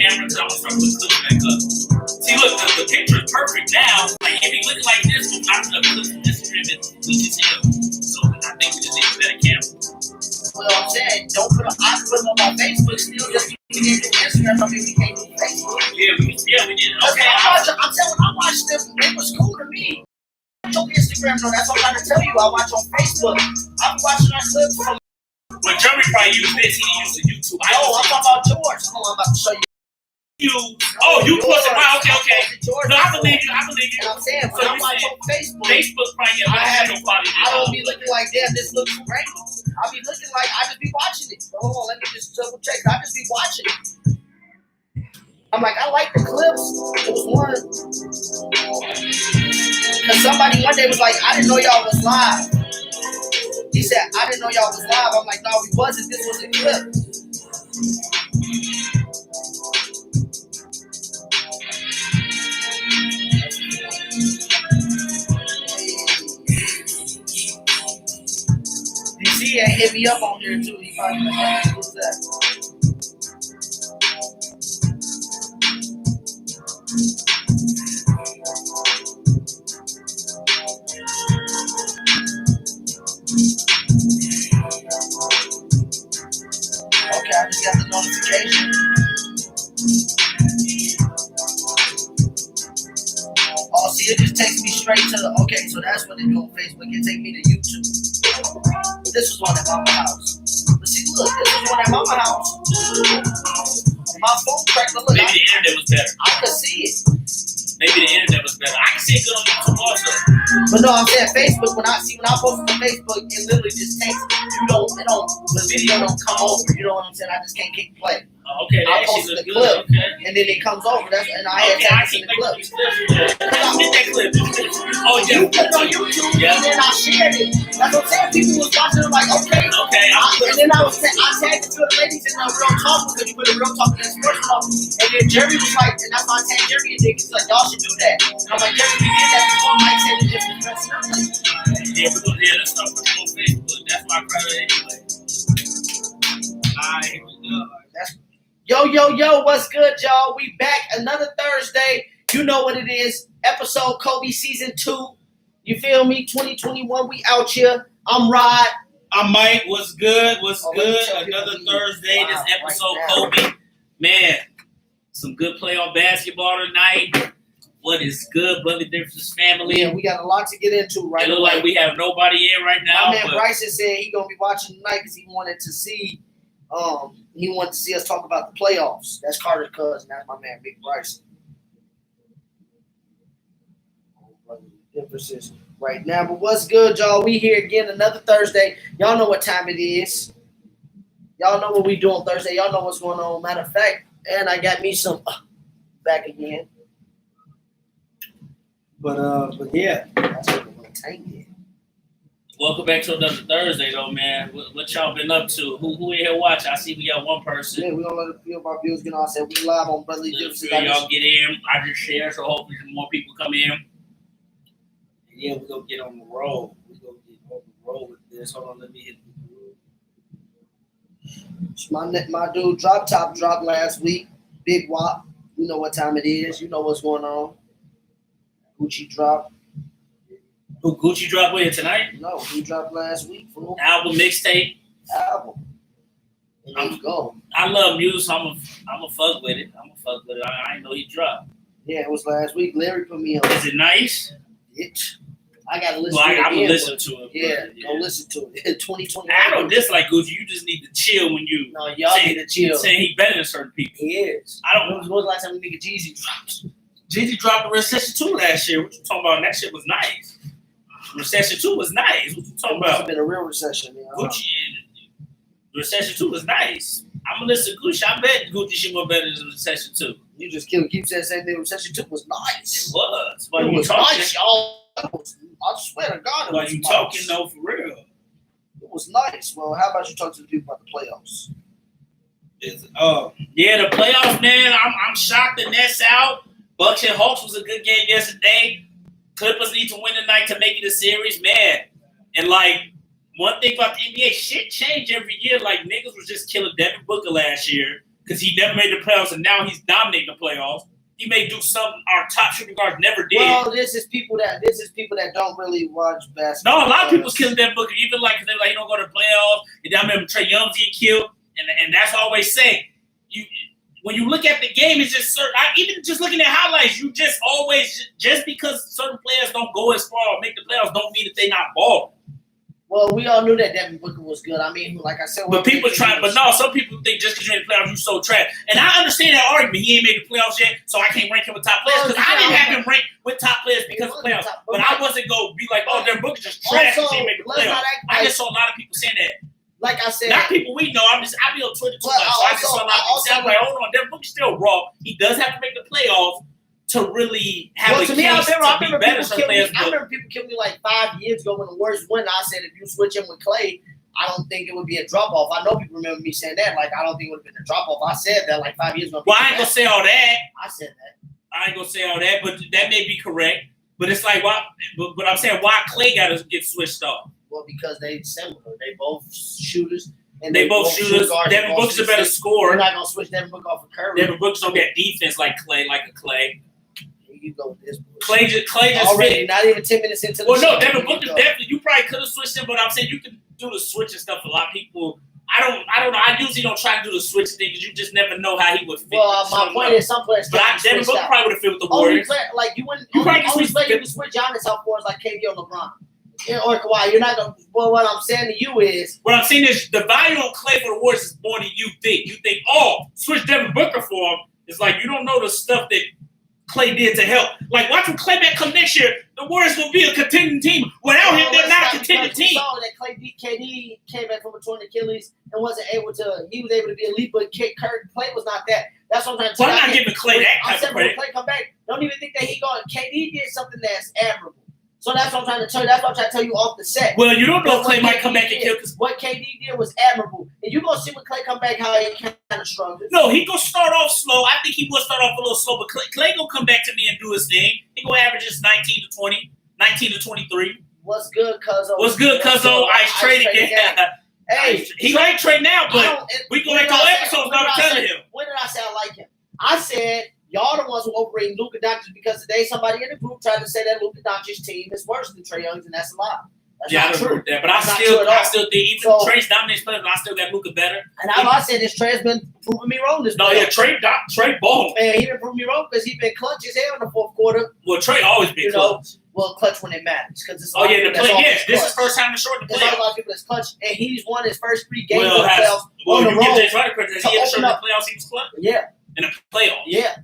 camera, so I'm gonna start putting clips back up. See, look, the picture is perfect now. Like, if it looks like this, I'm gonna put Instagram in which is him. So I think we just need a better camera. Well, I'm saying, don't put I put them on my Facebook still just to get to Instagram. I mean, we can't do Facebook. Yeah, we did. Okay, I'm telling I watched them. They was cool to me. I watch on Instagram, though. That's what I'm trying to tell you. I watch on Facebook. I'm watching our clips from. But Jeremy probably used this. He used YouTube. No, I'm talking about George. Hold on, I'm about to show you. You plus it. Okay. No, I believe you. And I'm saying, when I watch on Facebook, probably have no quality. I don't be looking like, damn, this looks great. I be looking like I just be watching it. But hold on, let me just double check. I just be watching it. I'm like, I like the clips. It was one. Because somebody one day was like, I didn't know y'all was live. He said, I didn't know y'all was live. I'm like, no, we wasn't. This was a clip. DC hit me up on here too. He probably like, what's that? Okay, I just got the notification. Oh, see, it just takes me straight to the. Okay, so that's what they do on Facebook. It take me to YouTube. This was one at Mama house. But see, look, this was one at Mama house. My phone cracked. Look, maybe the internet was better. I could see it. Maybe the internet was better. I can see it good on YouTube also. But no, I'm saying Facebook. When I post on Facebook, it literally just takes. The video don't come over. You know what I'm saying? I just can't keep play. Okay, I posted the clip, and then it comes over. And I had to in the clip. Get that clip. Oh, yeah. You put it on YouTube, and then I shared it. That's what I'm saying. People was watching it like, okay. And then I tagged the two of the ladies in the Real Talk because you put a Real Talk in the sports talk. And then Jerry was like, and that's why I tagged Jerry and Dick. He's like, y'all should do that. And I'm like, Jerry, we did that before. Mike said it just was best. Yeah, we're going to hear that stuff on Facebook. That's why I cried anyway. Alright, here we go. Yo, what's good, y'all? We back another Thursday. You know what it is. Episode Kobe Season 2. You feel me? 2021, we out here. I'm Rod. I'm Mike. What's good? Another Thursday. This episode, Kobe. Man, some good play on basketball tonight. What is good, Brother Differences family? Yeah, we got a lot to get into right now. It look like we have nobody in right now. My man Bryson said he's going to be watching tonight because he wanted to see us talk about the playoffs. That's Carter's cousin. That's my man, Big Bryson. Differences right now. But what's good, y'all? We here again another Thursday. Y'all know what time it is. Y'all know what we do on Thursday. Y'all know what's going on. Matter of fact, and I got me some back again. But yeah, that's what I'm gonna take it. Welcome back to another Thursday, though, man. What y'all been up to? Who in here watching? I see we got one person. Yeah, we don't let a few of our viewers get on. Said we live on Brotherly Differences. Y'all get in. I just share, so hopefully more people come in. And yeah, we're gonna get on the road. With this. Hold on, let me hit the my dude Drop Top dropped last week. Big Wop. You know what time it is. You know what's going on. Gucci dropped. Who Gucci dropped with tonight? No, he dropped last week. Fool. Album mixtape. Album. And there you go. I love music, so I'm a fuck with it. I didn't know he dropped. Yeah, it was last week. Larry put me on. Is it nice? I gotta listen to it. I'm gonna listen to it. Yeah, go listen to it. 2020. I don't dislike Gucci. You just need to chill when you. No, y'all need to chill. Saying he better than certain people. He is. I don't. When was the last time a nigga Jeezy dropped? Jeezy dropped the Recession 2 last year. What you talking about? That shit was nice. Recession 2 was nice. What you talking about? It must have been a real recession. Gucci. Recession 2 was nice. I'm gonna listen to Gucci. I bet Gucci shit was better than Recession 2. You just keep saying the same thing. Recession 2 was nice. It was. But it was nice, y'all. I swear to God, it was nice. You talking though for real? It was nice. Well, how about you talk to the people about the playoffs? Yeah, the playoffs, man. I'm shocked the Nets out. Bucks and Hawks was a good game yesterday. Clippers need to win tonight to make it a series, man. And like one thing about the NBA, shit change every year. Like niggas was just killing Devin Booker last year. because he never made the playoffs, and now he's dominating the playoffs. He may do something our top shooting guards never did. Well, this is people that don't really watch basketball. No, a lot of people's killing Devin Booker, even like they're like, you don't go to the playoffs. And I remember Trae Young's getting killed, and that's always saying when you look at the game, it's just certain. Even just looking at highlights, you just always just because certain players don't go as far or make the playoffs, don't mean that they not balling. Well, we all knew that Devin Booker was good. I mean, like I said, but people some people think just because you're in the playoffs, you're so trash. And I understand that argument. He ain't made the playoffs yet, so I can't rank him with top players because I didn't have him ranked with top players because of playoffs. But I wasn't going to be like, oh, Devin Booker's just trash because he ain't made the playoffs. I just saw a lot of people saying that. Like I said, not people we know. I be on Twitter too much, so I just saw a lot of people saying, like, hold on, Devin Booker's still raw. He does have to make the playoffs to really have a case to be better than players. I remember people killed me like 5 years ago when the worst win. I said if you switch him with Clay, I don't think it would be a drop off. I know people remember me saying that. Like I don't think it would have been a drop off. I said that like 5 years ago. Well, I ain't gonna say all that. I said that. I ain't gonna say all that, but that may be correct. But it's like why? But I'm saying why Clay got to get switched off? Well, because they similar. They both shooters. And they both shooters. Devin Booker's a better scorer. We're not gonna switch Devin Booker off of Curry. Devin Booker's don't get defense like a Clay. You go with this. Clay just already not even 10 minutes into the Well, no, Devin Booker definitely. You probably could have switched him, but I'm saying you can do the switching stuff. A lot of people. I don't know. I usually don't try to do the switch thing because you just never know how he would fit. Well, my point is some players. But Devin Booker probably would have fit with the Warriors. Like you wouldn't. You can switch Giannis out for is like KD or LeBron. Or Kawhi, you're not gonna. Well, what I'm saying to you is, what I'm saying is the value on Clay for the Warriors is more than you think. You think, oh, switch Devin Booker for him. It's like you don't know the stuff that Clay did to help. Like, watch when Clay back come next year, the Warriors will be a contending team. Without him, they're not a contending team. We saw that KD came back from a torn Achilles and wasn't able to. He was able to be elite, but Clay was not that. That's what I'm trying to tell you. I'm not giving Clay that type of credit. When Clay come back, don't even think that he going. KD did something that's admirable. So that's what I'm trying to tell you. That's what I'm trying to tell you off the set. Well, you don't know if Clay might come back and kill. What KD did was admirable. And you're going to see when Clay come back how he kind of struggles. No, he going to start off slow. I think he will start off a little slow, but Clay going to come back to me and do his thing. He going to average just 19 to 20, 19 to 23. What's good, Cuzzo? What's good, Cuzzo? Ice trading. Hey, he like trade now, but we go back to the episodes. I'm telling him. When did I say I like him? I said y'all the ones who overrating Luka Doncic because today somebody in the group tried to say that Luka Doncic's team is worse than Trae Young's, and that's a lie. That's I don't agree with that, but I still think even Trae's dominates players, but I still got Luka better. And I said this Trae's been proving me wrong this No, yeah, Trae ball. And he been proving me wrong because he been clutch as hell in the fourth quarter. Well, Trae always been clutch. Well, clutch when it matters. This is the first time to short the playoffs. There's a lot of people that's clutch, and he's won his first 3 games of the playoffs. Well, you give James Harden credit. He ever short the playoffs, he was clutch? Yeah. In the playoffs. Yeah.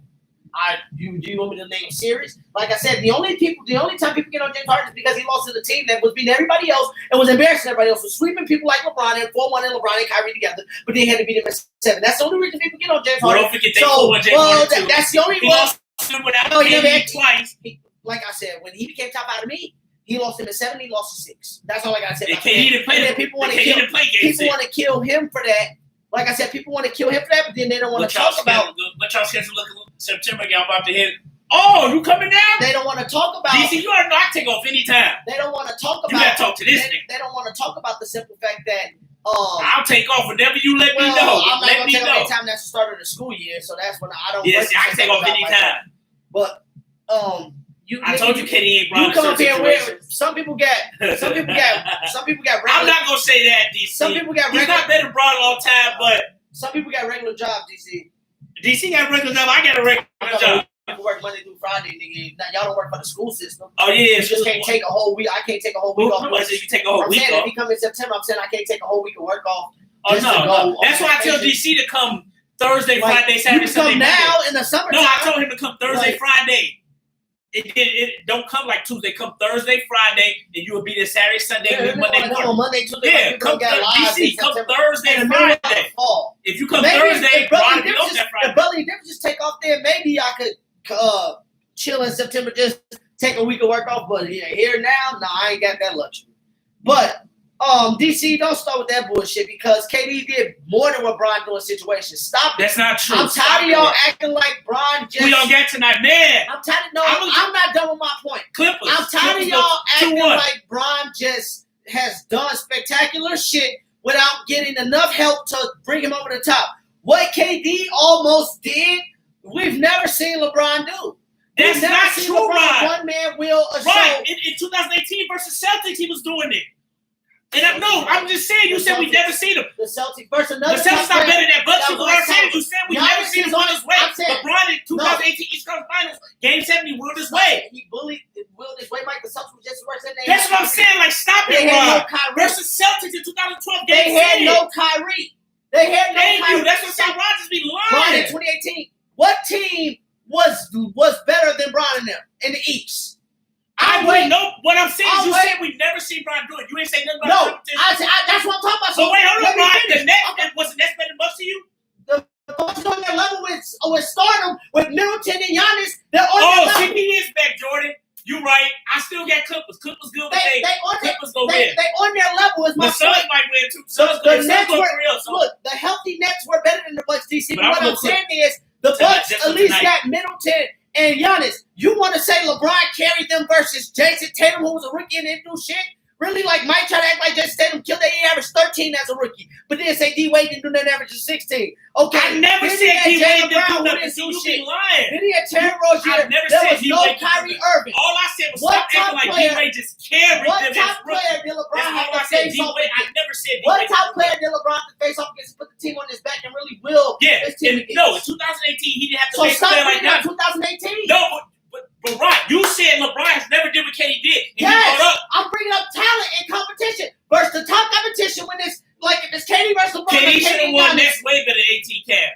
Do you want me to name series? Like I said, the only time people get on James Harden is because he lost to the team that was beating everybody else and was embarrassing everybody else, was sweeping people like LeBron and 4-1 and LeBron and Kyrie together, but they had to beat him at 7. That's the only reason people get on James Harden. Well, don't forget Harden that's the only he lost him without twice. Like I said, when he became top out of me, he lost him at 7. He lost at 6. That's all I gotta say. He didn't play. People want to kill him for that. Like I said, people want to kill him for that, but then they don't want to talk about. Let y'all schedule look September. Y'all about to hit. Oh, you coming down? They don't want to talk about. DC, you already know I take off anytime. They don't want to talk about. You gotta talk to this nigga. They don't want to talk about the simple fact that. I'll take off whenever you let me know. I'm not gonna take off anytime that's the start of the school year, so that's when I don't. Yes, I can take off anytime. But I told you, Kenny ain't brought. You come up here with some people got. Some people got. I'm not gonna say that, DC. Some people got. He's not been abroad a long time, but some people got regular jobs. DC got a regular job. I got a regular job. People work Monday through Friday, nigga. Now, y'all don't work for the school system. Oh yeah, you just can't take a whole week. I can't take a whole week off. You take a whole week off. If he come in September, I'm saying I can't take a whole week of work off. Oh no. That's why I tell DC to come Thursday, Friday, Saturday, Sunday. You come now in the summertime. No, I told him to come Thursday, Friday. It don't come like Tuesday. Come Thursday, Friday, and you will be there Saturday, Sunday, Monday morning. Monday, Tuesday. Yeah, come DC. Come Thursday and Friday. If you come Thursday, Friday, be off that Friday. If Brother Denver just take off there, maybe I could chill in September, just take a week of work off. But here now, I ain't got that luxury. But DC, don't start with that bullshit because KD did more than what Bron doing situations. Stop it. That's not true. I'm tired of y'all acting like Bron just. We don't get tonight, man. I'm tired of I'm not done with my point. Clippers. I'm tired of y'all acting like Bron just has done spectacular shit without getting enough help to bring him over the top. what KD almost did, we've never seen LeBron do. That's not true, Rod. One man will a Right. In 2018 versus Celtics, he was doing it. And I'm just saying, you said we never seen him. The Celtics versus another. The Celtics not better than Bucks. You said we never Giannis seen him is on his way. saying- LeBron in 2018 East Coast Finals, Game 7, he willed his way. He willed his way. Mike, the Celtics were just worse than they. That's what I'm saying. Like, stop They it, had no Rod. Kyrie. Versus Celtics in 2012, They Game had 7. no Kyrie. They had no Thank Kyrie. you. That's what Sam Rodgers be Bron lying. in 2018. What team was better than Bron in them in the East? I wouldn't know. What I'm saying is I'll you wait. said we've never seen Bron do it. You ain't saying nothing about No, competition. that's what I'm talking about. So wait, hold let on, me Rod. finish. The Nets, was the Nets better than Bucks to you? The Bucks on their level with Stardom, with Middleton and Giannis. They're on Oh, their level. CP is back, Jordan. You right. I still got Clippers. Clippers good, but They on their Clippers go win. they on their level is my The Suns point. might win too. The Suns Nets go were 3-0. So look. The healthy Nets were better than the Bucks. DC. But But what I'm I'm gonna saying is the Bucks just at least tonight. got Middleton and Giannis. You want to say LeBron carried them versus Jason Tatum, who was a rookie and didn't do shit? Really, like Mike tried to act like Jason Tatum killed that. He averaged 13 as a rookie, but then say D Wade didn't do nothing, average of 16. Okay, I never then said he had D Wade Jaylen didn't Brown, do who nothing. didn't So do you shit. be lying. Then he had Terry Rozier. I've never There said was D no Wade did Kyrie nothing. Irving. All I said was What stop top acting like player- D Wade just carried What them as top rookies. player did LeBron That's have all to I said. face D off Wade. I against? never said D What Wade. top player did LeBron have to face off against? Put the team on his back and really will Yeah. his team And against? no, in 2018 he didn't have to So face a stop player like bringing up that. 2018. No, but Rod, you said LeBron has never did what KD did. And Yes, you brought up I'm bringing up talent and competition versus the top competition when it's like if it's KD versus LeBron. KD or should have KD won Giannis. next way better than 18 Cavs.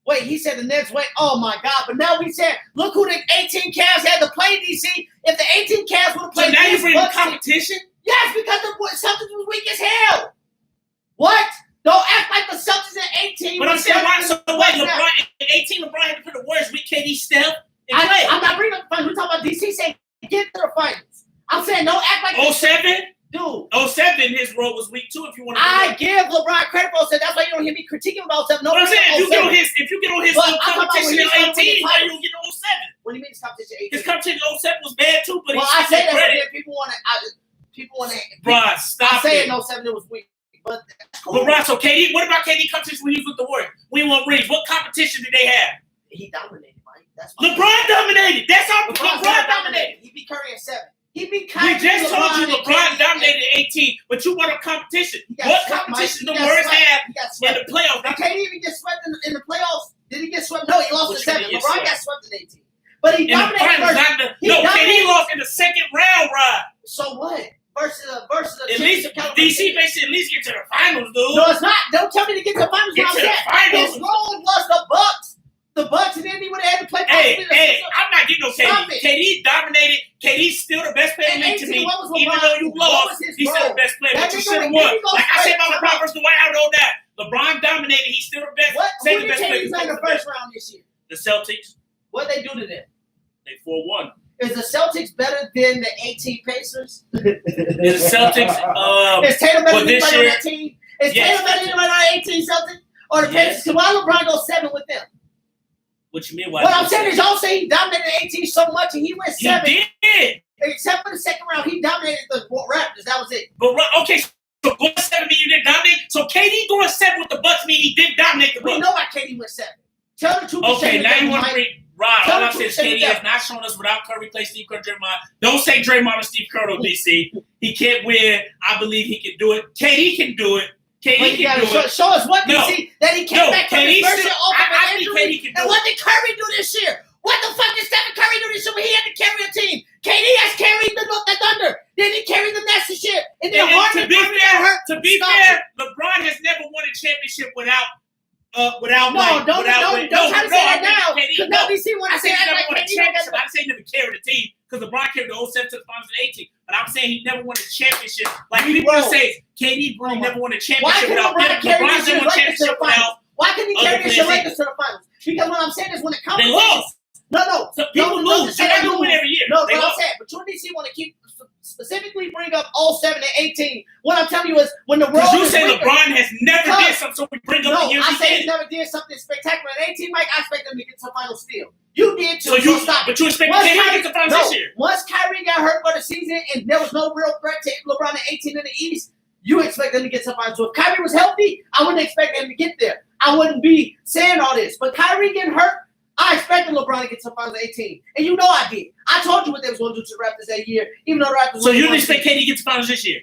Wait, he said the next way. Oh my God! But now we said, look who the 18 Cavs had to play. DC. If the 18 Cavs would have So played, now you this bring Bucks team- competition? Yes, because the Celtics was weak as hell. What? Don't act like the Celtics in 18. But I'm was saying, better why? than So the wait, Bucks now. LeBron in 18, LeBron had to put the Warriors with KD, Steph, and Clay. I'm not bringing up the finals. We're talking about DC saying get to the finals. I'm saying don't act like this. 07? Dude. 07, his role was weak too. If you want to, I give LeBron credit for 07. That's why you don't hear me critiquing about 07. No, But I'm saying, if you get on 07. his But little I'm talking about competition when in he's talking 18, about why the you don't get on 07? What do you mean it's competition 18? His competition in 07 was bad too, but Well, he I should say get that, but credit. then people want to. Bruh, I stop say it. in 07 it was weak, but that's cool. But Bruh, so KD, what about KD competition when he was with the Warriors? We won rings. What competition did they have? He dominated, Mike. That's why. LeBron dominated. That's how LeBron LeBron dominated. He beat Curry at 7. He beat We Kyrie. just told you and LeBron KD. dominated 18, but you want a competition. He got What swept, competition Mike. the He got Warriors swept. have He got in swept. the playoffs? Did KD even get swept in the playoffs? Did he get swept? No, he lost What in you 7. mean get LeBron swept? got swept in 18. But he In the dominated finals, versus. not the, he no, KD dominated- lost in the second round, Rod. So what? Versus the At least championship caliber DC team. basically at least get to the finals, dude. No, it's not. Don't tell me to get to the finals. Get What I'm to the saying. finals. His role was the Bucks. The Bucks, and then he would have had to play. Hey, I'm not getting no Stop KD. it. KD dominated. KD's still the best player in the league to 18, me. what was Even LeBron? though you What lost, was his he's still role? the best player. That But you nigga- should have then won. he goes Like I said straight about to LeBron versus Dwight Howard on that. LeBron dominated. He's still the best. What? Second Who best did player. KD play in the first round this year? The Celtics. What they do to them? They 4-1. Is the Celtics better than the 18 Pacers? The Celtics. Is Tatum better well, than this anybody on year- that team? Is Yes. Tatum better than anybody on the 18 Celtics? Or the Yes. Pacers? So why LeBron go 7 with them? What you mean? Why What you I'm saying say- is y'all say he dominated 18 so much and he went he 7. did. Except for the second round, he dominated the Raptors. That was it. But okay, so going 7 mean you didn't dominate. So KD going 7 with the Bucks mean he did dominate the We Bucks. know why KD went 7. Tell the truth. Okay, now you want to bring Rod. Tell All the I'm saying is truth, KD say has that. not shown us without Curry play Steve Kerr, Draymond. Don't say Draymond or Steve Kerr on DC. He can't win. I believe he can do it. KD can do it. But KD you can gotta do it. show us what No. DC that he came No, back from KD his first still- year off I of an think injury. KD can do And it. what did Curry do this year? What the fuck did Stephen Curry do this year when he had to carry a team? KD has carried the Thunder. Then he carried the Nets this year. And then And Harden to be Harden got fair, hurt. Stop it. LeBron has never won a championship without No, don't try to say that now. Because now DC want I to say say he act never like won a KD championship. got I say he never carried a team because LeBron carried the 07 to the finals in 18. But I'm saying he never won a championship. Like people Bro. say, KD never won a Why championship couldn't without LeBron him. carry LeBron this never year's won a Lakers to the championship finals? without. Why couldn't he Other carry this year's players Lakers to the finals? Because what I'm saying is when it comes They to lost. No. So people lose. They don't win every year. No, They but I'm lost. saying, but you and DC want to keep specifically bring up 07 and 18. What I'm telling you is when the world Because you is say weaker- LeBron has never Because- did something, so we bring up No, the years I he say he did. never did something spectacular. At 18, Mike, I expect them to get to the final still. You did too. So you, stop. but you expect Once KD to Kyrie- get the finals no, this year. once Kyrie got hurt for the season and there was no real threat to LeBron at 18 in the East, You expect them to get somebody. So if Kyrie was healthy, I wouldn't expect them to get there. I wouldn't be saying all this. But Kyrie getting hurt, I expected LeBron to get some finals 18. And you know I did. I told you what they was going to do to the Raptors that year, even though the Raptors. So you didn't expect KD to get to finals this year?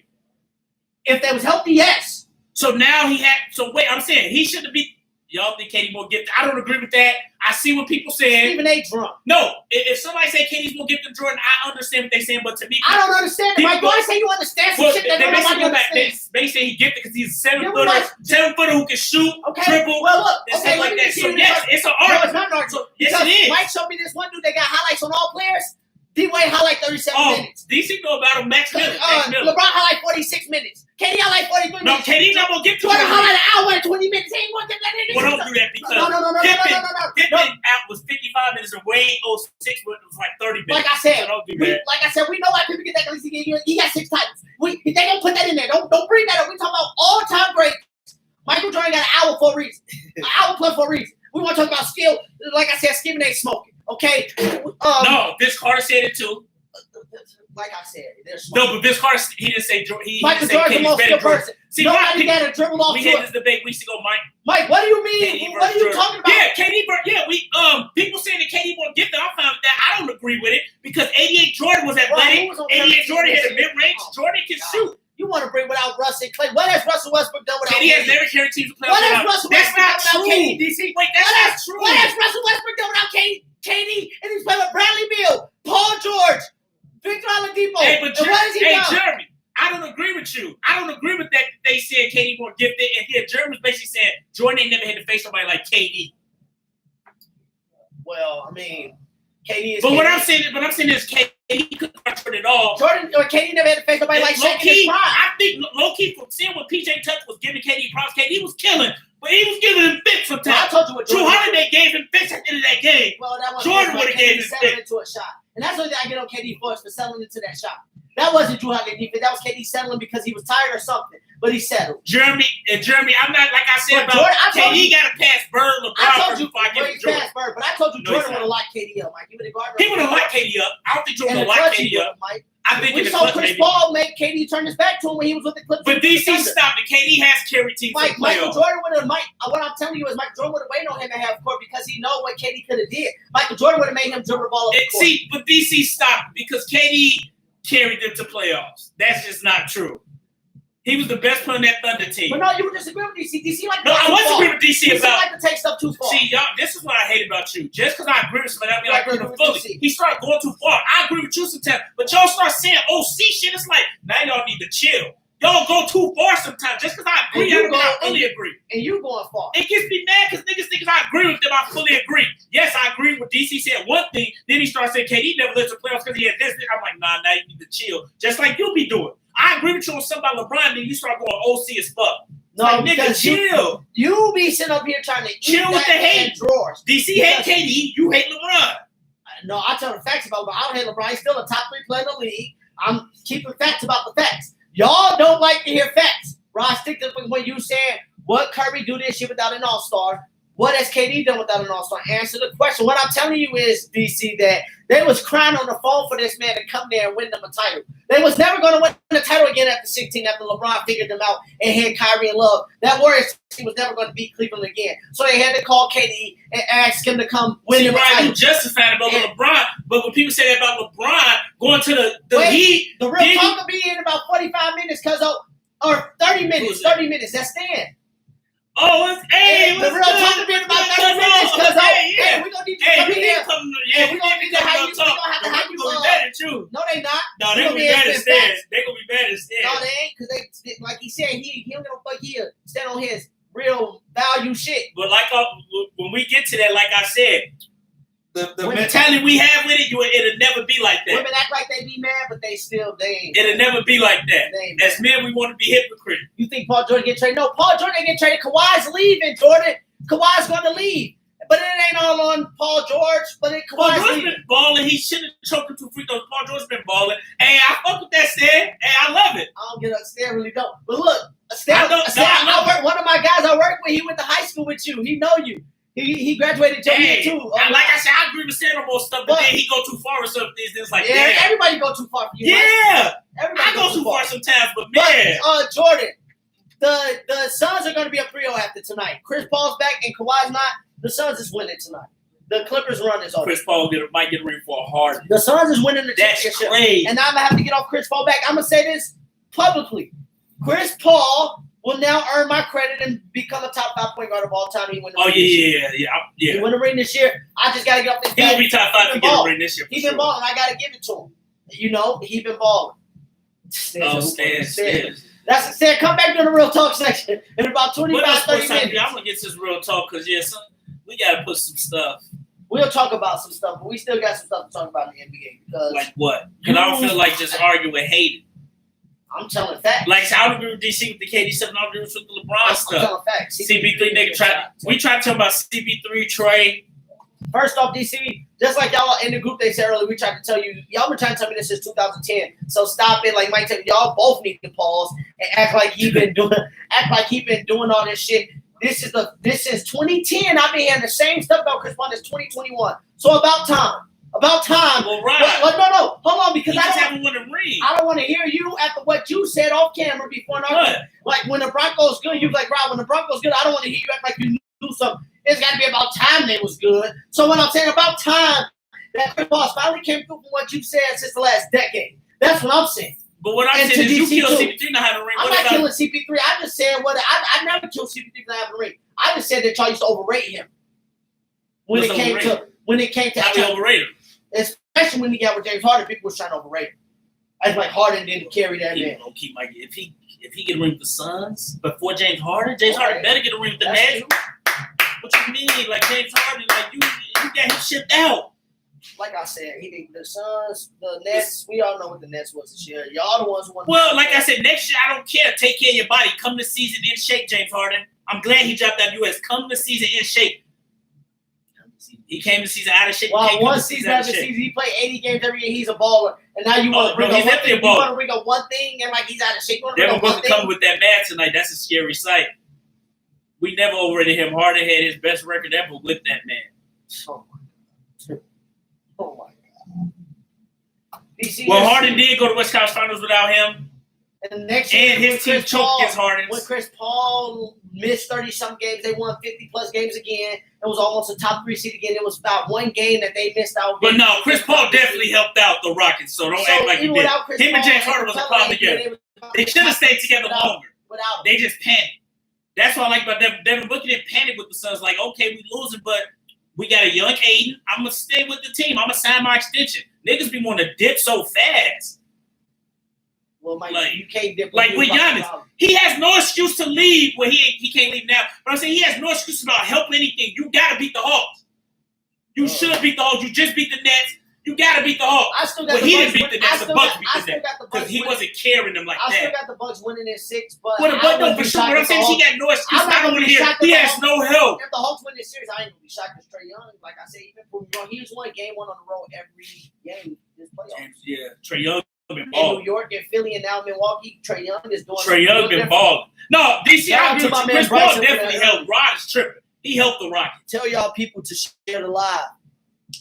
If they was healthy, yes. So now he had. So wait, I'm saying he shouldn't be. Y'all think KD more gifted? I don't agree with that. I see what people saying. Stephen A. drunk. No, if somebody say KD's more gifted than Jordan, I understand what they're saying. But to me, I don't understand. Mike, why say you understand some shit that nobody understands? They say he gifted because he's a 7-footer who can shoot, dribble, well, look, and stuff like that. So yes, it's an art. No, it's not an art. Yes, it is. Mike showed me this one dude that got highlights on all players. D-Wade highlight 37 minutes. DC know about him. Max Miller. LeBron highlight 46 minutes. KD highlight 43 minutes. No, KD not gonna get to Jordan highlight an hour and 20 minutes. He ain't gonna get that in. Well, don't do that because Pippen out was 55 minutes and Wade 06 was like 30 minutes. Like I said, so don't do that. We know why people get that because he got 6 titles. They don't put that in there. Don't bring that up. We talking about all-time great. Michael Jordan got an hour for a reason. An hour plus for a reason. We want to talk about skill. Like I said, skimming ain't smoking. Okay. No, Vince Carter said it too. Like I said, no, but Vince Carter, he didn't say Michael Jordan's the most skilled person. See, nobody got a dribble off. We had this debate weeks ago, Mike. Mike, what do you mean? What are you talking about? Yeah, we people saying that KD more gifted. I'm fine with that. I don't agree with it because 88 Jordan was athletic. 88 Jordan hit a mid range. Jordan can shoot. You want to bring without Russ and Clay? What has Russell Westbrook done without KD? KD has never carried teams to play. What has Russell Westbrook done without KD? DC, wait, that's not true. What has Russell Westbrook done without KD? And he's playing with Bradley Beal, Paul George, Victor Oladipo. Hey, but what has he done? Jeremy, I don't agree with you. I don't agree with that. They said KD more gifted, and here Jeremy was basically saying Jordan ain't never had to face somebody like KD. Well, I mean, KD is. But KD. what I'm saying is KD couldn't Jordan at all. KD never had to face nobody like Shaq in his prime. I think low key from seeing what PJ Tucker was giving KD props, KD was killing, but he was giving him fits sometimes. Well, I told you what Drew Holiday gave him fits at the end of that game. Well, that Jordan would have gave him fits into a shot, and that's what I get on KD for selling into that shot. That wasn't Drew Holiday defense. That was KD settling because he was tired or something. But he settled. Jeremy, I'm not like I said about Jordan, KD got to pass Bird, LeBron. I told you before I give Jordan. Bird, but I told you Jordan would have locked KD up, Mike. He would have locked KD up. I don't think Jordan would have locked KD up. Mike. I think we saw Chris Paul make KD turn his back to him when he was with the Clippers. But DC stopped it. KD has carried teams. Michael Jordan would have. What I'm telling you is Michael Jordan would have waited on him to have court because he know what KD could have did. Michael Jordan would have made him dribble the ball up the court. See, but DC stopped because KD carried them to playoffs. That's just not true. He was the best player on that Thunder team. But no, you were disagreeing with DC. DC like no, I wasn't agreeing with DC about. Like to take stuff too far. See, y'all, this is what I hate about you. Just because I agree with somebody, I mean, I agree with fully. He started going too far. I agree with you sometimes, but y'all start saying OC shit. It's like now y'all need to chill. Y'all go too far sometimes. Just because I agree, I don't fully agree. And you going far. It gets me mad because niggas think I agree with them. I fully agree. Yes, I agree with DC said one thing. Then he started saying KD never lives to playoffs because he had this. I'm like, nah, now you need to chill. Just like you be doing. I agree with you on something about LeBron, then you start going OC as fuck. No, like, nigga, chill. You be sitting up here trying to chill with the hate. Drawers. DC hate KD, you hate LeBron. No, I tell the facts about LeBron. I don't hate LeBron. He's still a top 3 player in the league. I'm keeping facts about the facts. Y'all don't like to hear facts. Ron, stick to when you said, what Curry do this shit without an all-star? What has KD done without an all-star? Answer the question. What I'm telling you is, DC, that they was crying on the phone for this man to come there and win them a title. They was never going to win the title again after 16, after LeBron figured them out and had Kyrie and Love. That Warriors team was never going to beat Cleveland again. So they had to call KD and ask him to come win them a title. You justified about LeBron, but when people say that about LeBron going to the Heat, the real talk will be in about 45 minutes or 30 minutes. 30 minutes. That's Stan. Oh, the real talk will be in about 30 minutes because we're going to need you to come in here. We're going to need to have you talk. They're going to be mad at you. No, they not. No, they're going to be mad at Stan. They're going to be mad at Stan. No, they ain't because they, like he said, he don't give a fuck here. Stand on his real value shit. But like when we get to that, like I said, the mentality we have with it, it'll never be like that. Women act like they be mad, but they ain't. It'll never be like that. As men, we want to be hypocrite. You think Paul George get traded? No, Paul George ain't get traded. Kawhi's leaving, Jordan. Kawhi's going to leave. But it ain't all on Paul George. But Paul George's been balling. He shouldn't have choked him 2 free throws. Paul George's been balling. Hey, I fuck with that, Stan. Hey, I love it. I don't get up. Stan really don't. But look, Stan, one of my guys I work with, he went to high school with you. He know you. He graduated Hey, too. like I said, I agree with Sam on most stuff, but then he go too far with some of these things. Like, yeah, damn. everybody go too far for you. Yeah, Right? Everybody I go too far sometimes, but man. But Jordan, the Suns are going to be up 3-0 after tonight. Chris Paul's back and Kawhi's not. The Suns is winning tonight. The Clippers run is over. Chris Paul might get a ring for a Harden. The Suns is winning the championship. That's crazy. And I'm going to have to get off Chris Paul back. I'm going to say this publicly. Chris Paul will now earn my credit and become a top 5 point guard of all time. He won the ring this year. He won the ring this year. I just got to get off this guy. He'll be top 5 to get a ring this year. He's been balling. I got to give it to him. You know, he's been balling. That's Stan. Come back to the real talk section in about 25, 30 minutes. I'm going to get this real talk because, we got to put some stuff. We'll talk about some stuff, but we still got some stuff to talk about in the NBA. Because like what? Because I don't feel like just arguing with Hayden. I'm telling facts. Like, I don't agree with DC with the KD stuff, and I don't agree with the LeBron stuff. I'm telling facts. CP3 nigga we tried to talk about CP3 Trey. First off, DC, just like y'all in the group they said earlier, we tried to tell you, y'all been trying to tell me this since 2010. So stop it. Like Mike said, y'all both need to pause and act like he been doing all this shit. This is 2010. I've been hearing the same stuff about Chris Paul. It's 2021. So about time. Well, right. No. Hold on, because I haven't won a ring. I don't want to hear you after what you said off camera before. Like when the Broncos good, you like, Rob, when the Broncos good, I don't want to hear you act like you knew something. It's got to be about time they was good. So when I'm saying about time, that Chris Paul finally came through from what you said since the last decade. That's what I'm saying. But what I'm saying is you killed CP3 not having a ring. I'm not killing CP3. I just said I never killed CP3 not having a ring. I just said that y'all used to overrate him. When it came to how we overrate him. Especially when he got with James Harden, people was trying to overrate him. I was like Harden didn't carry that man. If he get a ring with the Suns before James Harden better get a ring with the Nets. What you mean? Like James Harden, like you got him shipped out. Like I said, he did the Suns, the Nets. We all know what the Nets was this year. Y'all the ones who won. Well, like I said, next year I don't care. Take care of your body. Come to season in shape, James Harden. I'm glad he dropped that US. Come to season in shape. He came to season out of shape. Well, one season after season, he played 80 games every year. He's a baller, and now you want to bring up one thing and like he's out of shape. Devin Booker coming with that match tonight. That's a scary sight. We never overrated him. Harden had his best record ever with that man. Oh my God. Well, Harden did go to West Coast Finals without him. And next year, and his team choked against Harden. When Chris Paul missed 30-some games, they won 50-plus games again. It was almost a top 3 seed again. It was about one game that they missed out. But no, Chris Paul definitely helped out the Rockets, so don't act like he did. Him and James Harden was a problem together. They should have stayed together longer. They just panicked. That's what I like about Devin. Devin Booker didn't panic with the Suns. Like, okay, we losing, but we got a young Aiden. I'm going to stay with the team. I'm going to sign my extension. Niggas be wanting to dip so fast. Well, Mike, you can't dip. Like with Giannis, he has no excuse to leave when he can't leave now. But I'm saying he has no excuse about helping anything. You got to beat the Hawks. You should beat the Hawks. You just beat the Nets. You got to beat the Hawks. I still got he didn't beat the Nets. The Bucks beat the Nets. Because he wasn't carrying them like that. I still got the Bucks winning in 6, but the Bucks, no, for sure. What I'm saying is he got no excuse. I don't want to hear. He has no help. If the Hawks win this series, I ain't going to be shocked because Trae Young, like I said, even proved wrong. He was won game 1 on the road every game this playoffs. Yeah, Trae Young. In New York and Philly and now Milwaukee, Trae Young is doing. Trae Young been balling. No, DC, I agree with you. Chris Paul definitely helped. Rod is tripping. He helped the Rockets. Tell y'all people to share the live.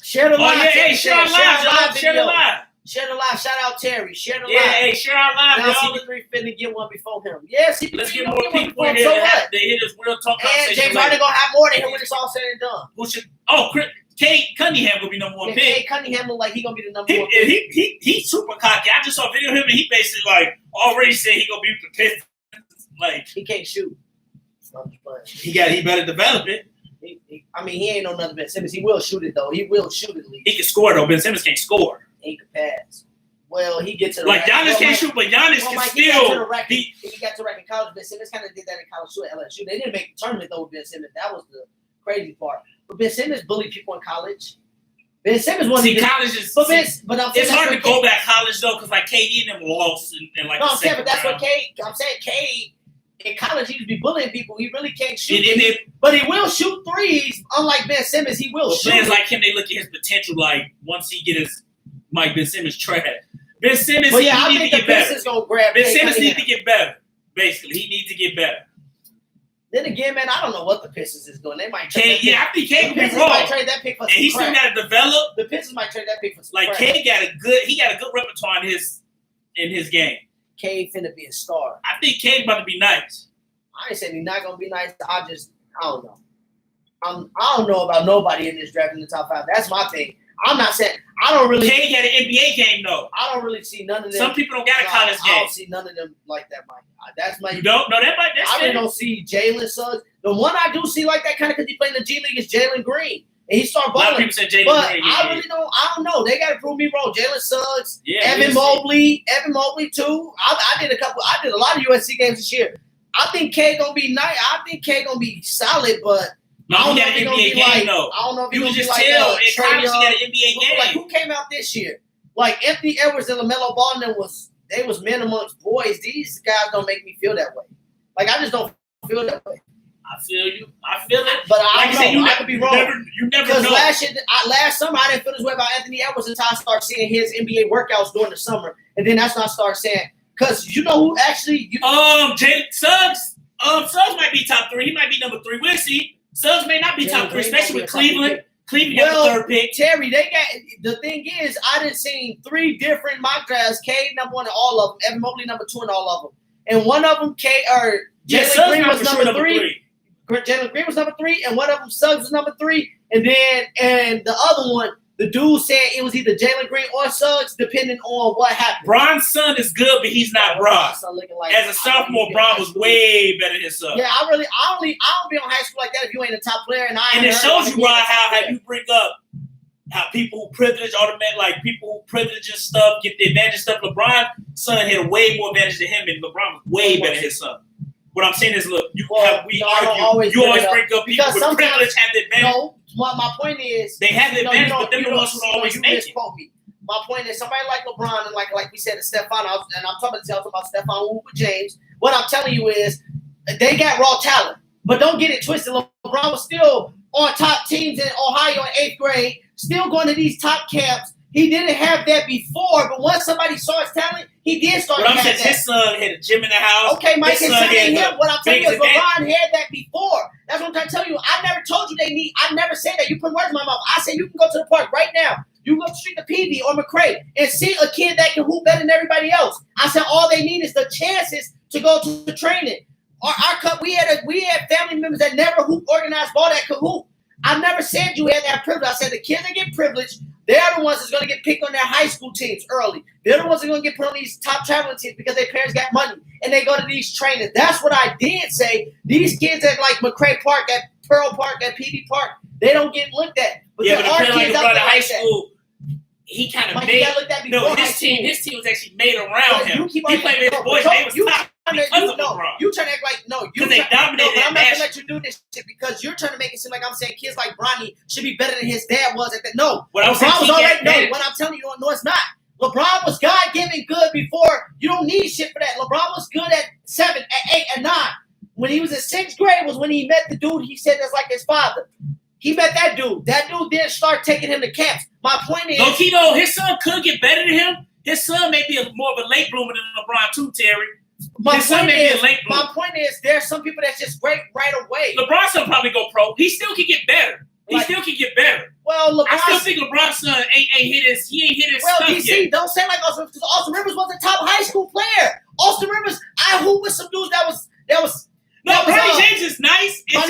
Share the live. Oh, yeah, hey, share the live, y'all. Share the live. Share the live. Shout out Terry. Share the live. Yeah, hey, share our live, now y'all. CP3 finna get one before him. Yeah, CP3. Let's get more people in here to hear this real talk conversation. And James Harden gonna have more than him when it's all said and done. Who should? Oh, Cade Cunningham will be number 1 pick. Cade Cunningham look like he gonna be the number 1 pick. He's super cocky. I just saw a video of him and he basically like already said he gonna be with the Pistons. Like he can't shoot. He better develop it. He ain't no nothing Ben Simmons. He will shoot it though. He will shoot it at least. He can score though. Ben Simmons can't score. He can pass. Well, he gets to the like Giannis can't shoot, but Giannis can still. He got to rack in college. Ben Simmons kind of did that in college too at LSU. They didn't make the tournament though with Ben Simmons. That was the crazy part. But Ben Simmons bullied people in college. Ben Simmons wasn't. College is. But it's hard to go back college though, because like KD and them lost in like. No, I'm saying, but that's what I'm saying. Cade in college, he used to be bullying people. He really can't shoot. But he will shoot threes. Unlike Ben Simmons, he will shoot. Players like him, they look at his potential. Like once he get his Ben Simmons trash. Ben Simmons, he needs to get better. Ben Simmons needs to get better. Basically, he needs to get better. Then again, man, I don't know what the Pistons is doing. They might trade. I think Cade could be wrong. Might trade that pick for and he still got to develop. The Pistons might trade that pick for like Cade got a good repertoire in his game. Cade finna be a star. I think Cade about to be nice. I ain't saying he's not gonna be nice. I don't know. I don't know about nobody in this draft in the top 5. That's my thing. I'm not saying I don't really. Cade got an NBA game though. I don't really see none of them. Some people don't got a college game. I don't see none of them like that, Mike. That's my. You don't? No, that's I really don't see Jalen Suggs. The one I do see like that kind of because he played in the G League is Jalen Green, and he started balling. A lot of people said Jalen Green. I really don't. I don't know. They got to prove me wrong. Jalen Suggs, Evan Mobley too. I did a lot of USC games this year. I think Cade gonna be nice. I think Cade gonna be solid, but. No, he got an NBA game though. I don't know if he was just chill. In college, he got an NBA game. Like who came out this year? Like Anthony Edwards and LaMelo Ball, they was men amongst boys. These guys don't make me feel that way. Like I just don't feel that way. I feel you. I feel it. But I could be wrong. You never know. Because last summer I didn't feel this way about Anthony Edwards until I started seeing his NBA workouts during the summer, and then that's when I started saying, because you know who actually Jalen Suggs. Suggs might be top 3. He might be number 3. We'll see. Suggs may not be top 3, especially with Cleveland. Cleveland got the 3rd pick. Terry, the thing is, I done seen 3 different mock drafts. Cade number 1 in all of them. Evan Mobley number 2 in all of them. And one of them, Jalen Green was number 3. Jalen Green was number 3, and one of them, Suggs, was number 3. And the other one, the dude said it was either Jalen Green or Suggs, depending on what happened. Bron's son is good, but he's not Bron. As a sophomore, Bron was way better than Suggs. Yeah, I don't be on high school like that if you ain't a top player. And it shows you why how you bring up how people who privilege people who privilege and stuff get the advantage stuff. LeBron's son had way more advantage than him, and LeBron was way better than his son. What I'm saying is, look, you always bring up people with privilege have the advantage. No, my point is they have the advantage, but they're the ones who always make it. My point is, somebody like LeBron and like we said, Stephon, and I'm talking about Stephon with James. What I'm telling you is, they got raw talent, but don't get it twisted. LeBron was still on top teams in Ohio in 8th grade, still going to these top camps. He didn't have that before, but once somebody saw his talent, he did start to have that. His son had a gym in the house. Okay, Mike, his son ain't him. What I'm telling you is LeBron had that before. That's what I'm trying to tell you. I never told you I never said that. You put words in my mouth. I said you can go to the park right now. You can go to the street to PV or McCray and see a kid that can hoop better than everybody else. I said all they need is the chances to go to the training. Our cup, we had family members that never organized ball that could hoop. I never said you had that privilege. I said the kids that get privileged, they're the ones that's going to get picked on their high school teams early. They're the ones that are going to get put on these top traveling teams because their parents got money and they go to these trainings. That's what I did say. These kids at like McCray Park, at Pearl Park, at PV Park, they don't get looked at. But our kids out there high school, he kind of made. His team was actually made around him. He played with his boys. They was top. You trying to act like because they dominated. But I'm not gonna let you do this shit because you're trying to make it seem like I'm saying kids like Bronny should be better than his dad was at that. No, LeBron was already. No, what I'm telling you, no, it's not. LeBron was God-given good before. You don't need shit for that. LeBron was good at 7, at 8, at 9. When he was in 6th grade was when he met the dude he said that's like his father. He met that dude. That dude didn't start taking him to camps. My point is, his son could get better than him. His son may be more of a late bloomer than LeBron too, Terry. My point is, there's some people that's just great right away. LeBron's son probably go pro. He still can get better. He still can get better. Well, I still think LeBron's son ain't hit his stuff DC, yet. Don't say like Austin Rivers, because Austin Rivers was a top high school player. Austin Rivers, I hooped with some dudes that was. No, Bronny James is nice. He's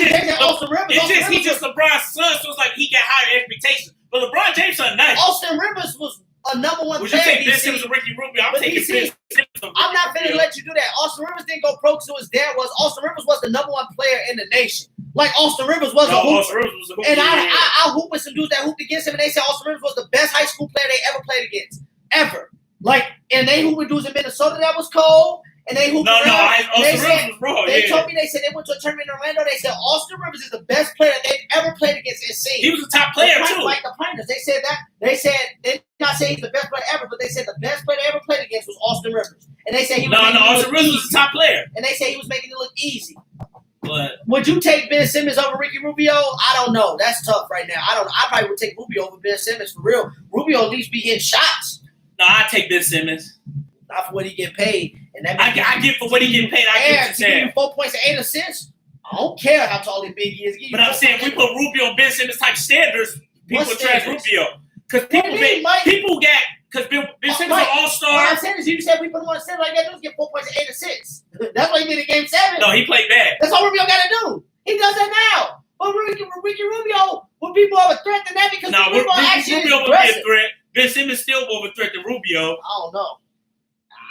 just LeBron's son, so it's like he got higher expectations. But LeBron James son nice. Austin Rivers was a number 1 player. Would you take Ben Simmons or Ricky Rubio? I'm taking Ben Simmons. I'm not finna let you do that. Austin Rivers didn't go pro because his dad was. Austin Rivers was the number 1 player in the nation. Like Austin Rivers was a hooper. Austin Rivers was a hooper. And I hooped with some dudes that hooped against him, and they said Austin Rivers was the best high school player they ever played against. Ever. Like, and they hooped with dudes in Minnesota that was cold. And they hooped They told me, they said they went to a tournament in Orlando. They said Austin Rivers is the best player they've ever played against and seen. He was a top player too. Like the Pirates. They said that. They said they not saying he's the best player ever, but they said the best player they ever played against was Austin Rivers. And they said he was Austin Rivers was the top player. And they said he was making it look easy. But would you take Ben Simmons over Ricky Rubio? I don't know. That's tough right now. I probably would take Rubio over Ben Simmons for real. Rubio at least be hitting shots. No, I take Ben Simmons. Not for what he get paid. And that I get for what he get paid. I give it to 4 points and 8 assists. I don't care how tall and big he is. But I'm saying if we put Rubio and Ben Simmons type standards, people trash Rubio. Because people got because Ben Simmons is an all-star. What I'm saying is you said we put him on a standard like that, just get 4 points, 8 assists. That's what he did in Game 7. No, he played bad. That's all Rubio got to do. He does that now. But Ricky Rubio would be more of a threat than that because Rubio actually Rubio is would be a threat. Ben Simmons still more of a threat than Rubio. I don't know.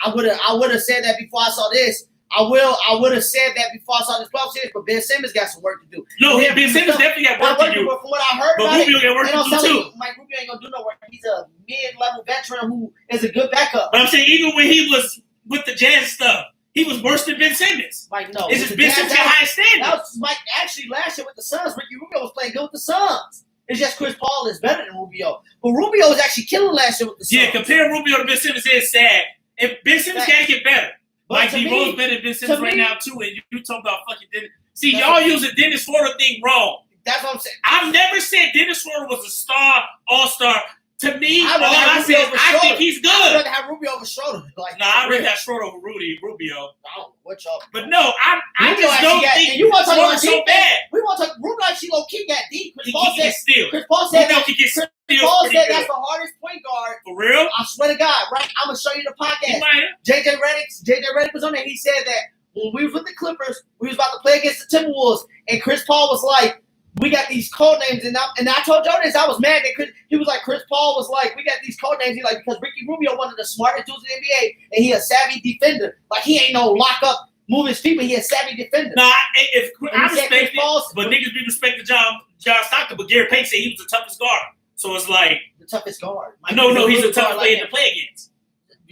I would have said that before I saw this. I would have said that before I saw this 12 series, but Ben Simmons got some work to do. No, Ben Simmons definitely got work to do. But from what I heard, but Rubio got work to do too. Mike Rubio ain't gonna do no work. He's a mid-level veteran who is a good backup. But I'm saying even when he was with the Jazz stuff, he was worse than Ben Simmons. Mike, no. It's just Ben Simmons got high standards. That was Mike actually last year with the Suns. Ricky Rubio was playing good with the Suns. It's just Chris Paul is better than Rubio. But Rubio was actually killing last year with the Suns. Yeah, comparing Rubio to Ben Simmons is sad. If Ben Simmons got to get better. Like D-Rose better than Ben Simmons right now too, and you talk about fucking Dennis. See, y'all use the Dennis Schroeder thing wrong. That's what I'm saying. I've never said Dennis Schroeder was a star, all-star. To me, all I said is I think he's good. I'd rather have Rubio over Schroeder. I'd rather have Schroeder over Rubio. I don't know what y'all. But no, I just don't think you want to talk about so bad. We want to talk. Rubio actually low-key got deep. Chris Paul said that's the hardest point guard. For real? I swear to God, right? I'm gonna show you the podcast. JJ Redick was on there. He said that when we was with the Clippers, we was about to play against the Timberwolves, and Chris Paul was like, "We got these code names," and I told Jonas I was mad that he was like, Chris Paul was like, "We got these code names." He like because Ricky Rubio one of the smartest dudes in the NBA, and he a savvy defender. Like he ain't no lock up. Move his people, he a savvy defender. Nah, I respect it, but niggas be respecting John Stockton, but Gary Payton said he was the toughest guard. So it's like the toughest guard. No, he's the toughest player to play against.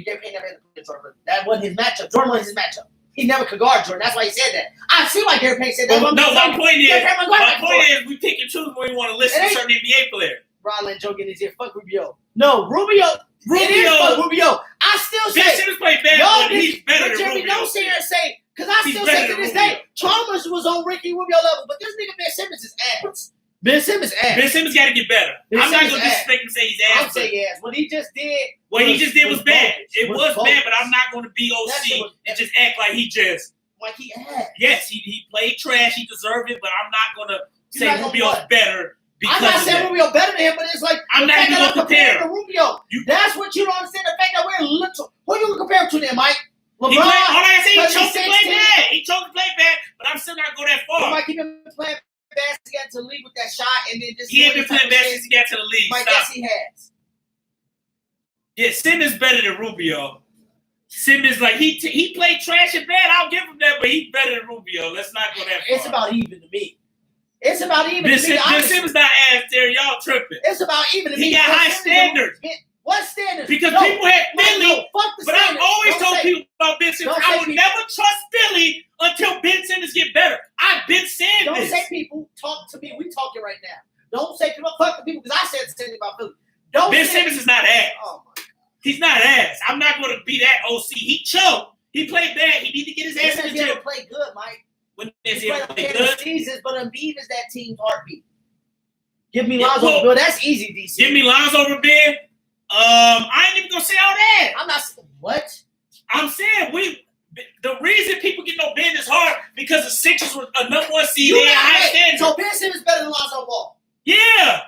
Gary Payton never had to play Jordan. That wasn't his matchup. Jordan wasn't his matchup. He never could guard Jordan. That's why he said that. I see why Gary Payton said that. My point is we pick and choose when we want to listen to certain NBA players. Ryland Joe getting his ear. Fuck Rubio. No, Rubio. It is fuck Rubio. I still say. Ben Simmons played bad, but he's better than Jeremy, Rubio. Don't sit here and say, because I still say to this day, Chalmers was on Ricky Rubio level, but this nigga Ben Simmons is ass. Ben Simmons ass. Ben Simmons got to get better. I'm not going to disrespect him and say he's ass. I'll say ass. What he just did. What he just did was bad. It was bad, but I'm not going to be OC and just act like he just. Like he ass. Yes, he played trash. He deserved it, but I'm not going to say Rubio's better. I'm not saying Rubio better than him, but it's like I'm not even going to compare to Rubio. That's what you don't understand. The fact that we're little. Who you compare him to then, Mike? LeBron. All I say, he chose to play bad. He chose to play bad, but I'm still not going that far. Mike, he been playing bad since he got to the league with that shot, and then just he ain't been playing bad since he got to the league. Mike, yes, he has. Yeah, Simmons better than Rubio. Simmons, like he played trash and bad. I'll give him that, but he's better than Rubio. Let's not go that far. It's about even to me. It's about even Ben to me. Simmons not ass there. Y'all tripping. It's about even to me. He got high standards. What standards? Because people had Philly, but I've always told people about Ben Simmons. I will never trust Philly until Ben Simmons get better. I've been saying this. Don't say people talk to me. We talking right now. Don't say people fuck the people because I said the same thing about Philly. Ben Simmons is not ass. Oh my God. He's not ass. I'm not going to be that OC. He choked. He played bad. He need to get his ass in the gym. He play good, Mike. When is he ever play good? Seasons, but Embiid is that team's heartbeat. Give me Lonzo over Ben. That's easy, DC. Give me Lonzo over Ben. I ain't even gonna say all that. I'm not. What? I'm saying the reason people get no Ben is hard because the Sixers were a number one seed. They had high standards. So Ben Simmons better than Lonzo Ball. Yeah.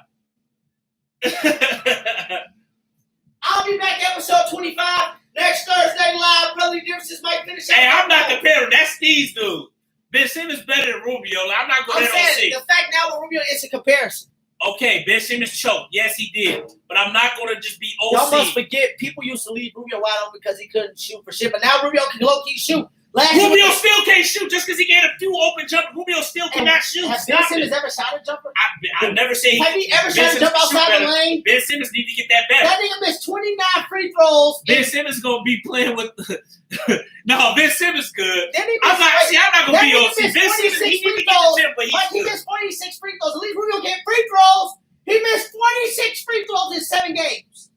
I'll be back episode 25 next Thursday live. Brother Differences might finish. Hey, I'm not comparing. That's Steve's dude. Ben Simmons better than Rubio. I'm not going to say the fact now with Rubio is a comparison. Okay, Ben Simmons choked. Yes, he did. But I'm not going to just be OC. Y'all must forget, people used to leave Rubio wide open because he couldn't shoot for shit. But now Rubio can low-key shoot. Rubio still can't shoot just because he get a few open jumpers. Rubio still cannot shoot. Has Ben Simmons ever shot a jumper? I never say Have he ever shot a jump outside the lane? Ben Simmons need to get that better. That nigga missed 29 free throws. Ben Simmons going to be playing with No, Ben Simmons good. I'm not going to be OC. Ben Simmons, he need to get the tip, but he missed 46 free throws. At least Rubio get free throws. He missed 46 free throws in 7 games.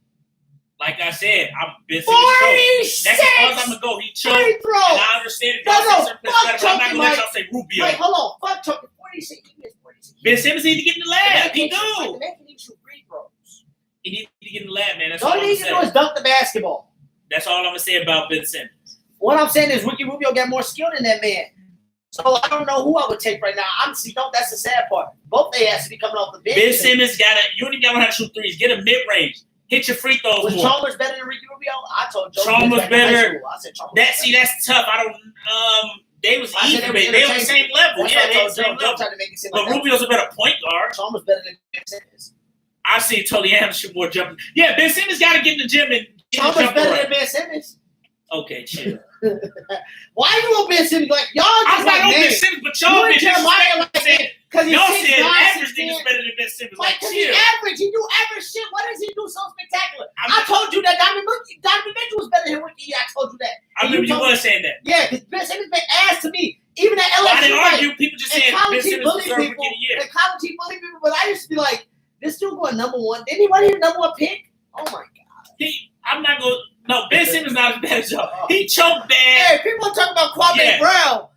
Like I said, I'm Ben Simmons. 46 That's as far as I'm going to go. He choked. Free throws. And I understand it. I'm not going to let y'all say Rubio. Wait, hold on. Fuck choking. 46. He missed 46. Ben Simmons need to get in the lab. He do. The man can even shoot free throws. He needs to get in the lab, man. That's all he needs to do is dunk the basketball. That's all I'm going to say about Ben Simmons. What I'm saying is Ricky Rubio got more skill than that man. So I don't know who I would take right now. Honestly, that's the sad part. Both they has to be coming off the bench. Ben Simmons you don't even got to know how to shoot threes. Get a mid-range. Hit your free throws. Was Chalmers better than Ricky Rubio? I told Joe. Chalmers better. I said Chalmers. That's tough. I don't. They was even. They were the same level. That's Yeah, they were the Joe same level. tried to make it seem But like Rubio's a better point guard. Chalmers better than Ben Simmons. I've seen Tony Adams shoot more jumping. Yeah, Ben Simmons got to get in the gym and get Chalmers the jumper better right. than Ben Simmons. Okay, chill. Why you on Ben Simmons? Like y'all I'm just not on like Ben Simmons, but y'all you and been Jeremiah like because he's y'all 6'9", said average 6'10". niggas better than Ben Simmons. Like, Like, cause he's chill. average. He do average shit. What does he do so spectacular? I told you that Donovan Mitchell was better than Ricky. I told you that. I remember you was saying that. Yeah, because Ben Simmons been ass to me. Even at LSU. I didn't argue. People just saying Ben college he Simmons bullied deserved people. Rookie of the Year. In college he bullied people, but I used to be like, this dude going number one. Didn't he want to number one pick? Oh my god. I'm not going. No, Ben Simmons not as bad as y'all. He choked bad. Hey, people talking about Kwame Yeah. Brown.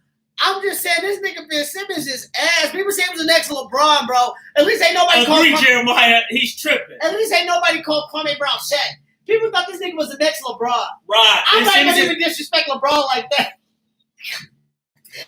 I'm just saying this nigga Ben Simmons is ass. People say he was the next LeBron, bro. At least ain't nobody called Jeremiah. He's tripping. At least ain't nobody called Kwame Brown Shaq. People thought this nigga was the next LeBron. Right. I'm not gonna even disrespect LeBron like that.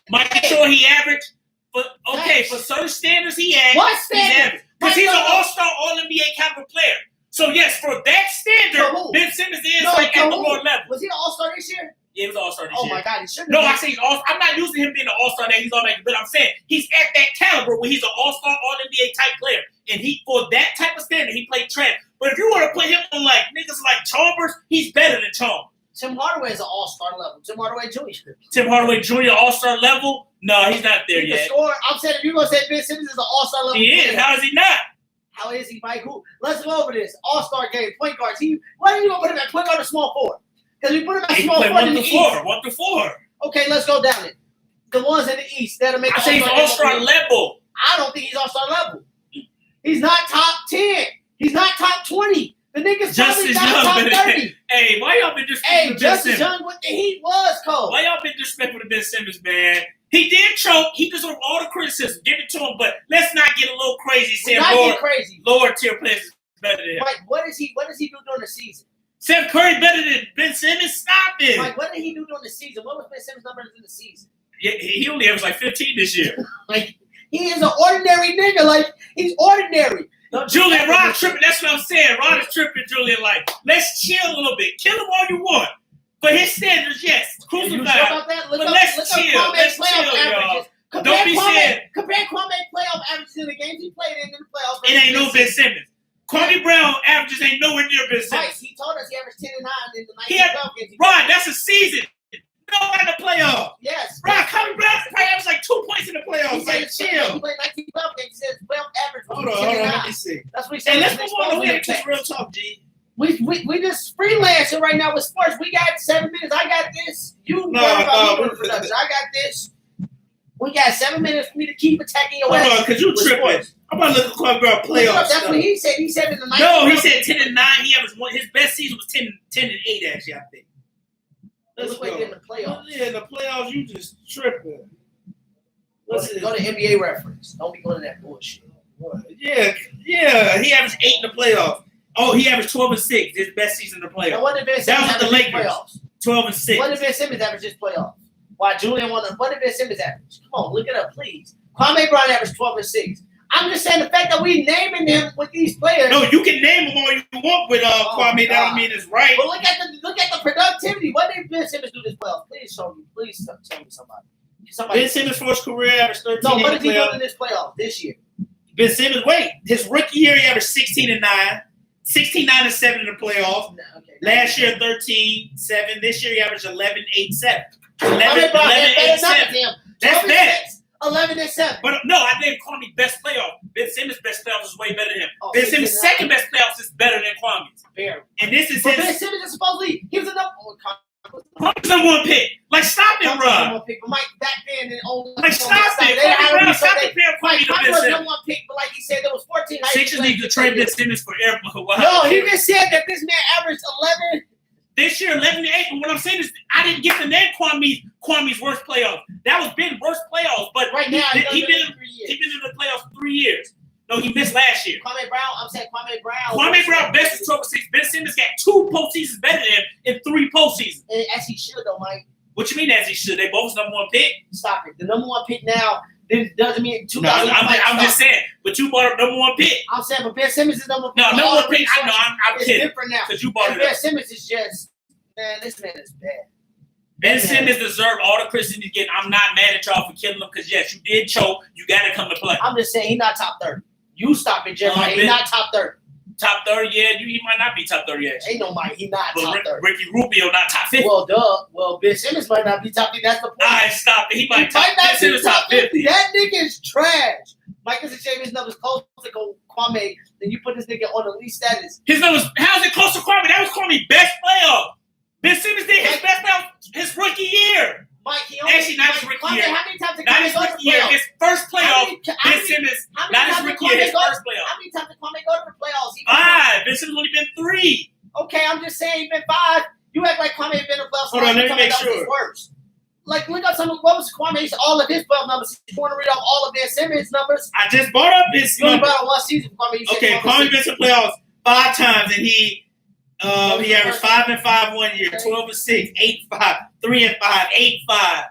Might be sure he averaged, but okay, for certain standards he averaged. What He's standard? average. Because he's an all-star, all-NBA caliber player. So yes, for that standard, Ben Simmons is at the lower level. Was he an all-star this year? Yeah, he was an all-star this year. Oh my god, he should have. No, I say he's all. I'm not using him being an all-star that he's automatic, but I'm saying he's at that caliber where he's an all-star, all-NBA type player, and he for that type of standard he played trash. But if you want to put him on like niggas like Chalmers, he's better than Chalmers. Tim Hardaway is an all-star level. Tim Hardaway Jr. Tim Hardaway Jr. all-star level? No, he's not there yet. I'm saying if you're gonna say Ben Simmons is an all-star level, He is. How is he not? How is he, Mike? Who? Let's go over this all-star game. Point guards. Why didn't you go put him at point guard or small forward? Because we put him at small forward in the East. 1 through 4. Okay, let's go down it. The ones in the East that'll make. I say he's all-star level. I don't think he's all-star level. He's not top 10. He's not top 20. The nigga's probably not top 30. Hey, why y'all been disrespectful to Ben Justice Simmons? Young with the Heat was cold. Why y'all been disrespectful to Ben Simmons, man? He did choke. He deserved all the criticism. Give it to him, but let's not get a little crazy saying lower tier players is better than him. Mike, what does he do during the season? Steph Curry better than Ben Simmons? Stop it. Mike, what did he do during the season? What was Ben Simmons' numbers in the season? Yeah, he only averaged like 15 this year. Like, he is an ordinary nigga. Like, he's ordinary. Julian, Ron tripping. That's what I'm saying. Ron is tripping, Julian. Like, let's chill a little bit. Kill him all you want. But his standards, yes. Crucify. But let's chill. Let's chill, y'all. Don't be scared. Compare Kwame playoff averages in the games he played in the playoffs. It ain't no Ben Simmons. Kwame Brown averages ain't nowhere near Ben Simmons. Right, he told us he averaged 10 and 9 in the 1912 games. Ron, that's a season. No, in the playoffs. Yes. Ron, Kwame Brown probably averaged like 2 points in the playoffs. He said, chill. He played 1912 games. He said 12 average. Hold on. Let me see. That's what he said. Hey, let's move on. We have to real talk, G. We just freelancing right now with sports. We got 7 minutes. I got this. You worry about production. I got this. We got 7 minutes for me to keep attacking your ass. Hold on, because you tripping. Sports. I'm about to look at Kwame Brown playoffs. That's what he said. He said in the night. No, he said 10 and 9. He averaged one. His best season was 10 and 8, actually, I think. Let's wait in the playoffs. Yeah, in the playoffs, you just tripping. Go to NBA reference. Don't be going to that bullshit. Yeah. He averaged 8 in the playoffs. Oh, he averaged 12 and 6. His best season in the playoffs. And what did Ben Simmons that was the Lakers. Playoffs? 12 and 6. What did Ben Simmons average this playoffs? Why Julian won? What did Ben Simmons average? Come on, look it up, please. Kwame Brown averaged 12 and 6. I'm just saying the fact that we naming him with these players. No, you can name them all you want with Kwame. That don't mean it's right. But look at the productivity. What did Ben Simmons do this playoffs? Please show me. Please tell me somebody. Ben Simmons' first career averaged 13. No, what did he do in this playoff this year? Ben Simmons, his rookie year he averaged 16 and 9, 16, 9 and 7 in the playoffs. Okay. Last year 13, 7. This year he averaged 11, 8, 7. 11, Kwame 8, 7. That's bad. 11 and 7. But no, I didn't call me best playoff. Ben Simmons' best playoffs is way better than him. Ben 6 Simmons' second best playoffs is better than Kwame's. Fair. And this is but Ben Simmons is supposedly he was enough. Kwame's number one pick. Like, stop it, Rob. But Mike, back then, like, stop it. Stop comparing Kwame to Ben Simmons. Number one pick, but like he said, there was 14. Sixers need to trade Ben Simmons for air. No, he just said that this man averaged 11. This year, 11 to 8. But what I'm saying is, I didn't get the name Kwame's worst playoffs. That was Ben's worst playoffs. But right now, he's been in the playoffs 3 years. No, he missed last year. Kwame Brown, I'm saying Kwame Brown. Kwame Brown best is 12 6. Ben Simmons got 2 postseasons better than him in 3 postseasons. And as he should, though, Mike. What you mean as he should? They both number one pick. Stop it. The number one pick now doesn't mean 2000. No, I'm just saying. But you bought up number one pick. I'm saying, but Ben Simmons is number one. No, number one pick. I know. I'm it's kidding. Different now. Because you bought and it Ben up. Simmons is just this man is bad. Ben Simmons deserved all the criticism he's getting. I'm not mad at y'all for killing him because yes, you did choke. You got to come to play. I'm just saying he's not top 30. You stop it, Jeremiah. He's not top 30. Top 30, yeah. He might not be top 30 actually. Ain't nobody. He's not but top 30. Ricky Rubio not top 50. Well, duh. Well, Ben Simmons might not be top 50. That's the point. All right, stop it. He might not be top 50. That nigga is trash. Michael James' numbers close to Kwame. Then you put this nigga on the least status. His numbers. How's it close to Kwame? That was Kwame's best playoff. Ben Simmons did his best playoff his rookie year. Mike, he only, actually not his rookie year. How many times did not Kwame his go to the rookie year. playoffs? His first playoff. Ben Simmons. Not his rookie year. His first playoff. How many times did Kwame go to the playoffs? 5. Ben Simmons only been 3. Okay, I'm just saying he's been 5. You act like Kwame been in the playoffs. Hold on, let me make sure. Like, look up what was Kwame's all of his 12 numbers. You want to read off all of Ben Simmons' numbers? I just brought up his numbers. You only brought up one season for Kwame. Okay, Kwame been to the playoffs 5 times, and he averaged 5 and 5 one year, 12 and 6, 8-5, 3 and 5, 8-5.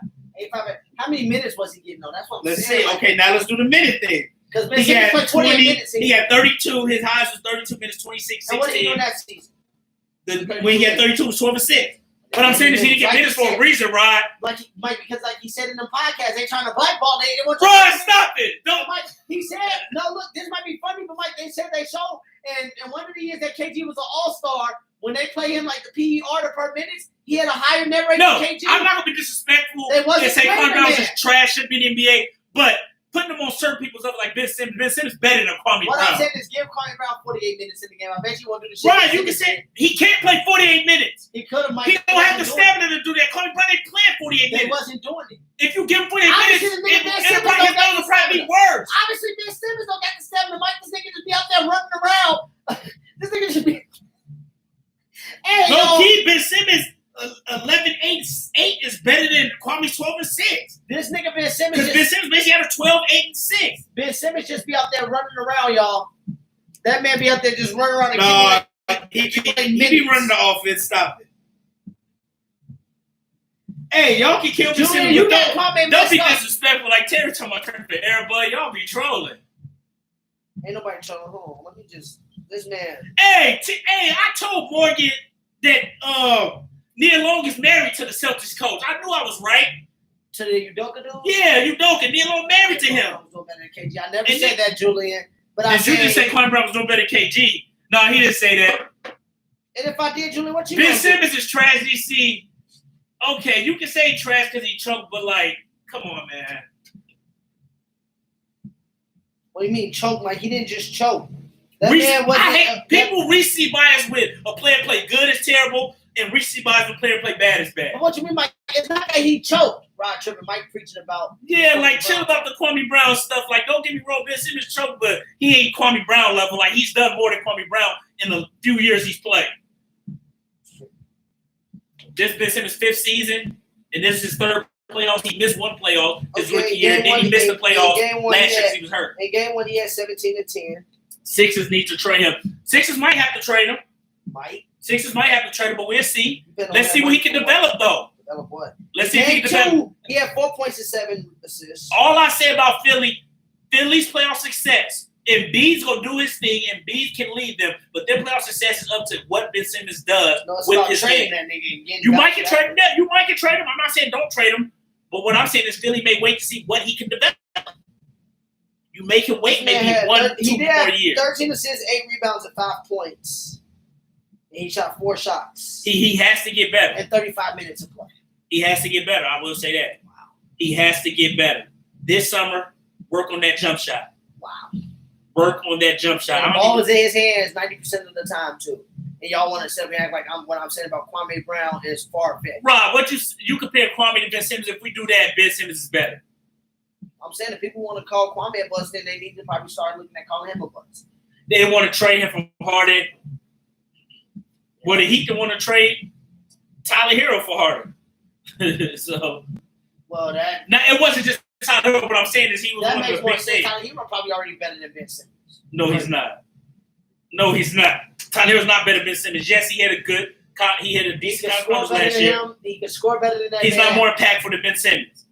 How many minutes was he getting though? That's what I'm saying. Let's see. Okay, now let's do the minute thing. Because Ben Simmons played 28 minutes. He had 32. His highest was 32 minutes, 26, 16. And what did he do that season? When he had 32, it was 12 and 6. What I'm saying is he didn't get minutes for a reason, Rod. Mike, because like he said in the podcast, they trying to blackball. Rod, stop it! Don't. Mike, he said, no, look, this might be funny, but Mike, they said they showed, and one of the years that KG was an all-star, when they play him like the PER per minutes, he had a higher net rate than KG. I'm not going to be disrespectful and say Kwame Brown was just trash, should be in the NBA, but putting him on certain people's up like Ben Simmons better than Kwame Brown. What I'm saying is give Kwame Brown 48 minutes in the game. I bet you won't do the shit. Right, you can say he can't play 48 minutes. He could have, Mike. He don't have the stamina to do that. Kwame Brown ain't playing 48 minutes. He wasn't doing it. If you give him 48 minutes, it'll probably be worse. Obviously, Ben Simmons don't got the stamina. Mike, this nigga just be out there running around. This nigga should be. Hey, no, key, Ben Simmons 11-8 is better than Kwame's 12-6. This nigga Ben Simmons. Because Ben Simmons basically had a 12-8-6. Ben Simmons just be out there running around, y'all. That man be out there just running around. And he be running the offense. Stop it. Hey, y'all can kill Ben Simmons. You got Kwame. Don't be disrespectful like Terry talking about Kirk for air, bud. Y'all be trolling. Ain't nobody trolling. Hold on. Let me just. This man. Hey, I told Morgan that Neil Long is married to the Celtics coach. I knew I was right. To the Udoka dude? Yeah, Udoka. Neil Long married to him. I never said that, Julian. But I said. You just say Kwame Brown was no better than KG. No, he didn't say that. And if I did, Julian, what you Ben Simmons is trash, DC. Okay, you can say trash because he choked, but like, come on, man. What do you mean choke? Like, he didn't just choke. People recency bias with a player play good is terrible, and recency bias with a player play bad is bad. But what you mean, Mike? It's not that he choked. Rod Trippin, Mike preaching about. Yeah, like chill about the Kwame Brown stuff. Like, don't get me wrong, Ben Simmons choked, but he ain't Kwame Brown level. Like, he's done more than Kwame Brown in the few years he's played. This Ben Simmons' 5th season, and this is his 3rd playoff. He missed 1 playoff his rookie year, and then he missed the playoff last year because he was hurt. In game 1, he had 17-10. Sixers need to trade him. Sixers might have to trade him. Sixers might have to trade him, but we'll see. Let's see what he can develop, though. Develop what? Let's see if he can develop. He had 4 points and 7 assists. All I say about Philly's playoff success, if Embiid's going to do his thing, and Embiid can lead them, but their playoff success is up to what Ben Simmons does with his game. You might can trade him. You might can trade him. I'm not saying don't trade him, but what I'm saying is Philly may wait to see what he can develop. You make him wait maybe 1-2 more years. 13 assists, 8 rebounds, and 5 points. And he shot 4 shots. He has to get better. And 35 minutes of play. He has to get better. I will say that. Wow. He has to get better. This summer, work on that jump shot. Wow. Work on that jump shot. And the ball was in his hands 90% of the time, too. And y'all want to sit me act like what I'm saying about Kwame Brown is far-fetched. Rob, what you compare Kwame to Ben Simmons. If we do that, Ben Simmons is better. I'm saying if people want to call Kwame a bust, then they need to probably start looking at calling him a bust. They want to trade him from Harden. Well, the Heat can want to trade Tyler Hero for Harden. So, well, that now it wasn't just Tyler Hero, but I'm saying is he was one of the big things. Tyler Hero probably already better than Ben Simmons. No, he's not. No, he's not. Tyler Hero's not better than Ben Simmons. Yes, he had a good He hit a decent score conference better last than year. him. He can score better than that. He's man. not more impactful than Ben Simmons.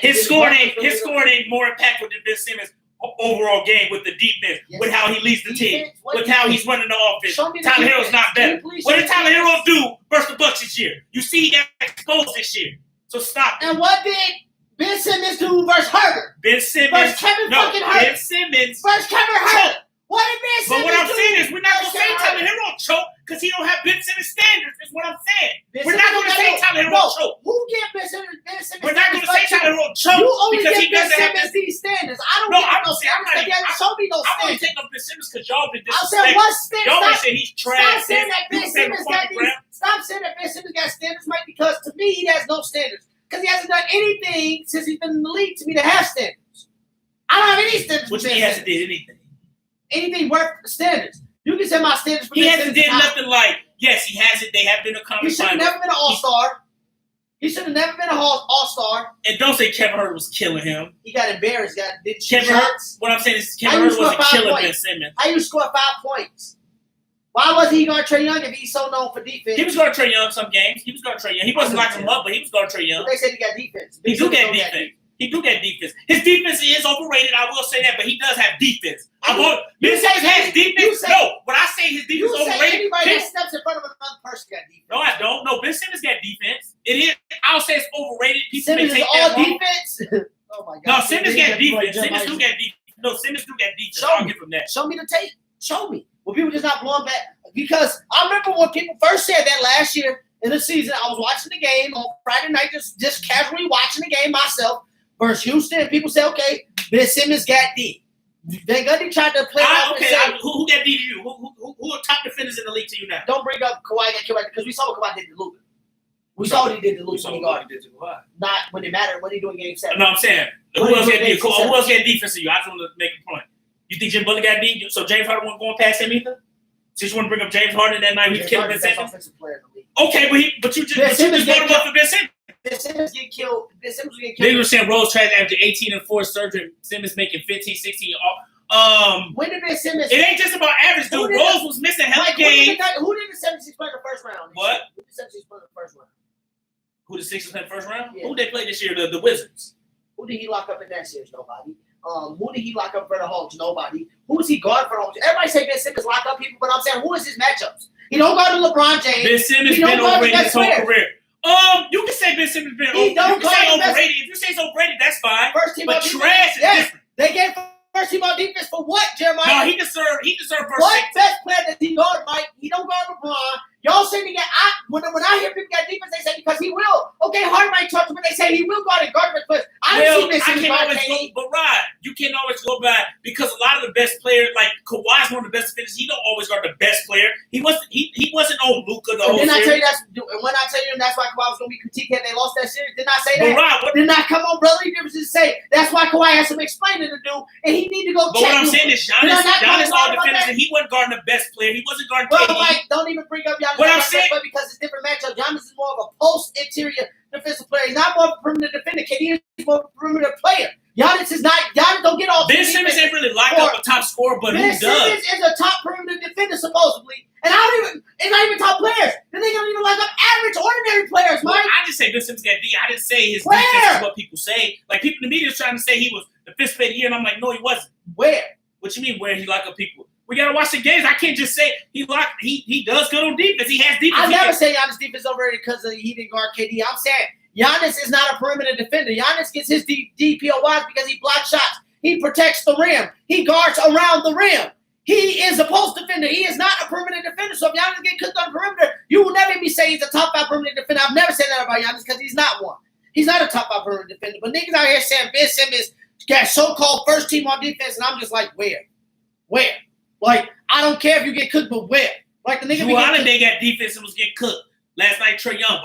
His score ain't more impactful than Ben Simmons' overall game with the defense, with how he leads the team, with how he's running the offense. Tyler Herro's not better. What did Tyler Herro do versus the Bucks this year? You see, he got exposed this year. So stop. And what did Ben Simmons do versus Herbert? Ben Simmons. Versus Kevin fucking Herbert. Ben Simmons. Versus Kevin Herbert. What did Ben Simmons do? But what I'm saying is, we're not going to say Tyler Herro choke because he don't have Ben Simmons standards. Is what I'm saying. We're not going to say Tyler Herro choke. Who get Ben Simmons? We're not going to say Tyler Herro choke because he doesn't have Ben Simmons these standards. I don't No, get I'm no not saying. I'm not. Show me no I'm going to standards. take up Ben Simmons because y'all been I said disrespectful. what standards? Y'all been saying he's trash. Stop saying that Ben Simmons got these. Stop saying that Ben Simmons got standards, Mike. Because to me, he has no standards. Because he hasn't done anything since he's been in the league to me to have standards. I don't have any standards. Which he hasn't did anything. Anything worth standards. You can say my standards for He Ben hasn't Simmons did nothing like, yes, he hasn't. They have been a He conference should have final. never been an all-star. He should have never been an all-star. And don't say Kevin Hurt was killing him. He got embarrassed. Did Kevin Hurt, what I'm saying is Kevin Hurt wasn't killing Ben Simmons. How you score 5 points? Why wasn't he going to Trae Young if he's so known for defense? He was going to Trae Young some games. He was going to Trae Young. He wasn't locking him up, but he was going to Trae Young. But they said he got defense. He do get defense. He do get defense. His defense is overrated. I will say that, but he does have defense. Ben Simmons has defense. No, when I say his defense is overrated, anybody that steps in front of another person got defense. No, I don't. No, Ben Simmons got defense. It is. I'll say it's overrated. People Simmons may take is all that wrong. defense. Oh my God. No, Simmons got defense. Simmons do get defense. No, Simmons do get defense. I'll give him that. Show me the tape. Show me. Well, people just not blowing back. Because I remember when people first said that last year in the season, I was watching the game on Friday night, just casually watching the game myself versus Houston. And people say, okay, Ben Simmons got D. Van Gundy tried to play who got D to you? Who are top defenders in the league to you now? Don't bring up Kawhi got killed because we saw what Kawhi did to Luka. We saw what he did to Luka when he guarded. Not when it mattered. When he doing game 7. No, I'm saying who else got defense to you? I just want to make a point. You think Jim Butler got D? So James Harden wasn't going past him either? Since you want to bring up James Harden that night, he's killing Ben Simmons. Okay, but you just brought him up for Ben Simmons. Ben Simmons get killed. Ben Simmons get killed. They were saying Rose trash after 18 and 4 surgery. Simmons making 15, 16. When did Ben Simmons? It ain't just about average, dude. Rose was missing hella games. Who did the 76 play in the first round? What? Who did the 76 play in the first round? Who the Sixers played in the first round? Yeah. Who they played this year? The Wizards. Who did he lock up in that series? Nobody. Who did he lock up for the Hawks? Nobody. Who is he guard for the Hawks? Everybody say Ben Simmons lock up people, but I'm saying who is his matchups? He don't guard to LeBron James. Ben Simmons been overrated his whole career. You can say Ben Simmons been overrated. You can say overrated. If you say he's overrated, that's fine. First team, but trash is different. They gave first team on defense for what, Jeremiah? No, he deserved first. What best player does he guard, Mike? He don't guard LeBron. Y'all say he got. When I hear people got defense, they say because he will. Okay, Harden might touch him, but they say he will guard and guard but I can't always go. But Rod, you can't always go by because a lot of the best players, like Kawhi's one of the best defenders. He don't always guard the best player. He wasn't on Luka the whole series. Didn't I tell you and when I tell you that's why Kawhi was going to be critiqued had they lost that series? Didn't I say that? But Rod, didn't I come on, brother? You just say that's why Kawhi has some explaining to do, and he need to go. But check what I'm saying is Giannis all defenders, and he wasn't guarding the best player. He wasn't guarding KD. Like, don't even bring up Giannis. What I'm saying. Because it's different matchup. Giannis is more of a post-interior defensive player. He's not more of a perimeter defender. KD is more of a perimeter player. Giannis don't get all. Ben Simmons ain't really locked up a top scorer, but who does? Ben Simmons is a top perimeter defender supposedly, and it's not even top players. Then they don't even lock up average, ordinary players, Mike. Well, I just say Ben Simmons got D. I didn't say his defense is what people say. Like people in the media is trying to say he was the fifth player of the year, and I'm like, no, he wasn't. Where? What you mean where he locked up people? We gotta watch the games. I can't just say he does good on defense. He has defense. I never say Giannis' defense overrated because he didn't guard KD. I'm saying Giannis is not a perimeter defender. Giannis gets his DPOYs because he blocks shots. He protects the rim. He guards around the rim. He is a post defender. He is not a perimeter defender. So if Giannis get cooked on the perimeter, you will never be saying he's a top 5 perimeter defender. I've never said that about Giannis because he's not one. He's not a top 5 perimeter defender. But niggas out here saying Ben Simmons got so-called first team on defense, and I'm just like, where? Like, I don't care if you get cooked, but where? Like the nigga. Drew Holiday got defense and was getting cooked. Last night, Trae Young,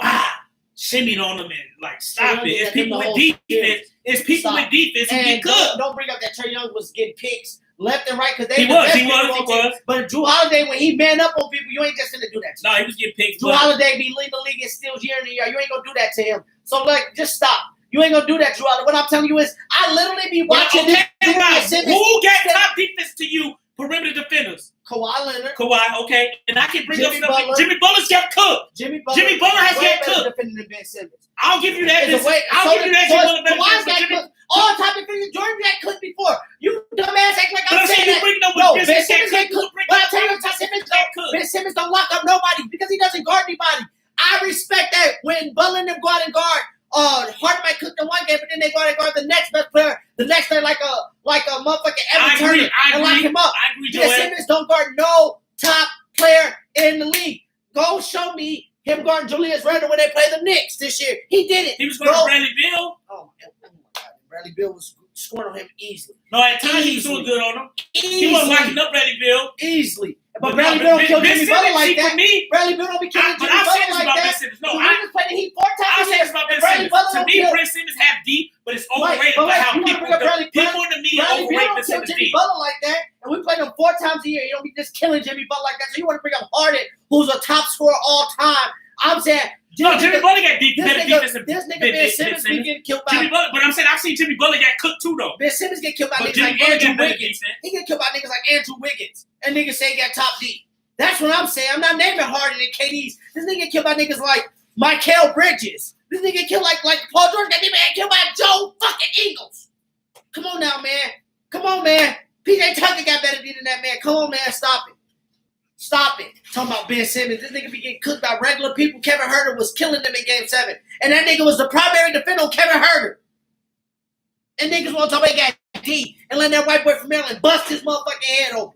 shimmied on him and like, stop it. It's people with defense. It's people with defense who get cooked. Don't bring up that Trae Young was getting picks left and right because they he was. But Drew Holiday, when he man up on people, you ain't just gonna do that. No, he was getting picks. Drew Holiday be leading the league in steals year in and year. You ain't gonna do that to him. So like, just stop. You ain't gonna do that, Drew Holiday. What I'm telling you is, I literally be watching this. Who got top defense to you? Perimeter defenders. Kawhi Leonard. Kawhi, okay. And I can bring Jimmy up Butler. Jimmy Butler's got cooked. Jimmy Butler has way got better cooked. defending than Ben Simmons. I'll give you that. It's a way- I'll so give you that. so Jimmy Butler better Kawhi's than got Jimmy. cooked. All time defending Jordan got cooked before. You dumbass act like But I'm I'm saying saying you that. bring up No, with Ben Simmons get cooked. bring But up I tell you what, Ben Simmons don't lock up nobody because he doesn't guard anybody. I respect that when Butler and them go out and guard. Harden might cook them one game, but then they go out and guard the next best player. The next player like a motherfucking Evan Turner and lock him up. I agree, Ben Joel. Simmons don't guard no top player in the league. Go show me him guarding Julius Randle when they play the Knicks this year. He did it. He was going to Bradley Beal. Oh my God. Bradley Beal was scoring on him easily. No, at times he was doing good on him. He wasn't locking up Bradley Beal. Easily. But Bradley Beal don't kill Jimmy Butler like that. For me, Bradley Beal don't be killing Jimmy I'll say Butler this like about Ben that. Simmons. No, So I we just played the Heat 4 times I'll a say year, this about and Ben Bradley Simmons. Butler To don't me, kill. Ben Simmons have deep, but it's overrated but by how you wanna people bring up Bradley in the media Bradley Beal overrate Ben don't kill Simmons Jimmy deep. Butler like that, and we played him 4 times a year. You don't be just killing Jimmy Butler like that. So you want to bring up Harden, who's a top scorer all time. I'm saying No, Jimmy Butler got better defense than this nigga Ben Simmons be getting killed by Jimmy Butler, but I'm saying I've seen Jimmy Butler get cooked too though. Ben Simmons get killed by But niggas Jimmy like Butler Andrew got better Wiggins. defense. He get killed by niggas like Andrew Wiggins. And niggas say he got top D. That's what I'm saying. I'm not naming Harden and KD's. This nigga get killed by niggas like Mikal Bridges. This nigga get killed like Paul George got killed by Joe fucking Eagles. Come on now, man. Come on, man. PJ Tucker got better D than that, man. Come on, man. Stop it. Stop it. Talking about Ben Simmons. This nigga be getting cooked by regular people. Kevin Huerter was killing them in Game 7. And that nigga was the primary defender on Kevin Huerter. And niggas want to talk about he got D and let that white boy from Maryland bust his motherfucking head open.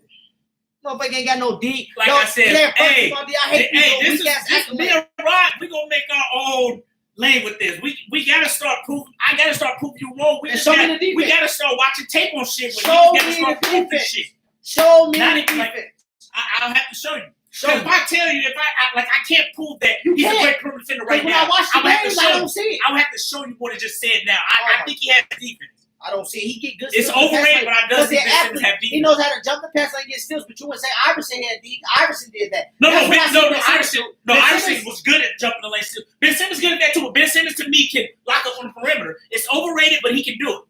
Motherfucker ain't got no D. Like no, I said, hey, I hate this weak ass is me and Rod. We gonna make our own lane with this. We gotta start proving. I gotta start proving you wrong. We gotta start watching tape on shit. Show me the defense. Shit. Show me Not the even defense. like, I'll have to show you. Show Because me. if I tell you, I can't prove that You he's can't. a great perimeter defender right When now. I watch the I would have to games, show I you. don't see it. I would have to show you what I just said now. Oh I think he has defense. I don't see it. He get good It's steals. overrated, but I Because does they're think Ben Simmons athletes. have He defense. knows how to jump the pass and get steals, but you wouldn't say Iverson had D. Iverson did that. No, That's what I see Ben Simmons Iverson. do. No, Ben Iverson Simmons- was good at jumping the lane still. Ben Simmons good at that too. But Ben Simmons to me can lock up on the perimeter. It's overrated, but he can do it.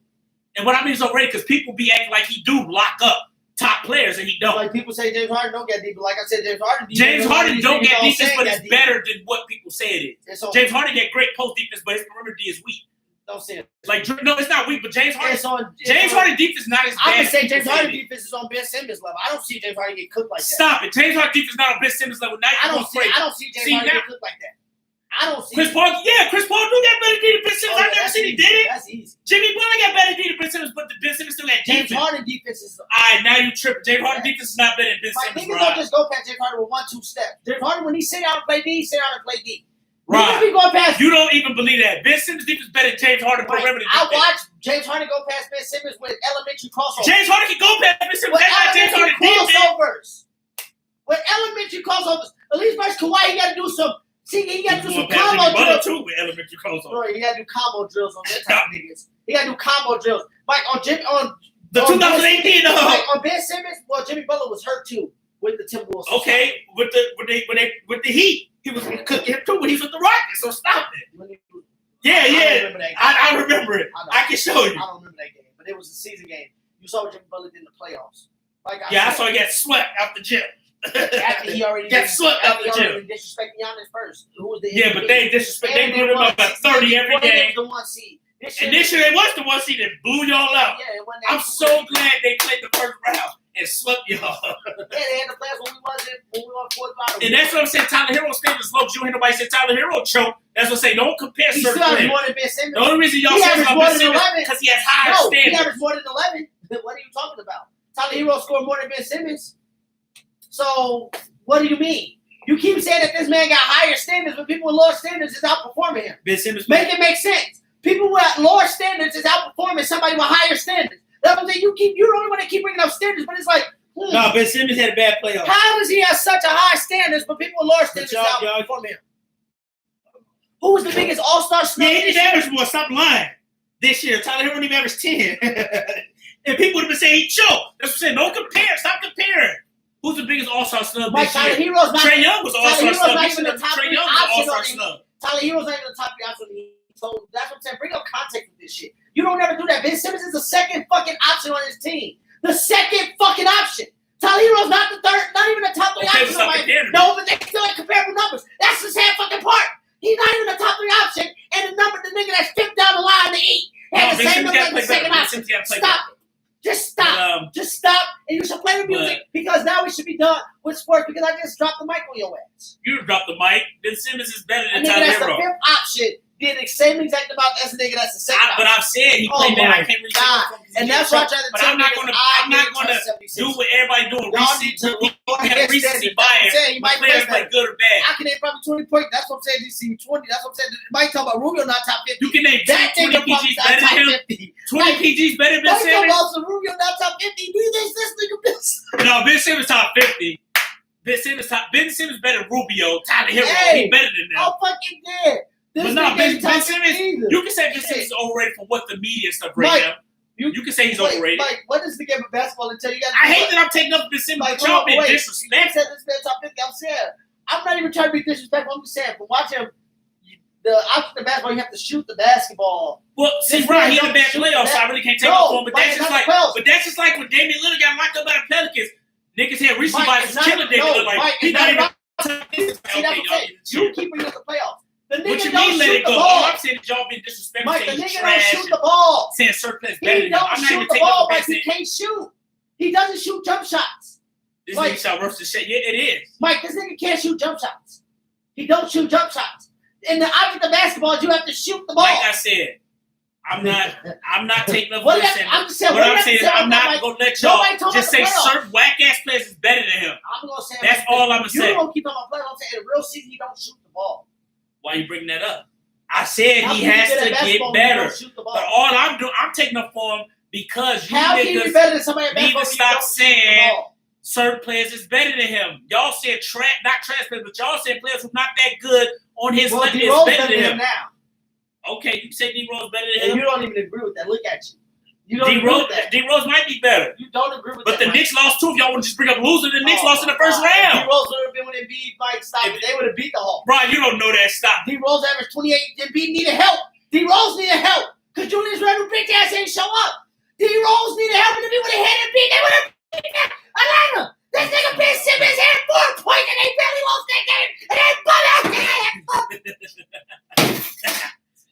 And what I mean is overrated because people be acting like he do lock up top players and he don't. Like people say James Harden don't get deep, but like I said, James Harden Don't get defense, but it's deep. better than what people say it is. It's on, James Harden get great post defense, but his perimeter D is weak. don't say it. Like no, it's not weak, but James Harden. James Harden defense is not as bad. I would as say people James Harden it is. defense is on Ben Simmons level. I don't see James Harden get cooked like that. Stop it. James Harden defense is not on Ben Simmons level. Now I you're don't going crazy. see James See, Harden now- get cooked like that. I don't see Chris Paul do got better D than Ben Simmons. I never seen he did it. That's easy. Jimmy Butler got better D than Ben Simmons, but the Ben Simmons still got James defense. Harden defense is. Alright, now you tripping. James Harden defense is not better than Ben Like, Simmons, niggas bro. don't just go past James Harden with 1-2 steps. James Harden, when he sit down and play D, he sit down and play D. Right. Niggas be going past. You don't even believe that. Ben Simmons defense better than James Harden Right. perimeter I defense. watched James Harden go past Ben Simmons with elementary crossovers. James Harden can go past Ben Simmons. With That's not James Harden elementary defense. crossovers. With elementary crossovers. At least versus Kawhi, he got to do some. See, he got to do some combo drills. too with elementary crossover. Bro, you got to do combo drills on that type of niggas. You got to do combo drills. Like on The on 2018 like on Ben Simmons. Well, Jimmy Butler was hurt too with the Timberwolves. Okay, with the Heat, he was cooking him too when he was with the Rockets. So stop it. Yeah, I remember it. I can show don't you. remember that game, but it was a season game. You saw what Jimmy Butler did in the playoffs. Like I saw he got swept out the gym. After he already got swept out the gym. Disrespecting Giannis first. Who was the Yeah, MVP. but they disrespect. They And blew him up by 30 every game. The 1 seed. And this year they was the one seed that blew y'all out. Yeah, it wasn't I'm that so glad they played the first round and swept y'all. Yeah, they had the players when we won fourth round. And that's what I'm saying. Tyler Hero stayed as low. You don't hear nobody say Tyler Hero choke. That's what I'm saying. Don't compare He certain still averaged players. more than Ben Simmons. The only reason y'all He say averaged about more Ben than Simmons 11. because he has higher No, he standards. averaged more than 11. What are you talking about? Tyler Hero scored more than Ben Simmons. So, what do you mean? You keep saying that this man got higher standards, but people with lower standards is outperforming him. Ben Simmons. Make it make sense. People with lower standards is outperforming somebody with higher standards. That's what I'm saying. You're the only one that keep bringing up standards, but it's like, No, Ben Simmons had a bad playoff. how does he have such a high standards, but people with lower standards is outperforming him? Who was the biggest all-star snub? Yeah, he didn't average more. Stop lying. This year, Tyler Hero didn't even average 10. And people would have been saying he choked. That's what I'm saying. Don't compare. Stop comparing. Who's the biggest all-star snub Mike, this Tyler year? Hero's not. Trey Young was an Tyler all-star Hero's snub. not He even the said top Trey three Young was an option all-star on him. snub. Tyler Hero's not even the top 3 option. So that's what I'm saying. Bring up context with this shit. You don't ever do that. Ben Simmons is the second fucking option on his team. The second fucking option. Tyler Hero's not the third, not even the top 3 Okay, option. stop Right? comparing them. No, but they still have comparable numbers. That's the sad fucking part. He's not even the top 3 option, and the nigga that's fifth down the line to eat had the same number as the second option. Stop it. Just stop. Just stop, and you should play the music because now we should be done with sports because I just dropped the mic on your ass. You dropped the mic. Ben Simmons is better A than nigga Tyler that's Hero. the fifth option did the same exact amount as a nigga that's the second But option. I've said he played better. I can't really say God. And that's why I tried to But tell I'm not niggas, gonna I I'm not didn't gonna trust 76. do what everybody doing. Y'all need to Have recency bias. He But might players play play good or bad. I can name probably 20 points. That's what I'm saying. DC 20. That's what I'm saying. Mike talking about Rubio not top 50. You can name That 20 nigga probably PGs not better top than him. 50. 20 PGs better than Ben Mike talking Simmons. about some Rubio not top 50. This nigga bitch. No, Ben Simmons top 50. Ben Simmons better than Rubio. Tyler Hero, Hey, he better than them. I'm fucking dead. This But no, nigga ain't Ben top Simmons, 50 either. you can say Ben Simmons is overrated for what the media stuff right Mike, now. You can say he's Wait, overrated. Mike, what is the game of basketball until you got? I hate that I'm taking up Ben Simmons, Mike, but y'all being wait. You disrespectful. said this man top 50. I'm saying I'm not even trying to be disrespectful. I'm just saying, but watching the option of basketball, you have to shoot the basketball. Well, see, This Ron, man he in a don't bad shoot playoff, so that. I really can't take No, up for him. But Mike, that's it's just not like, the playoffs. but that's just like when Damian Lillard got locked up by the Pelicans. Niggas had recency Mike, bias it's was not- killing Damian no, Lillard. Like, Mike, he's it's not not even. See, that's what I'm saying. You keep bringing up the playoffs. The What nigga you don't mean let shoot it the go? All ball. I'm saying is y'all being disrespectful, Mike, the saying he's nigga don't trash, shoot the ball. saying certain players better He than him. I'm don't not shoot even the taking ball, up for Mike. He saying can't shoot. He doesn't shoot jump shots. this Mike- nigga shot worse than shit. Yeah, it is. Mike, this nigga can't shoot jump shots. He don't shoot jump shots. In the object of basketball, you have to shoot the ball. Like I said, I'm not taking up What for you saying. have- I'm just saying, What what you I'm have to saying is say I'm about not Mike? gonna let y'all Nobody talking just about say the playoffs. certain whack ass players is better than him. I'm gonna say That's all I'm gonna you say. don't keep on my players. I'm saying in the real season, he don't shoot the ball. Why you bringing that up? I said How he can you has get at to get basketball when you better. don't shoot the ball? But all I'm doing, I'm taking up for him because you How can you be niggas better than somebody at need basketball to when you stop don't shoot the saying ball? certain players is better than him. Y'all said not trash players, but y'all said players who's not that good on his Well, level is D-Rose better than him. now. Okay, you say D-Rose better than And him? you don't even agree with that. Look at you. You don't agree with that. D-Rose might be better. You don't agree with But that. the Knicks lost too. If y'all want to just bring up losing, the Knicks lost in the first D round. Rose would have been when Embiid might stop it. They would have beat the Hawks. Bro, you don't know that. Stop. D Rose averaged 28. Embiid needed help. D Rose needed help because Julius Randle bitch ass ain't show up. D Rose needed help, and if he would have had Embiid, they would have beat Atlanta. This nigga Ben Simmons had 4 points and they barely lost that game. And they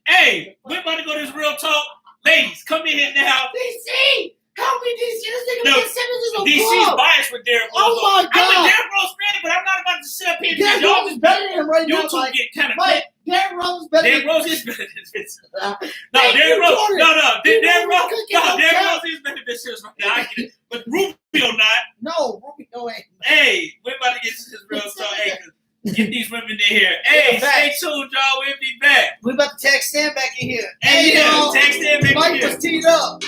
Hey, we're about to go to this real talk. Ladies, come in here now. DC, help me, DC. This nigga No, Ben Simmons is a DC's ball. biased with Derrick Rose. Oh my I'm a God. Derrick Rose fan, but I'm not about to sit up here Derrick because y'all Rose is better than him right you now. two Like, get kind of Mike, Derrick Rose is better Derrick than Rose is better than this. No, Thank Derrick you, Rose. Jordan. No, Derrick Derrick Rose. Rose No, couldn't Derrick get no Rose is better than this right now. I get it. But Rubio not. No, Rubio ain't. Hey, we're about to get to this real talk. Hey, get these women in here. Hey, stay tuned, y'all. We'll be back. We about to tag Stan back in here. Hey, yeah, y'all. text them back Mike in here. was teed up.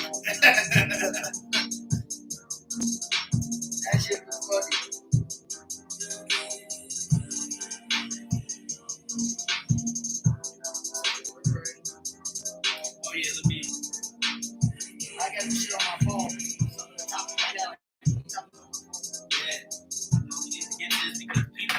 That shit was funny. Oh, yeah, let me. I got this shit on my phone. Something on top of my head. Yeah. We need to get this because people.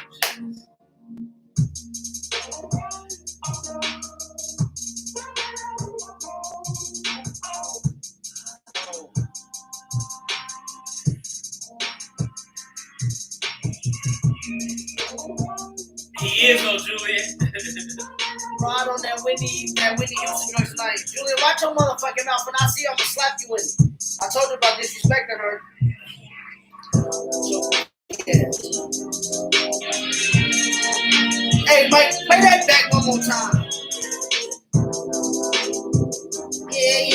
He is though, Julian. Rod on that Whitney Houston joint tonight. Julian, watch your motherfucking mouth. When I see you, I'm gonna slap you with it. I told you about disrespecting her. So, yeah. Hey, Mike, play that back one more time. Yeah.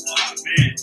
Oh, man.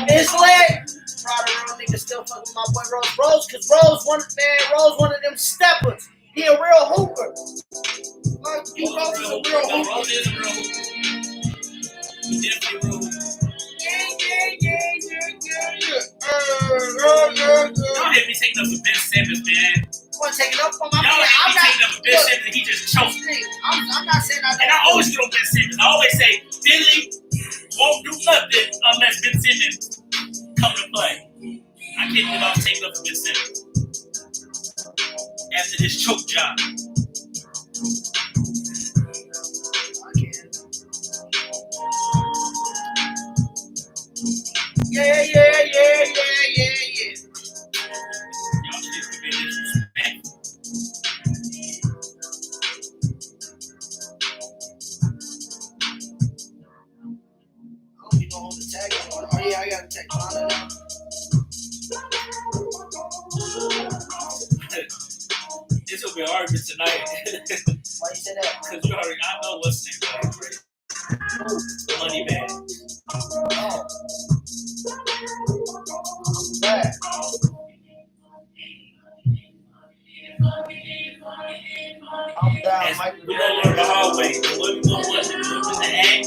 It's lit. Proud of real nigga still fucking with my boy Rose, cause Rose one of them steppers. He a real hooper. East Coast is a real hoop. Rose is a real hoop. Definitely real hoop. Y'all hit me taking up for Ben Simmons, man. Want to take it up for my Y'all man? hit I'm me not. taking up for Ben Simmons and he just choked. I'm not saying I And I always get on Ben Simmons. I always say, Philly won't do nothing unless Ben Simmons come to play. I can't believe I'm taking up for Ben Simmons. After this choke job. Yeah. Y'all just commit disrespect. You know the tag. Oh yeah, I got to tag. This will be an argument tonight. Why you say that? Because you already, I know what's name. Money bag. Oh. Bad. I'm down, Mike. We gonna learn the hard way. What we gonna want to do is the act.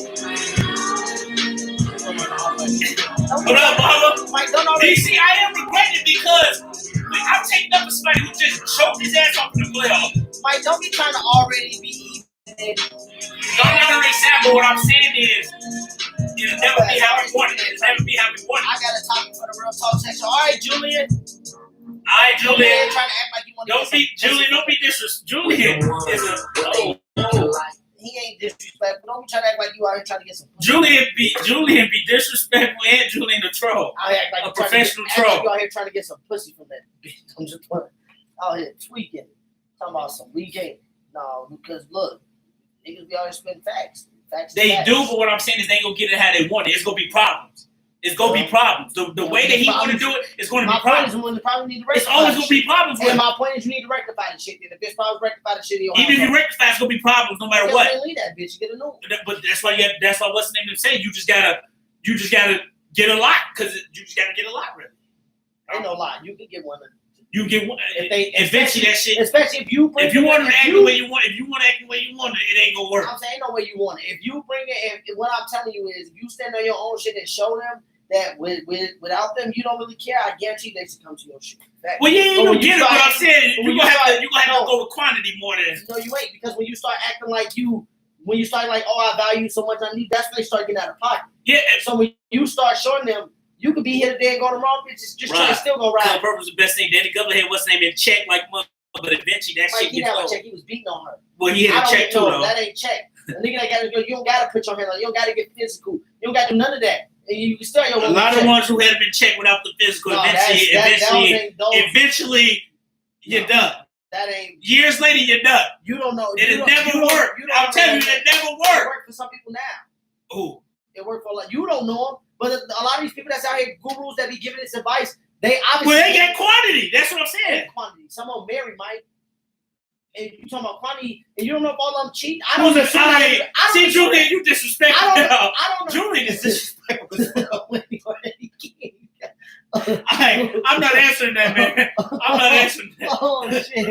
What up, Mama? Mike, don't already. DC, I am regretting because I'm taking up for somebody who just choked his ass off in the playoffs. Mike, don't be trying to already be even. I'm not gonna example. What I'm saying is, it'll never be how we want it. It'll never be how we want I got a topic for the real talk section. All right, Julian. it. All right, Julian. Trying to act like you want to. Don't be Julian. Don't be disrespectful. Julian is a. He ain't disrespectful. Don't be trying to act like you out here trying to get some. Julian be disrespectful and Julian a troll. I act like A you trying professional to get, troll. Act like you out here trying to get some pussy from that bitch. I'm just out here tweaking. Talking about some weekend. No, because look, niggas be out here spitting facts. They do, but what I'm saying is they ain't gonna get it how they want it. It's gonna be problems. It's gonna be problems. The way that he want to do it, it's gonna be My point is problems. when the problem need to It's rectify. always gonna be problems with And it. my point is you need to rectify the shit. Then if there's problems, rectify the shit. Even if you rectify, it's gonna be problems no matter what. Leave that bitch. Get a new one. But that's why what's the name of saying you just gotta get a lot because you just gotta get a lot really. Ain't no lie. You can get one. You get one. If Eventually that shit. Especially if you bring If you want to act the you, way you want, if you want to act the way you want, it ain't gonna work. I'm saying no way you want it. If you bring it, if what I'm telling you is, if you stand on your own shit and show them that without them you don't really care, I guarantee they should come to your shit. Well, yeah, you But don't when get you it. What start- I'm saying, but you when gonna you have start- to go with quantity more than. No, you ain't, because when you start acting like you, when you start like, oh, I value you so much, I need, that's when they start getting out of pocket. Yeah. So when you start showing them, you could be here today and go to the wrong bitches, just try to still go Color right. purpose the best thing. Danny Glover had what's name in check like mother, but eventually that Like, shit he gets didn't have a old. check, he was beating on her. Well, he had a check too, though. That ain't check. The nigga that got to go, you don't gotta put your hand on, you don't gotta get physical, you don't gotta do none of that. And you can still have your A lot of ones who had been checked without the physical, eventually, you're done. That ain't. Years later, you're done. You don't know. It'll never work. I'm telling you, it never It worked. worked for some people now. Ooh. It worked for a lot. You don't know them, but a lot of these people that's out here, gurus that be giving this advice, they obviously. Well, they got quantity. That's what I'm saying. Quantity. Some of them marry, Mike. And you talking about quantity, and you don't know if all of them cheat. I Who's don't it? assume that. I don't See, assume Julian, you disrespectful I now. don't know. Julian is disrespectful. I'm not answering that, man. I'm not answering that. Oh, shit.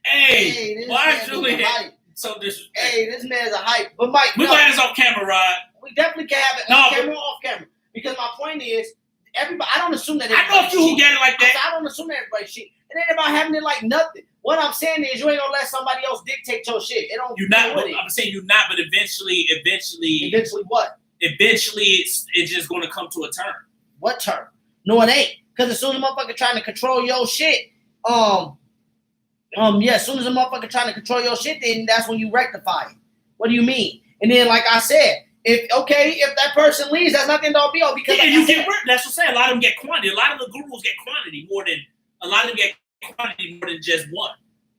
Hey, this why man is is Julian a hype. so disrespectful? Hey, this man's a hype. But Mike, We're no, going to have this on camera, Rod. we definitely can have it No, on but- camera or off camera. Because my point is, everybody. I don't assume that. I know a few who get it like that. I don't assume that everybody shit. It ain't about having it like nothing. What I'm saying is, you ain't gonna let somebody else dictate your shit. It don't. You're not. With it. I'm saying you're not, but eventually, Eventually, what? it's just going to come to a turn. What term? No, it ain't. Because as soon as a motherfucker trying to control your shit, as soon as a motherfucker trying to control your shit, then that's when you rectify it. What do you mean? And then, like I said, if that person leaves, that's not the end all be all. Because Yeah, like you I said, get. That's what I'm saying. A lot of them get quantity. A lot of the gurus get quantity more than. A lot of them get quantity more than just one.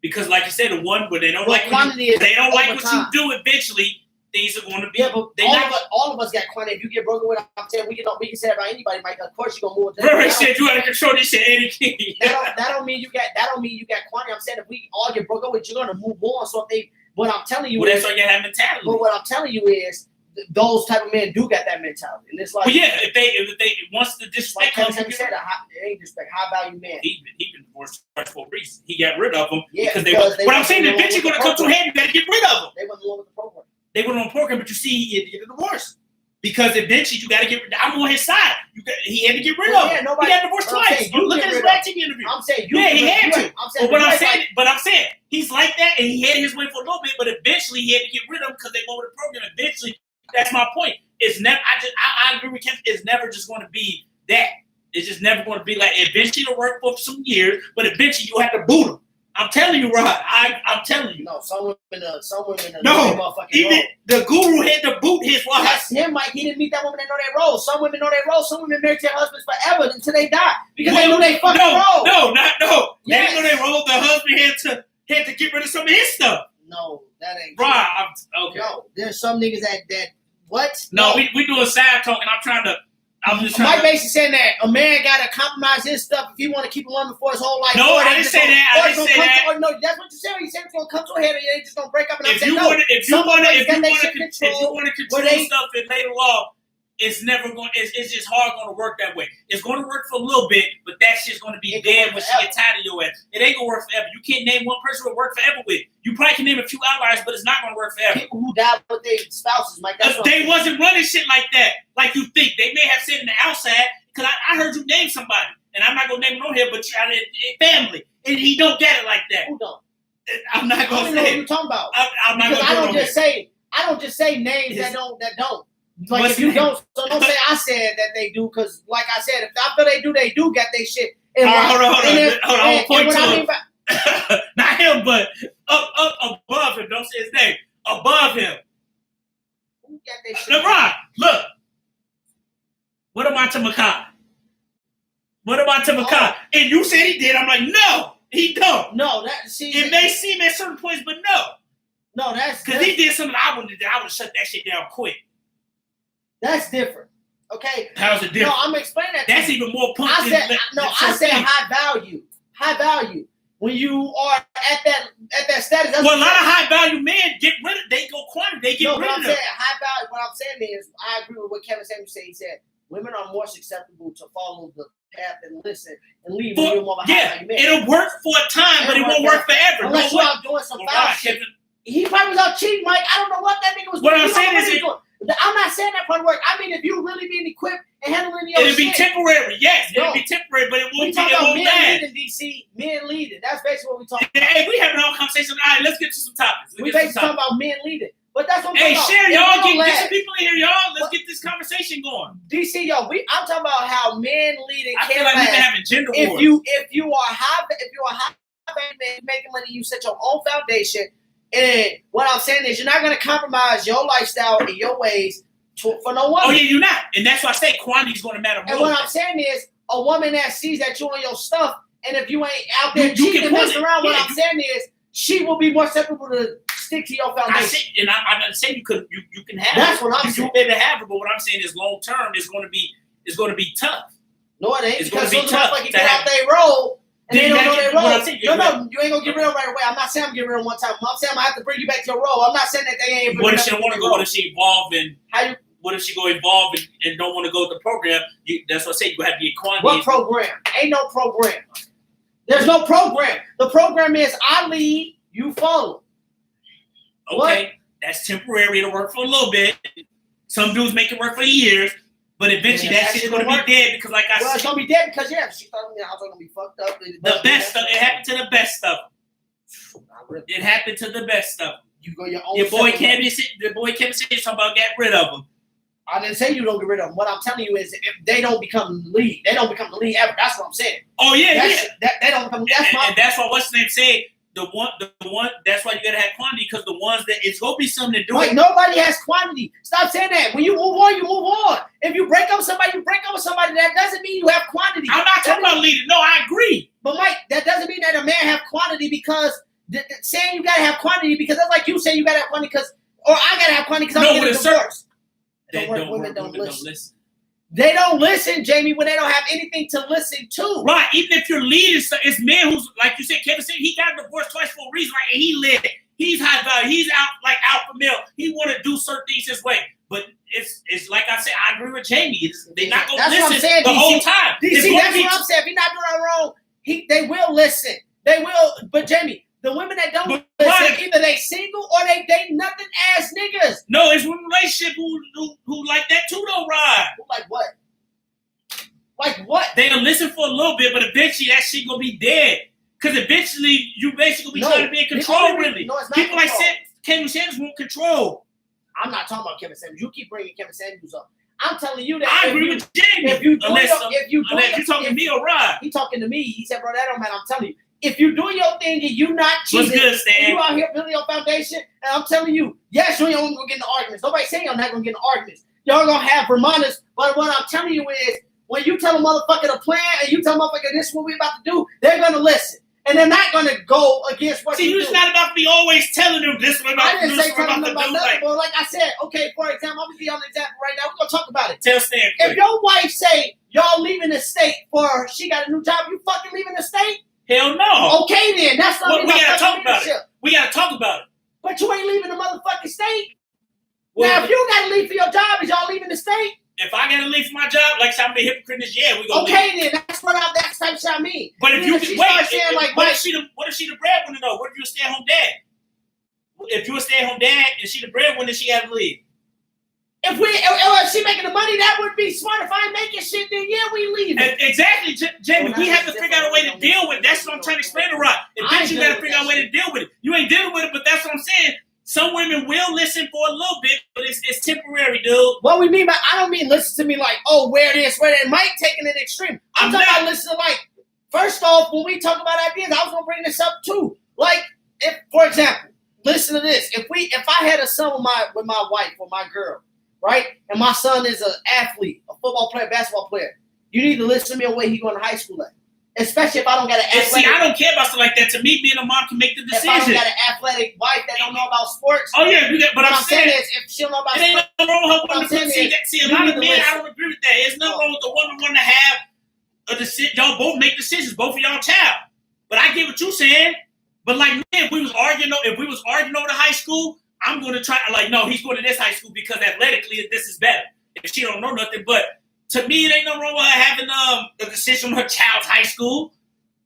Because, like you said, the one where they don't like quantity is they don't like over what time. you do. Eventually, things are going to be. Yeah, but they all of us got quantity. If you get broken with, I'm saying we can say that about anybody, Mike. Of course, you're gonna move. Remember, he said you had to control this shit, Eddie King. That don't mean you got quantity. I'm saying if we all get broken with, you're gonna move on. So if they, what I'm telling you Well, is, that's why you have mentality. but what I'm telling you is, those type of men do got that mentality, and it's like, well, yeah, if they once the disrespect like comes, Kevin said, it ain't disrespect, high value man. He been divorced for a reason. He got rid of them Yeah, because they but I'm saying went eventually along going to with come to a head. You got to get rid of them. They went along with the program. They went on the program, but you see, he had to get a divorce because eventually you got to get. I'm on his side. He had to get rid of them. Nobody, he got divorced twice. Look at his Black TV interview. I'm saying he had to. But I'm saying he's like that, and he had his way for a little bit, but eventually he had to get rid of them because they went with the program. Eventually, that's my point. It's never. I agree with Kevin. It's never just going to be that. It's just never going to be like. Eventually, it'll work for some years, but eventually you have to boot them. I'm telling you, Rod. I'm telling you. No, some women. No, even the guru had to boot his wife. That's him, Mike. He didn't meet that woman that know their role. Some women know their role. Some women marry their husbands forever until they die because they know they fucking role. No. Yes. They know their role. The husband had to get rid of some of his stuff. No, that ain't. Rod, okay. No, there's some niggas that what? No, we doing side talk, and I'm just trying. Mike basically saying that a man gotta compromise his stuff if he want to keep a woman for his whole life. No, I didn't say that. No, that's what you said. You said it's gonna come to a head, and they just gonna break up. And if you want to control stuff in later law, it's never going. It's just hard going to work that way. It's going to work for a little bit, but that shit's going to be dead when she gets tired of your ass. It ain't gonna work forever. You can't name one person who work forever with. You probably can name a few outliers, but it's not going to work forever. People who die with their spouses, Mike. They wasn't running shit like that, like you think. They may have said in the outside, because I heard you name somebody, and I'm not gonna name it on here, but family, and he don't get it like that. Who don't? I'm not gonna say know what you're talking about. I'm not because gonna I don't just say names that don't. Like if you don't, so don't say I said that they do, because like I said, if I feel they do got their shit. Hold on. Point to him. Not him, but up above him. Don't say his name. Above him. Who got their shit? LeBron, look. What about Makai? And you said he did. I'm like, no, he don't. No, it may seem at certain points, but no. No, that's because he did something I would have shut that shit down quick. That's different. Okay. How's it different? No, I'm explaining that. That's even more punch. I said high value. High value. When you are at that status. Well, a lot of high value men get rid of. They go quantity. They get rid of them. High value. What I'm saying is, I agree with what Kevin Samuels said. He said women are more susceptible to follow the path and listen and leave. It'll work for a time, but it won't work forever. Unless you out doing some foul shit. He probably was out cheating, Mike. I don't know what that nigga was doing. What I'm saying is, I'm not saying that part of work. I mean, if you really being equipped and handling your shit. It'll be temporary, yes. It'll be temporary, but it won't last. Men leading, DC. Men leading. That's basically what we talking about. Hey, we having a whole conversation. All right, let's get to some topics. We basically talking about men leading. But that's what I'm talking about. Hey, share, y'all. Get some people in here, y'all. Let's get this conversation going. DC, yo, I'm talking about how men leading. I feel like we've been having gender wars. If you are high man, making money, you set your own foundation. And what I'm saying is, you're not going to compromise your lifestyle and your ways for no woman. Oh, yeah, you're not. And that's why I say quantity is going to matter more. And what I'm saying is, a woman that sees that you on your stuff, and if you ain't out there cheating and messing around, what I'm saying is, she will be more susceptible to stick to your foundation. I'm not saying you can have That's what I'm saying. You'll be able to have it, but what I'm saying is long term is going to be tough. No, it ain't. It's going to be tough. Like you get out their role. And they don't know their role. No, you ain't gonna get rid of right away. I'm not saying I'm getting rid of one time. I'm saying I have to bring you back to your role. I'm not saying that they ain't. What if she don't want to go? What if she evolve and what if she go evolve and don't want to go with the program? That's what I say. You have to get quantity. What program? Ain't no program. There's no program. The program is I lead, you follow. Okay, what? That's temporary. It'll work for a little bit. Some dudes make it work for years. But eventually that shit's gonna be dead because, like I said, it's gonna be dead because she thought the house was gonna be fucked up. The best stuff. It happened to the best stuff. It happened to the best stuff. You go your own. The boy Kevin said talking about get rid of them. I didn't say you don't get rid of them. What I'm telling you is, if they don't become the lead, they don't become the lead ever. That's what I'm saying. Oh yeah, they don't become. And that's why what's the name said. The one. That's why you gotta have quantity, because the ones that it's gonna be something to do. Like nobody has quantity. Stop saying that. When you move on, you move on. If you break up with somebody, you break up with somebody. That doesn't mean you have quantity. I'm not talking about leading. No, I agree. But Mike, that doesn't mean that a man have quantity because saying you gotta have quantity because that's like you saying you gotta have quantity because, or I gotta have quantity because I'm getting divorced. Women don't listen. They don't listen, Jamie, when they don't have anything to listen to. Right. Even if you're leading, it's men who's, like you said, Kevin said, he got divorced twice for a reason, right? And he led. He's high value. He's out for male. He want to do certain things his way. But I said, I agree with Jamie. They're not going to That's what I'm listen saying, the DC. whole time. DC, that's what I'm saying. If you're not doing it wrong, they will listen. They will. But Jamie, the women that don't listen, either they single or they date nothing ass niggas. No, it's one relationship who like that too, though, Rod. Who like what? Like what? They'll listen for a little bit, but eventually that shit gonna be dead. Because eventually you basically be trying to be in control, really. No, it's not people control. like Kevin Sanders want control. I'm not talking about Kevin Sanders. You keep bringing Kevin Sanders up. I'm telling you that. I agree with Jamie. Unless you talking to me or Rod. He talking to me. He said, bro, that don't matter. I'm telling you. If you doing your thing and you not cheating, what's good, Stan? You out here building your foundation, and I'm telling you, yes, you ain't gonna get into arguments. Nobody saying y'all not gonna get into arguments. Y'all gonna have reminders, but what I'm telling you is, when you tell a motherfucker to plan and you tell a motherfucker this is what we about to do, they're gonna listen. And they're not gonna go against what you do. See, you're not about to be always telling them this is what I didn't say telling them about do. nothing, but like I said, okay, for example, I'm gonna give y'all an example right now. We're gonna talk about it. Tell Stan. If your wife say y'all leaving the state for she got a new job, you fucking leaving the state? Hell no. Okay then, that's not we gotta talk about it. We gotta talk about it. But you ain't leaving the motherfucking state. Well, now, if you gotta leave for your job, is y'all leaving the state? If I gotta leave for my job, like I'm a hypocrite this year, we gonna okay leave. Then that's what that's type of shit I mean. But if you can wait, saying like, what if she the breadwinner though? What if you a stay-at-home dad? If you a stay-at-home dad and she the breadwinner, she had to leave. If she making the money, that would be smart. If I ain't making shit, then yeah, we leave. Exactly, Jamie. We have to figure out a way to deal with it. That's what I'm trying to explain to Rod. If you gotta figure out a way to deal with it. You ain't dealing with it, but that's what I'm saying. Some women will listen for a little bit, but it's temporary, dude. What we mean by I don't mean listen to me like, oh, where this, where that. Mike taking it extreme. I'm talking about listening like, first off, when we talk about ideas, I was gonna bring this up too. Like, if, for example, listen to this. If I had a son with my wife or my girl, right, and my son is an athlete, a football player, basketball player, you need to listen to me on where he going to high school at. Especially if I don't got an athletic. See, I don't care about stuff like that. To me, being a mom can make the decision. If I don't got an athletic wife that don't know about sports. Oh yeah, but I'm saying is, if she don't know about sports, it ain't nothing wrong with her woman. See, a lot of men, I don't agree with that. There's nothing wrong with the woman wanting to have a decision. Y'all both make decisions, both of y'all child. But I get what you're saying. But like, man, if we was arguing over the high school, I'm going to try. Like, no, he's going to this high school because athletically, this is better. If she don't know nothing, but to me, it ain't nothing wrong with her having a decision on her child's high school.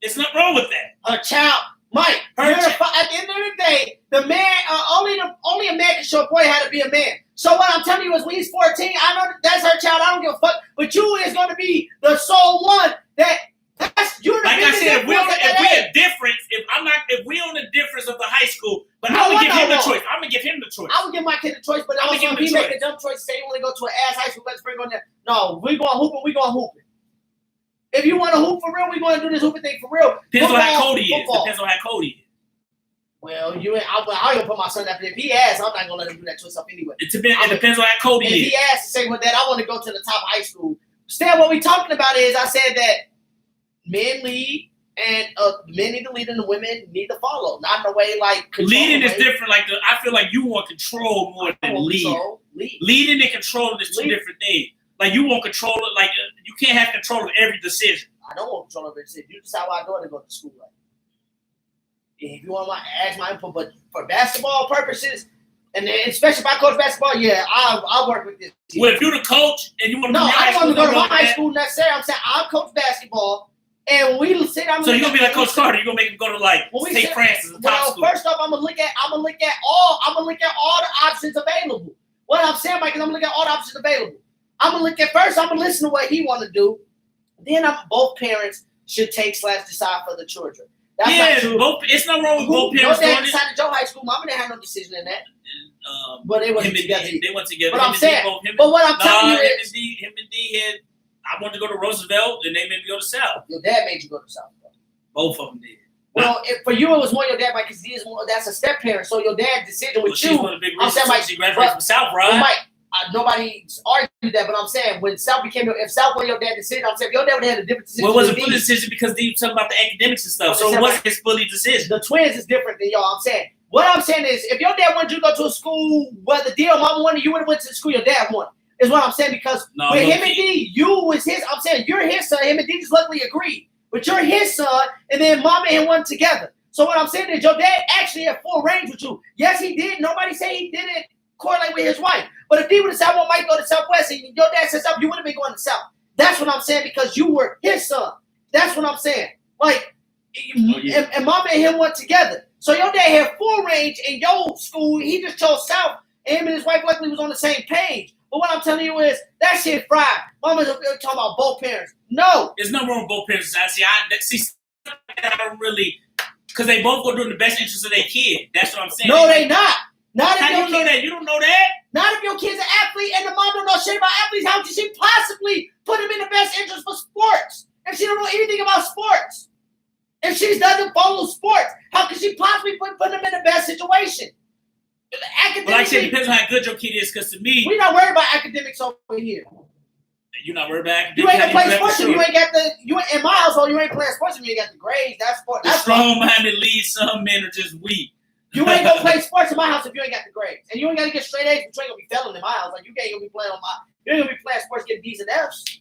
It's nothing wrong with that. Her child, Mike. At the end of the day, the man, only a man can show a boy how to be a man. So what I'm telling you is, when he's 14, I know that's her child. I don't give a fuck. But you is going to be the sole one that's you're the like I said, if we're on the difference of the high school, but I'm gonna give him the choice. I'm gonna give him the choice. I would give my kid the choice, but also if he make a dumb choice, say he want to go to an ass high school, let's bring on there. No, we going hooping. We going hooping. If you want to hoop for real, we going to do this hooping thing for real. Depends on how Cody is. Well, I ain't gonna put my son up there. If he asks, I'm not gonna let him do that to himself anyway. It depends on how Cody is. If he asks to say, well, Dad, I want to go to the top high school. Still, what we talking about is, I said that men lead, and men need to lead, and the women need to follow. Not in a way like leading is different. Like I feel like you want control more than lead. Leading and controlling is two different things. Like you want control of, like you can't have control of every decision. I don't want control of every decision. You decide what I go to go to school. Right? If you want to ask my input, but for basketball purposes, and especially if I coach basketball, yeah, I'll work with this team. Well, if you're the coach and you want to I don't want to go to my high school necessarily. I'm saying I'll coach basketball, and we sit down. So you're gonna be like Coach Carter. You're gonna make him go to like St. Francis, the top school. First off, I'm gonna look at all the options available. What I'm saying, Mike, is I'm gonna look at all the options available. I'm gonna listen to what he want to do. Then both parents should take/decide for the children. That's it's not wrong with both parents. Your dad decided your high school. Mama didn't have no decision in that. But they went together. They went together. But I'm saying, but what I'm telling you is, him and D had. I wanted to go to Roosevelt, and they made me go to South. Your dad made you go to South. Both of them did. Well, for you, it was more your dad, Mike, because that's a step parent. So your dad's decision with you. I'm saying, Mike, she graduated from South, right? Mike, nobody argued that, but I'm saying if South was your dad's decision, I'm saying if your dad would have had a different decision. Well, it wasn't a fully decision because they were talking about the academics and stuff, so it wasn't his fully decision. The twins is different than y'all. I'm saying. What I'm saying is, if your dad wanted you to go to a school where the deal mama wanted, you would have went to the school your dad wanted. Is what I'm saying, because with him and D, you was his. I'm saying you're his son. Him and D just luckily agreed, but you're his son, and then mama and him went together. So what I'm saying is, your dad actually had full range with you. Yes, he did. Nobody say he didn't correlate with his wife, But if he would have said, I want Mike to go to Southwest, and your dad says something, you would have been going to South. That's what I'm saying, because you were his son. That's what I'm saying. Like, and Mama and him went together. So your dad had full range in your school. He just chose South. And him and his wife luckily was on the same page. But what I'm telling you is, that shit fried. Mama's talking about both parents. No. There's no wrong with both parents. I don't really, because they both go doing the best interest of their kid. That's what I'm saying. No, they not. Not How do you know that? You don't know that? Not if your kid's an athlete and the mom don't know shit about athletes. How can she possibly put him in the best interest for sports if she don't know anything about sports? If she doesn't follow sports, how can she possibly put him in the best situation? But like I said, it depends on how good your kid is, because to me, we're not worried about academics over here. You're not worried about academics. You ain't gonna play sports if you ain't got in my household, you ain't playing sports if you ain't got the grades. That's sport. The strong-minded lead, some men are just weak. You ain't gonna play sports in my house if you ain't got the grades. And you ain't gotta get straight A's, but you ain't gonna be failing in my house. Like, you ain't gonna be playing you ain't gonna be playing sports getting D's and F's.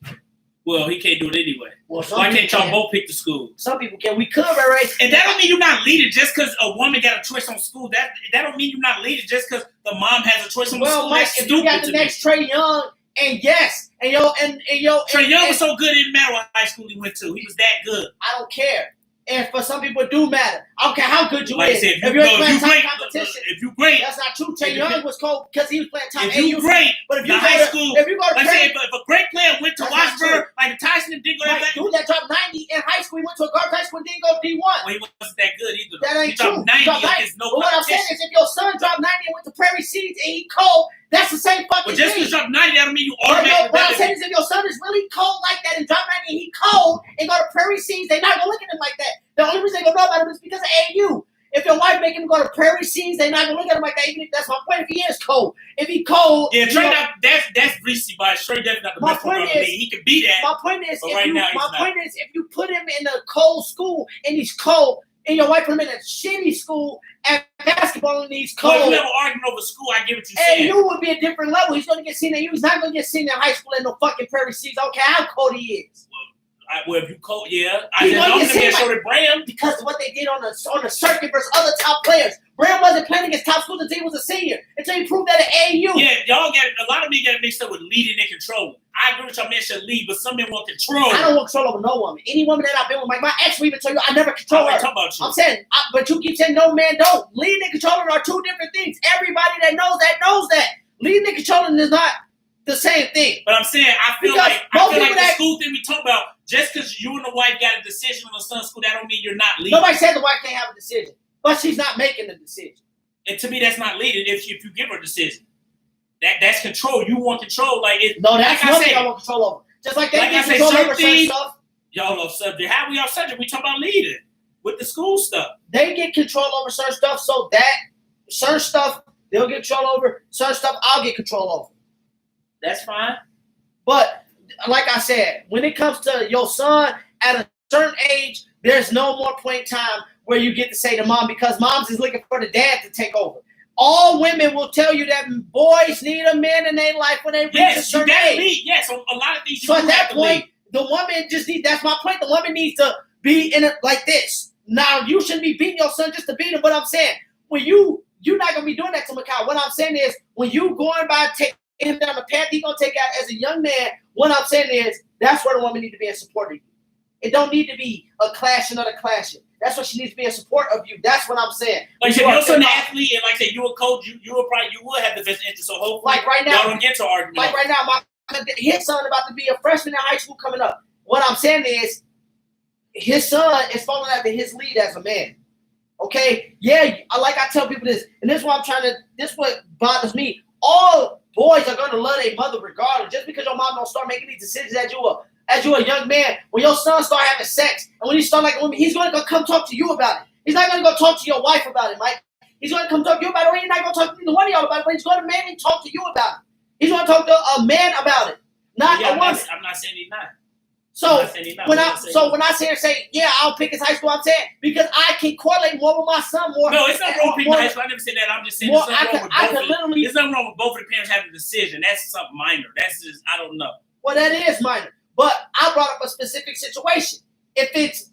Well, he can't do it anyway. Well, why can't y'all both pick the school? Some people can. We could, right? And that don't mean you're not leading just because a woman got a choice on school. That don't mean you're not leading just because the mom has a choice on the school. Mike, if you got the next Trae Young, and yes, and Trae Young was so good, it didn't matter what high school he went to. He was that good. I don't care. And for some people, it do matter. I don't care how good you is. If you ain't playing top competition, if you great, that's not true. Trae Young was cold because he was playing top. If you great, but if you go high school, if you go to if a great player went to Washburn, like Tyson and didn't go to dude that dropped 90 in high school, he went to a guard high school and didn't go to D1. Well, he wasn't that good either. That ain't true. He dropped 90 against no but what I'm saying is, if your son dropped 90 and went to Prairie Seeds and he cold, that's the same fucking thing. But just because you drop 90, that don't mean you automatically. What I'm saying is, if your son is really cold like that and drop 90 and he cold and go to Prairie Seeds, they're not gonna look at him like that. The only reason they gonna know about him is because of AU. If your wife making him go to Prairie Seeds, they're not gonna look at him like that. Even if that's my point. If he is cold, if he cold, yeah, Trae, that's Reese, but Trae definitely not the best player in the league. He can be that. My point is, if you put him in a cold school and he's cold, and your wife put him in a shitty school at basketball and he's cold. Well, if you have an argument over school, I get what you're saying. AU would be a different level. He's going to get seen at AU. He's not going to get seen in high school at no fucking Prairie Seeds. I don't care how cold he is. Well, if you cold, yeah. I said, I'm going to show the Bram. Because of what they did on the circuit versus other top players. Bram wasn't playing against top schools until he was a senior. Until he proved that at AU. Yeah, y'all got a lot of men got it mixed up with leading and controlling. I agree with y'all men should lead, but some men want control. I don't want control over no woman. Any woman that I've been with, my ex will even tell you I never control her. Talking about you. I'm saying, but you keep saying no man don't. Leading and controlling are two different things. Everybody that knows that. Leading and controlling is not the same thing. But I'm saying, I feel like the school thing we talk about, just because you and the wife got a decision on the son's school, that don't mean you're not leading. Nobody said the wife can't have a decision, but she's not making the decision. And to me, that's not leading if you give her a decision. That's control. You want control. No, that's one thing I want control over. Just like they get control over certain stuff. Y'all off subject. How we off subject? We talk about leading with the school stuff. They get control over certain stuff, so that certain stuff they'll get control over. Certain stuff I'll get control over. That's fine. But like I said, when it comes to your son at a certain age, there's no more point in time where you get to say to mom, because moms is looking for the dad to take over. All women will tell you that boys need a man in their life when they reach a certain age. Yes, a lot of these. So at that point, the woman just needs. That's my point. The woman needs to be in it like this. Now you shouldn't be beating your son just to beat him. But I'm saying when you're not gonna be doing that to Mikal. What I'm saying is when you going by taking him down the path he's gonna take out as a young man. What I'm saying is that's where the woman needs to be in support of you. It don't need to be a clashing or a clashing. That's what she needs to be in support of you. That's what I'm saying. Like if you're an athlete and like I said, you a coach, you will have the best interest. So hopefully, like right now, y'all don't get to argument. Like right now, his son about to be a freshman in high school coming up. What I'm saying is, his son is following after his lead as a man. Okay, yeah, like I tell people this, and this is what this is what bothers me. All boys are gonna love their mother regardless. Just because your mom don't start making these decisions as you're a young man, when your son start having sex, and when he start like a woman, he's going to come talk to you about it. He's not going to go talk to your wife about it, Mike. He's going to come talk to you about it, or he's not going to talk to either one of y'all about it, but he's going to mainly talk to you about it. He's going to talk to a man about it, not a woman. I'm not saying he's not. So when I say, yeah, I'll pick his high school, I'm saying because I can correlate more with my son more. No, it's not wrong with picking high school. I never said that. I'm just saying there's nothing wrong with both of the parents having a decision. That's something minor. That's just, I don't know. Well, that is minor. But I brought up a specific situation. If it's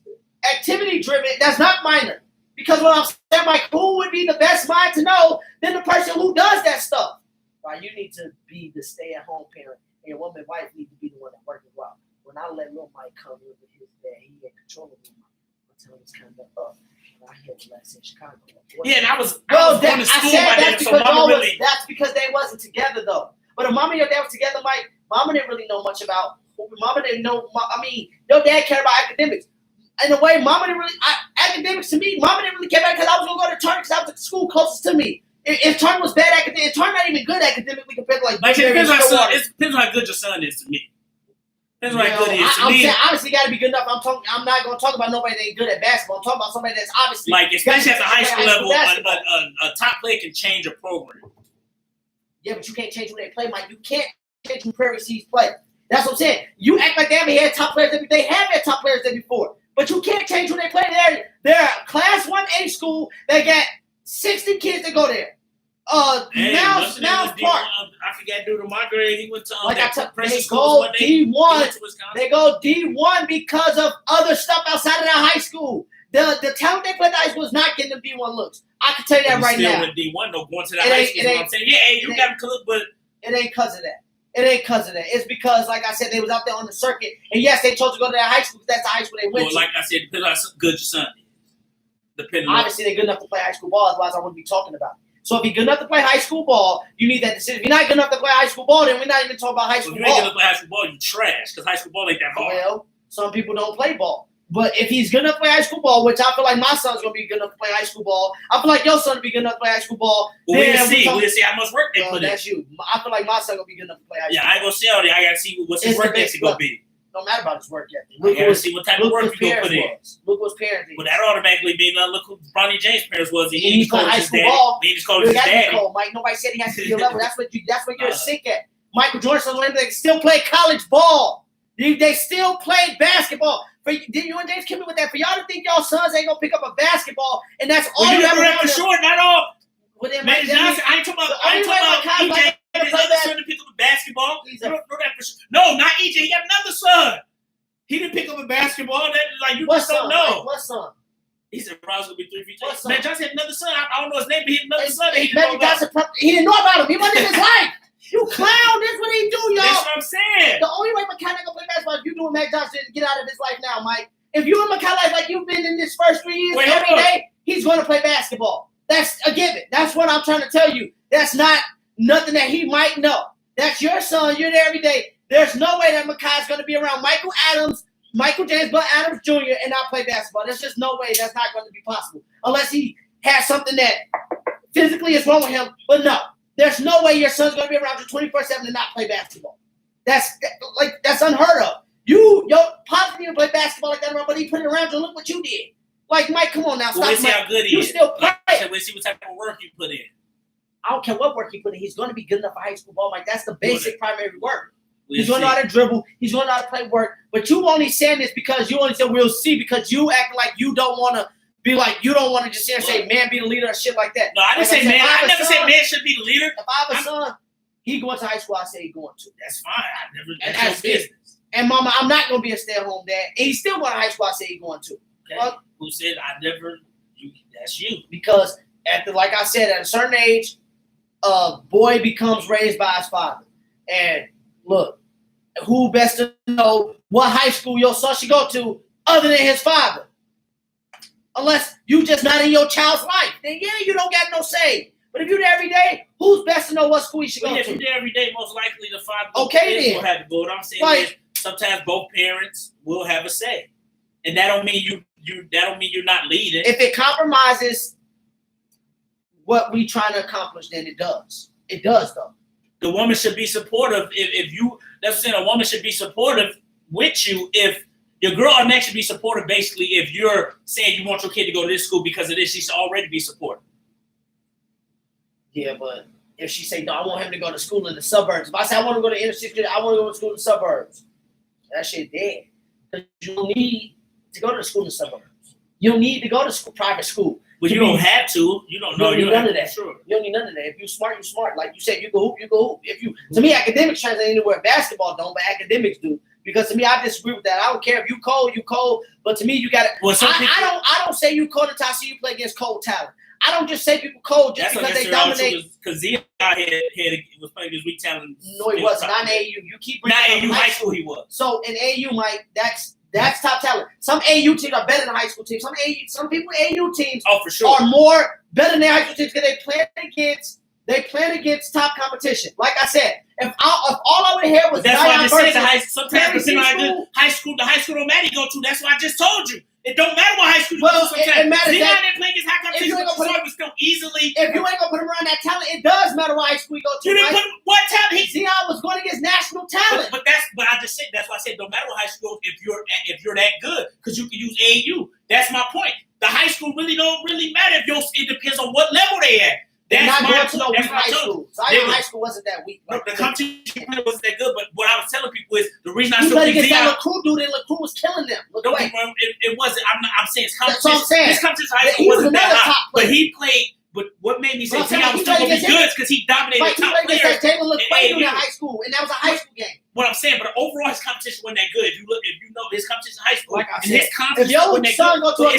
activity driven, that's not minor. Because what I'm saying, like, who would be the best mind to know than the person who does that stuff? Right? you need to be the stay-at-home parent, and your woman wife need to be the one that works as well. When I let little Mike come in with his dad, he had control of him. I tell him it's kind of up. I had the last in Chicago. Yeah, and I was Well, going to school by then, so mama really. That's because they wasn't together though. But if mama and your dad was together, Mike, mama didn't really know much about. Mama didn't know. I mean, your dad cared about academics. In a way, mama didn't really. Academics to me, mama didn't really care about because I was gonna go to Turner because I was at the school closest to me. If Turner was bad academic, if Turner not even good academically compared to like. It depends on how good your son is to me. Depends on how good he is to me. I'm saying obviously got to be good enough. I'm not gonna talk about nobody that ain't good at basketball. I'm talking about somebody that's obviously like, especially at the high school level, a top player can change a program. Yeah, but you can't change who they play, Mike. You can't change who Prairie Seas play. That's what I'm saying. You act like they haven't had top players there. They have had top players there before. But you can't change who they play. They're a Class 1A school. They got 60 kids that go there. Now Park. I forgot dude in my grade. He went to they go D1. They go D1 because of other stuff outside of their high school. The talent they played at high school is not getting them D1 looks. I can tell you that right now. Still in D1 though, going to that high school. I'm saying, yeah, you got to look, but it ain't because of that. It ain't because of that. It's because, like I said, they was out there on the circuit, and yes, they chose to go to that high school because that's the high school they went to. Like I said, depends on how good your son is. Obviously, they're good enough to play high school ball. Otherwise, I wouldn't be talking about it. So if you're good enough to play high school ball, you need that decision. If you're not good enough to play high school ball, then we're not even talking about high school ball. If you ain't good enough to play high school ball, you trash because high school ball ain't that hard. Well, some people don't play ball. But if he's good enough to play high school ball, which I feel like my son's going to be good enough to play high school ball, I feel like your son will be good enough to play high school ball. Well, we'll see how much work they put in. That's you. I feel like my son will be good enough to play high school ball. Yeah, I ain't going to see all that. I got to see what's his work ethic going to be. Don't matter about his work ethic. I got to see what type of work you going to put in. Look what his parents did. Well, that automatically means look who Bronny James' parents was. He just called high school ball. He just called his daddy. Mike, nobody said he has to be a level. That's what you're sick at. Michael Jordan still play college ball. They still play basketball. Didn't you and James Kimmy with that? For y'all to think y'all sons ain't gonna pick up a basketball and that's all you ever have for sure, not all. Well, then, man, Johnson, I ain't talking about EJ. His other son to pick up a basketball. No, not EJ. He got another son. He didn't pick up a basketball. That like you just don't know. What son? He said Rob's gonna be 3 feet tall. Man, Johnson had another son. I don't know his name, but he had another son. He didn't know about him. He wasn't in his life. You clown, that's what he do, y'all. That's what I'm saying. The only way Makai not gonna play basketball if you doing Mac Johnson to get out of his life now, Mike. If you and Makai life like you've been in this first 3 years every day, he's gonna play basketball. That's a given. That's what I'm trying to tell you. That's not nothing that he might know. That's your son. You're there every day. There's no way that Makai's gonna be around Michael James Bud Adams Jr. and not play basketball. There's just no way that's not going to be possible. Unless he has something that physically is wrong with him. But no. There's no way your son's going to be around you 24/7 and not play basketball. That's unheard of. Your pops didn't play basketball like that around, but he put it around you. Look what you did. Like, Mike, come on now. Stop. We'll see how good he is. Still play. We'll see what type of work you put in. I don't care what work he put in. He's going to be good enough for high school ball. Mike, that's the basic primary work. He's going to know how to dribble. He's going to know how to play work. But you only saying this because you only said we'll see because you act like you don't want to. Be like, you don't want to just say, man, be the leader or shit like that. No, I didn't say man. I never said man should be the leader. If I have a son, he going to high school, I say he going to. That's fine. I never. That's business. And mama, I'm not going to be a stay-at-home dad. And he's still going to high school, I say he going to. Okay. Well, who said I never? That's you. Because, like I said, at a certain age, a boy becomes raised by his father. And look, who best to know what high school your son should go to other than his father? Unless you just not in your child's life, then yeah, you don't got no say. But if you're there every day, who's best to know what school you should go to? If you're there every day, most likely the father will have to go. What I'm saying is sometimes both parents will have a say, and that don't mean you're not leading. If it compromises what we trying to accomplish, then it does. It does though. The woman should be supportive. If you, that's saying a woman should be supportive with you if. Your girl or next should be supportive, basically, if you're saying you want your kid to go to this school because of this, she should already be supportive. Yeah, but if she say, no, I want him to go to school in the suburbs. If I say I want to go to inner city, I want to go to school in the suburbs. That shit dead. Because you don't need to go to the school in the suburbs. You don't need to go to school, private school. But you don't have to. You don't know. You don't need none of that. Sure. You don't need none of that. If you're smart, you're smart. Like you said, you go hoop. To me, academics translate anywhere basketball don't, but academics do. Because to me, I disagree with that. I don't care if you cold. But to me, you got to. Well, I don't say you cold until I see you play against cold talent. I don't just say people cold just because they dominate. Because Zion was playing this week talent. No, he wasn't. Not AAU. You keep bringing not up AAU high school. He was. So in AAU, Mike, that's top talent. Some AAU teams are better than high school teams. Some people AAU teams for sure are more better than their high school teams because they play against top competition. Like I said, if all I would hear was that's why I just said sometimes the high school don't matter to go to. That's why I just told you. It don't matter what high school you go to. It matters. Zion didn't play against high competition, but still easily. If you ain't gonna put him around that talent, it does matter what high school you go to. You didn't put what talent? Zion was going against national talent. But I just said that's why I said no matter what high school if you're that good because you can use AAU. That's my point. The high school really don't matter it depends on what level they at. They're not going to no weak high school. Zion high school wasn't that weak. No, the competition wasn't that good. But what I was telling people is the reason I still think Zion. That LaCrue dude, and LaCrue was killing them. It wasn't. I'm saying it's competition. That's what I'm saying. This competition high school wasn't that high. But he played. But what made me say Zion was still going to be good because he dominated top players. Jalen LaCrue in high school, and that was a high school game. What I'm saying, but overall his competition wasn't that good. If you know his competition in high school, like I said, his competition if your son go to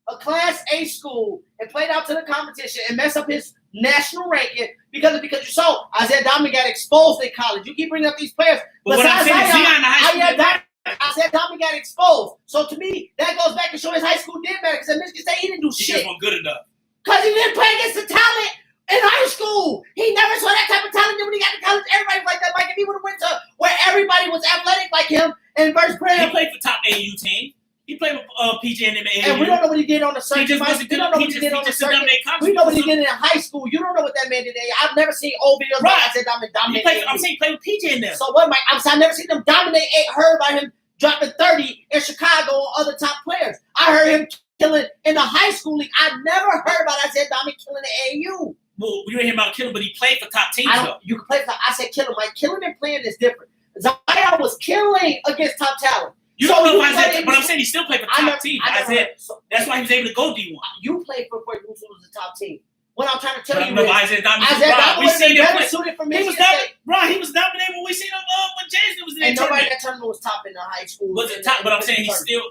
a Class A school, and played out to the competition and mess up his national ranking because you saw Isaiah Domingue got exposed in college. You keep bringing up these players. But what I'm saying is Zion in high school. Isaiah Domingue got exposed. So to me, that goes back to show his high school did better because at Michigan State he didn't do shit. He just wasn't good enough. Because he didn't play against the talent in high school. He never saw that type of talent. Then when he got to college, everybody was like that. Like if he would have went to where everybody was athletic like him and versus Graham. He played for top AAU team. He played with PJ and AAU. And we don't know what he did on the circuit. We know what he did in high school. You don't know what that man did. I've never seen old videos. Right. I said dominate. I'm saying he played with PJ in there. So what, Mike? I've never seen them dominate. Heard about him dropping 30 in Chicago on other top players. I heard him killing in the high school league. I never heard about Isaiah Domingue killing the AAU. Well, we didn't hear about killing, but he played for top teams, though. You can play for. I said killing. Like killing and playing is different. Zion was killing against top talent. You don't know if Isaiah, but I'm saying he still played for top team. That's why he was able to go D1. You played for who was the top team. What I'm trying to tell you is Isaiah Domingue was better suited for Michigan State. He was dominating when we seen him when Jason was in that tournament. Nobody that tournament was top in the high school. Was it top? But I'm saying he's still.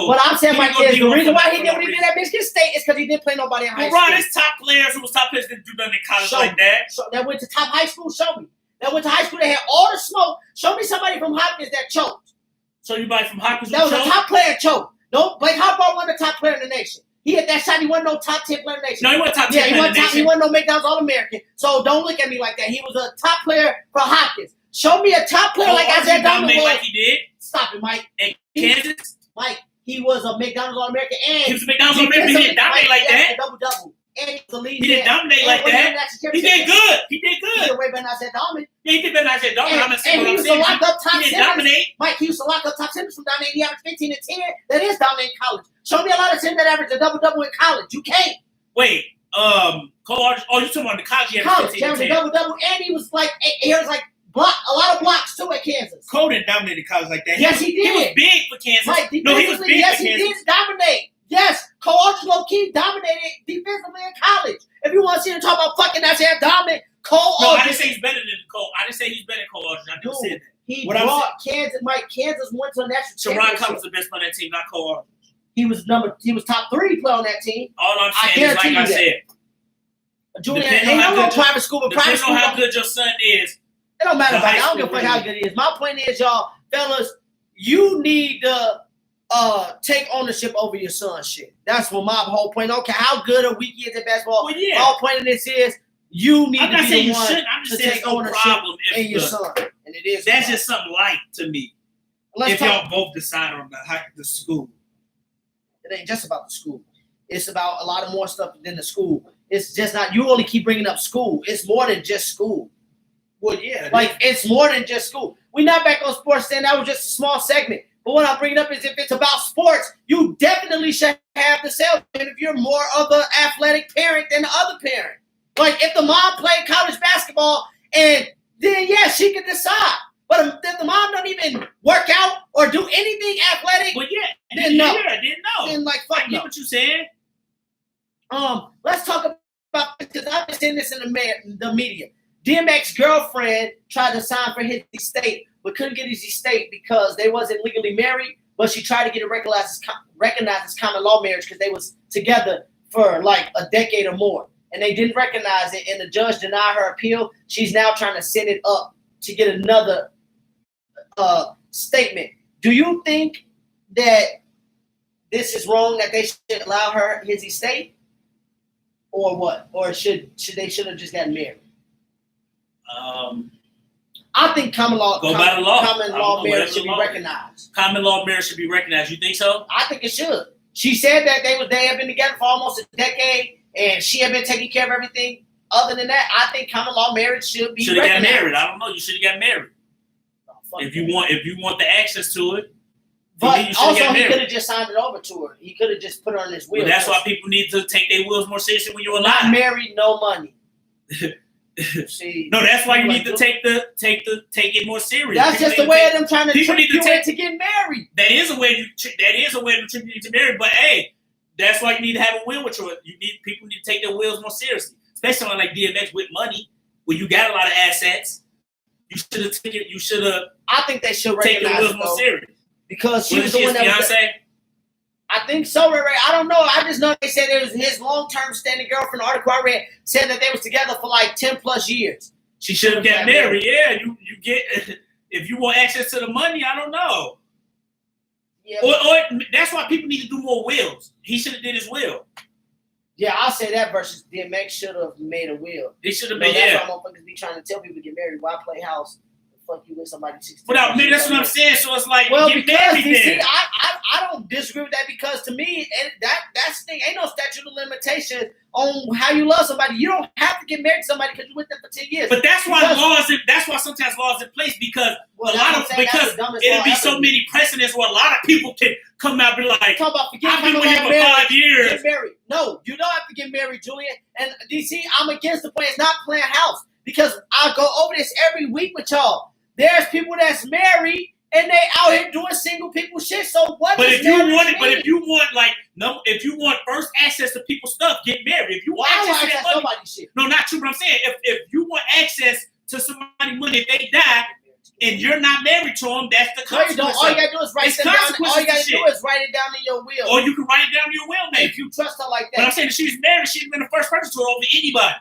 What I'm saying, Mike, is the reason why he did what he did at Michigan State is because he didn't play nobody in high school. There's top players who was top players didn't do nothing in college like that. So that went to top high school. Show me. That went to high school. They had all the smoke. Show me somebody from Hopkins that choked. So anybody from Hopkins that was a top player choked. No, Blake Harbaugh wasn't the top player in the nation. He hit that shot. He wasn't no top 10 player in the nation. No, he wasn't top 10 player in the nation. He wasn't no McDonald's All-American. So don't look at me like that. He was a top player for Hopkins. Show me a top player like Isaiah Domingue was. Like he did. Stop it, Mike. And Kansas. Mike, he was a McDonald's All-American. And he was a McDonald's All-American. He didn't dominate like that. Double. And he was the lead. He didn't dominate like that. He did good. He did good. He did way better than Isaiah Domingue. Yeah, he did better than Isaiah Domingue. I'm not saying he used to lock up top centers. He didn't dominate. Mike, he used to lock up top centers from dominating. He averaged 15 and 10. That is dominating college. Show me a lot of centers that average a double-double in college. You can't. Wait, Cole Aldridge. Oh, you're talking about the college? He averaged 15 and 10. Double-double, and he was like a lot of blocks too at Kansas. Cole didn't dominate college like that. Yes, he did. He was big for Kansas. Mike, no, he was big yes, for Kansas. Yes, he did dominate. Yes, Cole Aldridge low-key dominated defensively in college. If you want to see him talk about fucking Isaiah Domingue, Cole Aldridge. No, I didn't say he's better than Cole. I didn't say he's better than Cole Aldridge. I just said that. He brought Kansas. Mike, Kansas went to a national championship. Sharon Collins was the best player on that team, not Cole Aldridge. He was top 3 player on that team. All I'm saying is, like I said, Julian, ain't no private school, but private school. Depending on how good your son is. It don't matter about that. I don't give a fuck how good he is. My point is, y'all, fellas, you need to take ownership over your son's shit. That's what my whole point. Okay, how good or weak he is at basketball. Well, yeah. My whole point of this is you need to be the one to take ownership in your son. And it is. That's just something light to me. If y'all both decide on the school. It ain't just about the school. It's about a lot of more stuff than the school. It's just not, you only keep bringing up school. It's more than just school. Well, yeah. It's more than just school. We're not back on sports then. That was just a small segment. But what I'm bringing up is if it's about sports, you definitely should have the sales. And if you're more of the athletic parent than the other parent. Like if the mom played college basketball, and then, yeah, she can decide. But if the mom don't even work out or do anything athletic, well, yeah, then no. I didn't know. Then fuck I get what you said. Let's talk about this because I've been seeing this in the media. DMX's girlfriend tried to sign for his estate, but couldn't get his estate because they wasn't legally married. but she tried to get it recognized as common law marriage because they was together for like a decade or more. And they didn't recognize it, and the judge denied her appeal. She's now trying to send it up to get another statement. Do you think that this is wrong, that they should allow her his estate? Or what? Or should they have just gotten married? I think common law marriage should be recognized. Common law marriage should be recognized. You think so? I think it should. She said that they have been together for almost a decade, and she had been taking care of everything. Other than that, I think common law marriage should be recognized. Should have got married. I don't know. You should have got married. If you want the access to it. But also, he could have just signed it over to her. He could have just put her on his will. Well, that's why people need to take their wills more seriously when you're alive. Not married, no money. See, no, that's why you need to take it more serious. That's just the way of them trying to trick you into getting married. That is a way to trick you into marry. But hey, that's why you need to have a will with your. People need to take their wills more seriously, especially on like DMX with money, where you got a lot of assets. You should have taken. You should have. I think they should take the wills more serious. Because she was the one that was. I think so, Ray. I don't know. I just know they said it was his long-term standing girlfriend. The article I read said that they was together for like 10 plus years. She should have got married. Yeah, you get if you want access to the money. I don't know. Yeah, or that's why people need to do more wills. He should have did his will. Yeah, I'll say that versus DMX should have made a will. He should have made. That's why motherfuckers be trying to tell people to get married. Why play house? Fuck you with somebody 16. But man, that's what I'm saying. So it's like, well, get because married see, then. I don't disagree with that because to me, that's the thing. Ain't no statute of limitation on how you love somebody. You don't have to get married to somebody because you're with them for 10 years. But that's why sometimes laws in place because it'll be so many precedents where a lot of people can come out and be like, I've been with him for 5 years. Get married. No, you don't have to get married, Julian. And DC, I'm against the plan. It's not playing house because I go over this every week with y'all. There's people that's married and they out here doing single people shit. So what? But if you want first access to people's stuff, get married. If you want access to somebody's shit. No, not true. But I'm saying if you want access to somebody's money, if they die and you're not married to them, that's the consequence. All you gotta do is write it down. All you gotta do is write it down in your will. Or you can write it down in your will, maybe. If you trust her like that. But I'm saying if she's married, she's been the first person to it over anybody.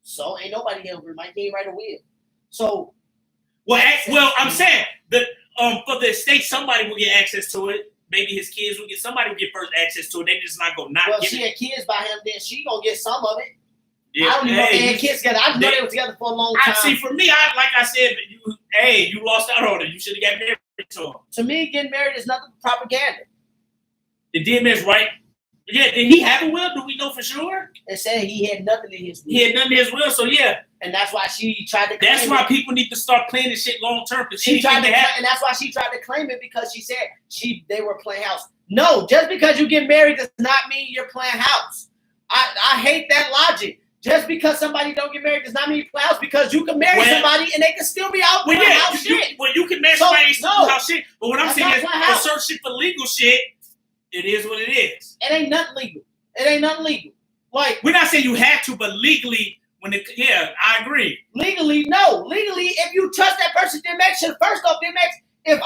So ain't nobody ever might can't write a will. So. Well, I'm saying that for the estate, somebody will get access to it. Maybe his kids will get. Somebody will get first access to it. They just not gonna not. Well, get she it. had kids by him, then she gonna get some of it. Yeah, I don't even know if they had kids together. I just know they were together for a long time. See, for me, like I said, you lost out on it. You should have got married to him. To me, getting married is nothing but propaganda. The DMX, right? Yeah, did he have a will? Do we know for sure? It said he had nothing in his will. He had nothing in his will, so yeah. And that's why she tried to claim That's why people need to start playing this shit long term. And that's why she tried to claim it because she said they were playing house. No, just because you get married does not mean you're playing house. I hate that logic. Just because somebody don't get married does not mean you play house because you can marry somebody and they can still be out playing house shit. You can marry somebody and still do house shit. But what I'm saying is for certain shit, for legal shit, it is what it is. It ain't nothing legal. It ain't nothing legal. Like we're not saying you have to, but legally, I agree. Legally, no. Legally, if you trust that person, DMX, first off, DMX, if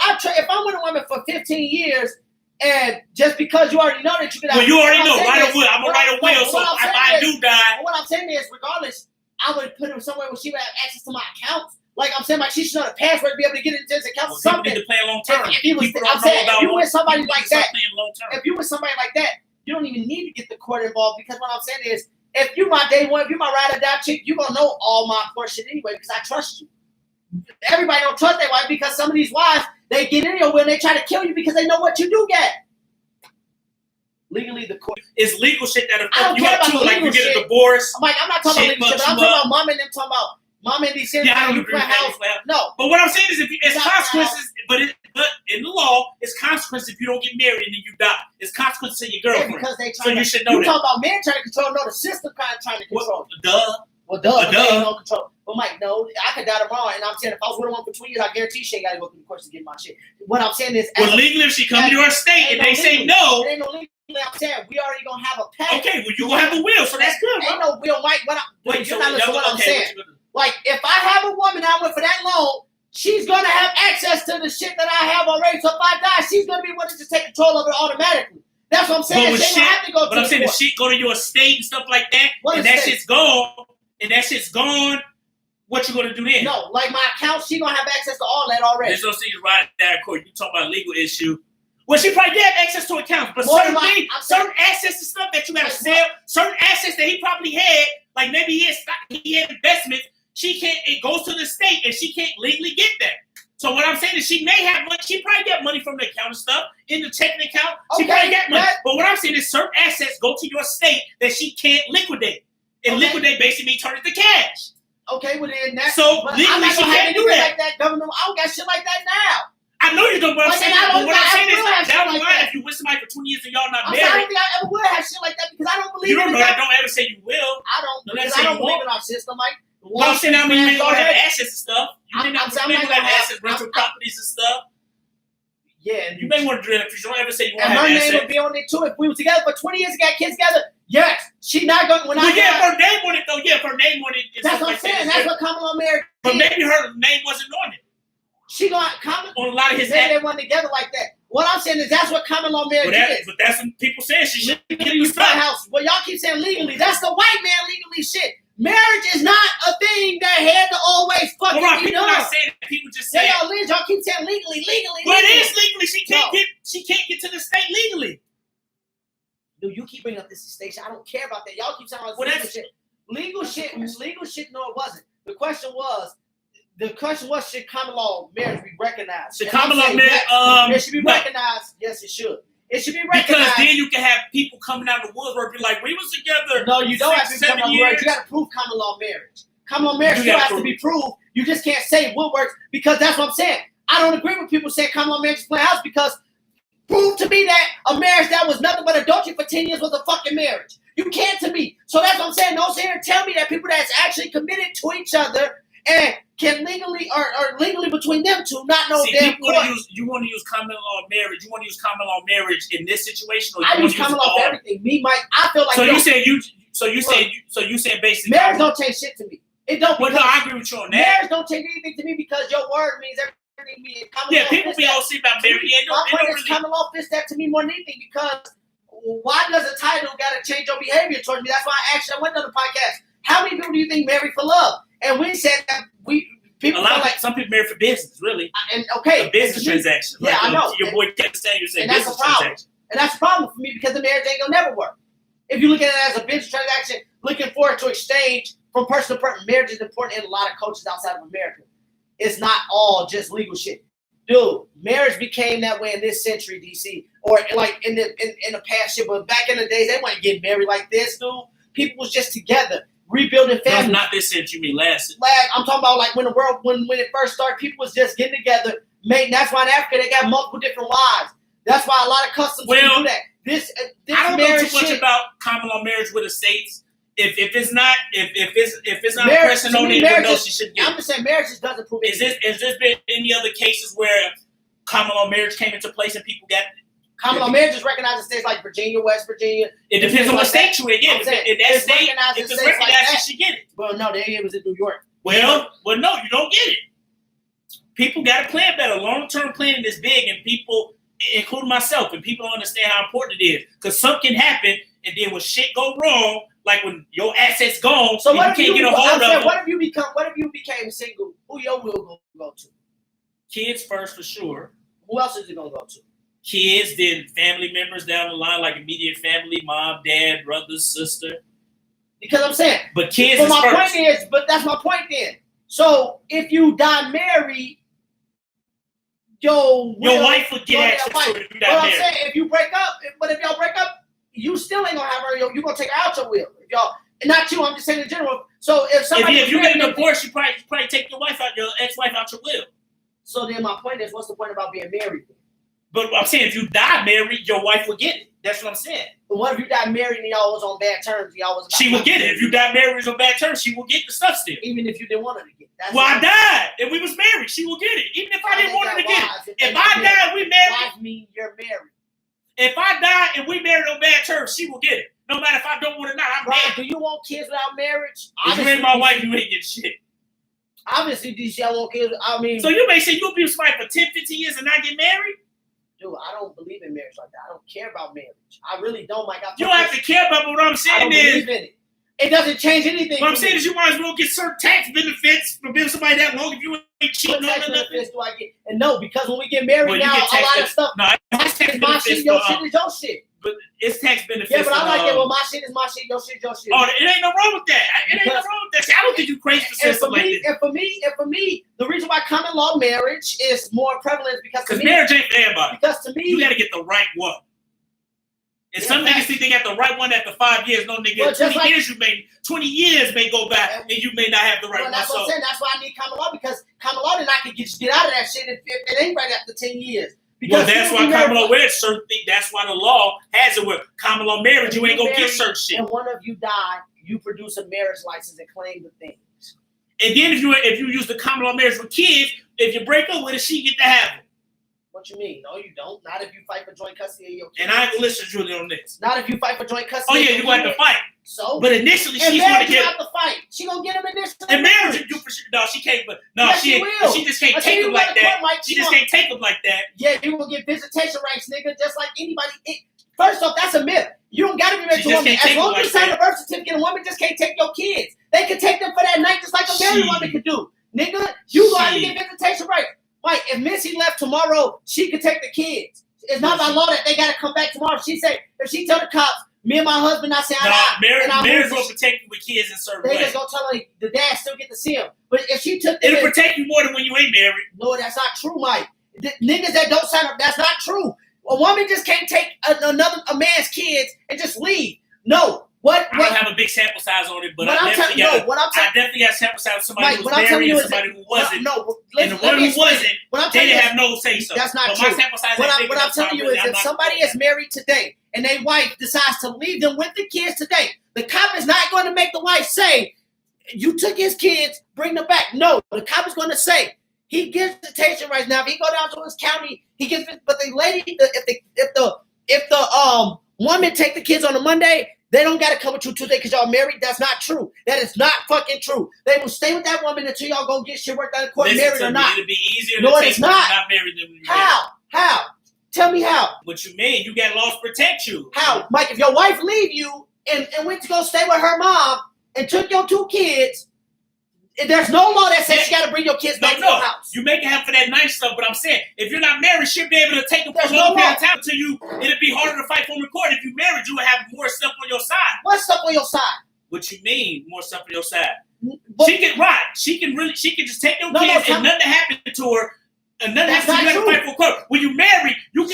I'm with a woman for 15 years, and just because you already know that you can, you already know. Write a will. I'm gonna write a will. So if I do die, what I'm saying is, regardless, I would put him somewhere where she would have access to my accounts. Like I'm saying, she should know the password to be able to get into his account. Something. Need to play long term. If you with somebody like that, you don't even need to get the court involved because what I'm saying is, if you my day one, if you my ride or die chick, you gonna know all my portion anyway because I trust you. Everybody don't trust their wife because some of these wives they get in your will and they try to kill you because they know what you do get. Legally, the court. It's legal shit that affect you up too. Like you get a divorce. I'm not talking about legal shit, but I'm talking about mom and them talking about. Mom and these you play house. No. But what I'm saying is, it's consequences. But in the law, it's consequences if you don't get married and then you die. It's consequences to your girlfriend. Yeah, because you should know that. You talking about men trying to control? No, the system kind of trying to control. Well, duh. But they ain't no control. But Mike, no, I could die tomorrow, and I'm saying if I was with a woman for 2 years, I guarantee she ain't got to go through the course to get my shit. What I'm saying is, legally, if she come to your state and they say no, it ain't no legal. I'm saying we already gonna have a pact. Okay, well you gonna have a will, so that's good. Ain't no will, Mike. You're not listening to what I'm saying. Like, if I have a woman I went for that long, she's gonna have access to the shit that I have already. So if I die, she's gonna be willing to take control of it automatically. That's what I'm saying. She don't have to go to but I'm saying the court. shit go to your estate and stuff like that, What and that estate? shit's gone, what you gonna do then? No, like my account, she gonna have access to all that already. There's no sense right there, court. You talk about a legal issue. Well, she probably did have access to accounts, but More certain than things, certain assets and stuff that you gotta sell, certain assets that he probably had, like maybe he had investments, it goes to the state and she can't legally get that. So what I'm saying is she may have money, she probably got money from the account and stuff, in the checking account, she probably got money. But what I'm saying is certain assets go to your state that she can't liquidate. And liquidate basically means turn it to cash. Okay, well then that's so legally I'm not she gonna can't have do that. like that, Governor. I don't got shit like that now. I know you don't, but I'm Like, saying, I don't what I'm saying is have down the shit like line, that. if you with somebody for 20 years and y'all not I don't married, think I ever would have shit like that because I don't believe you don't in know that. that. Don't ever say you will. I don't. Don't ever Because say I don't you believe won't. in our system. Like, But I'm saying, I mean, you may not have already. assets and stuff. You may not I'm have not gonna assets, have- rental properties and stuff. Yeah, and You may want to drill it because you don't ever say you want and to have her name assets. would be on it too if we were together for 20 years and got kids together. Yes, she not going. When Well, I yeah, if her name on it though. Yeah, if her name on it. and that's stuff what I'm like saying. that, That's what common law marriage. But is. maybe her name wasn't on it. She gonna common. On a lot of his They assets. wasn't together like that. What I'm saying is that's what common law marriage is. But that's what people saying. She should get Legally, the stuff. house. Well, y'all keep saying legally. That's the white man legally shit. Marriage is not a thing that had to always fucking Well, be people done. not saying that. People just saying. Y'all keep saying legally. Well, it legally. is legally. She can't get to the state legally. Dude, you keep bringing up this station. I don't care about that. Y'all keep saying all this Well, legal that's- shit. Legal shit. No, it wasn't. The question was, should common law marriage be recognized? Should And I'm common law saying marriage? yes, it should be no. recognized. Yes, it should. It should be Because recognized. then you can have people coming out of the woodwork be like, we was together. No, you don't have to 6, be common 7 law marriage. years. You got to prove common law marriage. Common law marriage You still gotta has to prove be proved. You just can't say what works because that's what I'm saying. I don't agree with people saying common law marriage is playing house because prove to me that a marriage that was nothing but adultery for 10 years was a fucking marriage. You can't to me. So that's what I'm saying. Don't sit here and tell me that people that's actually committed to each other and can legally or legally between them two not know See, damn you court. want to use common law marriage. You want to use common law marriage in this situation, or I you want use to use common law for all? everything. Me, Mike, I feel like So yo, you saying basically marriage don't change shit to me. It don't. Well, no, because- I agree with you on that. Marriage don't change anything to me because your word means everything to me. Common Yeah, law people fits be that. all see about marriage. Yeah, My it point don't is really. common law fits that to me more than anything because why does a title got to change your behavior towards me? That's why I went on the podcast. How many people do you think marry for love? And we said that people A lot feel of like some people marry for business, really. and okay, A business to me, transaction. Yeah, Like, I know. Your boy can't stand you saying And that's business a problem. transaction. And that's a problem for me because the marriage ain't gonna never work. If you look at it as a business transaction, looking forward to exchange from person to person, marriage is important in a lot of cultures outside of America. It's not all just legal shit. Dude, marriage became that way in this century, DC, or like in the past shit. But back in the days, they weren't getting married like this, dude. People was just together, rebuilding No, families. not this century. You mean last? I'm talking about like when it first started, people was just getting together. That's why in Africa they got multiple different wives. That's why a lot of customs do that. This I don't know marriage too much shit, about common law marriage with the states. If it's not a Marriage- person to on me, it, marriage no, is- she shouldn't get I'm it. just saying marriage just doesn't prove Is anything. this been any other cases where common law marriage came into place and people got? Common law marriage is recognized in states like Virginia, West Virginia. It depends on what like that. state you're in. Yeah, I'm saying, in that it's state, recognized in if it's states like recognized, that. you should get it. Well, no, it was in New York. Well, no, you don't get it. People got to plan better. Long-term planning is big, and people, including myself, and people don't understand how important it is. Because something can happen, and then when shit go wrong, like when your assets gone, So and what you if can't get a hold of them. What if you became single? Who your will go to? Kids first for sure. Who else is it gonna go to? Kids, then family members down the line, like immediate family, mom, dad, brother, sister. Because I'm saying. But kids But is my first. point is, that's my point then. So if you die married, your wife would get your access wife. to it if you But got I'm married. saying if you break up, if y'all break up, you still ain't gonna have her. You gonna take her out your will. If y'all, not you. I'm just saying in general. So if somebody, If you get a married, divorce, you probably take your ex-wife out your will. so then my point is, what's the point about being married? But I'm saying if you die married, your wife will get it. That's what I'm saying. But what if you got married and y'all was on bad terms? Y'all was. She will get it. If you die married on bad terms, she will get the stuff still. even if you didn't want her to get. That's Well, I died and we was married. She will get it. Even if I didn't want her to get it. If I die and we married, wife mean you're married. if I die and we married on bad terms, she will get it. No matter if I don't want it or not, I'm Brian, married. do you want kids without marriage? If you ain't my wife, you ain't getting shit. Obviously, these yellow kids. I mean, so you may say you'll be with somebody for 10, 15 years and not get married? Dude, I don't believe in marriage like that. I don't care about marriage. I really don't. Like, you don't have to care about. But what I'm saying I don't believe in it. It doesn't change anything. What I'm saying is you might as well get certain tax benefits for being with somebody that long if you ain't cheating what on tax nothing. benefits do I get? And no, because when we get married now, a lot of stuff. No, my shit is my shit, your shit is your shit. But it's tax benefits. Yeah, but I like it when my shit is my shit, your shit is your shit. Oh, it ain't no wrong with that. It ain't no wrong with that. See, I don't think you crazy for saying something like this. And for me, the reason why common law marriage is more prevalent is because marriage ain't for everybody. Because to me, you got to get the right one. And some niggas think they got the right one after 5 years. No, nigga, 20 years may go by and you may not have the right one. That's what I'm saying. That's why I need common law, because common law then I can get out of that shit if it ain't right after 10 years. Because that's why common law marriage certain things. That's why the law has it with common law marriage. You ain't gonna get certain shit. And one of you die, you produce a marriage license and claim the things. And then if you use the common law marriage for kids, if you break up with it, she get to have it. What you mean? No, you don't. Not if you fight for joint custody of your kids. And I ain't gonna listen to Julie on this. Not if you fight for joint custody. Oh yeah, you gonna have to fight. So, but initially she's gonna get. You have to fight. She gonna get him initially. And marriage, no, she can't. But no, yes, she just can't take him like that. She just can't take him like that. Yeah, you gonna get visitation rights, nigga, just like anybody. First off, that's a myth. You don't gotta be married to a woman. As long as you sign a birth certificate, a woman just can't take your kids. They can take them for that night, just like a married woman could do. Nigga, you gonna have to get visitation rights. Mike, if Missy left tomorrow, she could take the kids. It's not by law that they gotta come back tomorrow. She said, if she tell the cops, me and my husband, I say, marriage will protect you with kids in certain ways. They just gonna tell her the dad still get to see him. But if she took it'll protect you more than when you ain't married. No, that's not true, Mike. The niggas that don't sign up, that's not true. A woman just can't take a man's kids and just leave. No. I don't have a big sample size on it, but I definitely got a sample size of somebody who was married and somebody who wasn't. And the one who wasn't, they didn't have no say so. That's not true. What I'm telling you is if somebody is married today and their wife decides to leave them with the kids today, the cop is not going to make the wife say, you took his kids, bring them back. No, the cop is going to say, he gives visitation rights. Now, if he go down to his county, he gets, but the lady, if the woman take the kids on a Monday, they don't got to come with you Tuesday because y'all married. That's not true. That is not fucking true. They will stay with that woman until y'all go get shit worked out in court, married or not. It'll be easier no, to take not married than when you're How? How? Tell me how. What you mean? You got laws to protect you. How? Mike, if your wife leave you and went to go stay with her mom and took your 2 kids, there's no law that says you got to bring your kids back to your house. You make it happen for that nice stuff, but I'm saying if you're not married, she'll be able to take them for a long period of time until it'll be harder to fight for court. If you're married, you will have more stuff on your side. What stuff on your side? What you mean, more stuff on your side? But, she can just take them kids and nothing happened to her. And nothing happens to you have to fight for court. When you married, you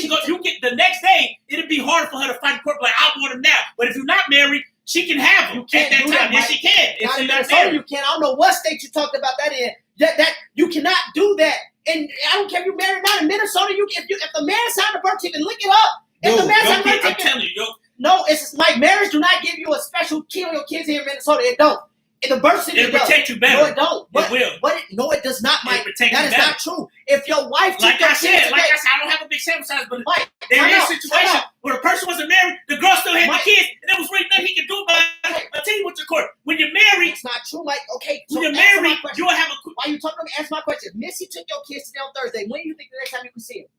get the next day, it'll be hard for her to fight court like I want him now. But if you're not married, she can have them at that time. Yes, she can. Not in Minnesota, you can. I don't know what state you talked about that in. That you cannot do that. And I don't care if you're married or not. In Minnesota, if the man signed a birth certificate, look it up. If the man signed a birth certificate, I'm telling you, no, it's like marriage do not give you a special key on your kids here in Minnesota. It don't. In the birth certificate, it'll protect you better. No, it don't. It will. No, it does not, Mike. That is not true. If your wife like I said, I don't have a big sample size, but Mike, there is a situation where the person wasn't married, the girl still had the kids, and there was really nothing he could do about it. I'll tell you what's the court. When you're married, it's not true, Mike. Okay, when you're married, you'll have a. Why you talking to me? Answer my question. Missy took your kids today on Thursday. When do you think the next time you can see them?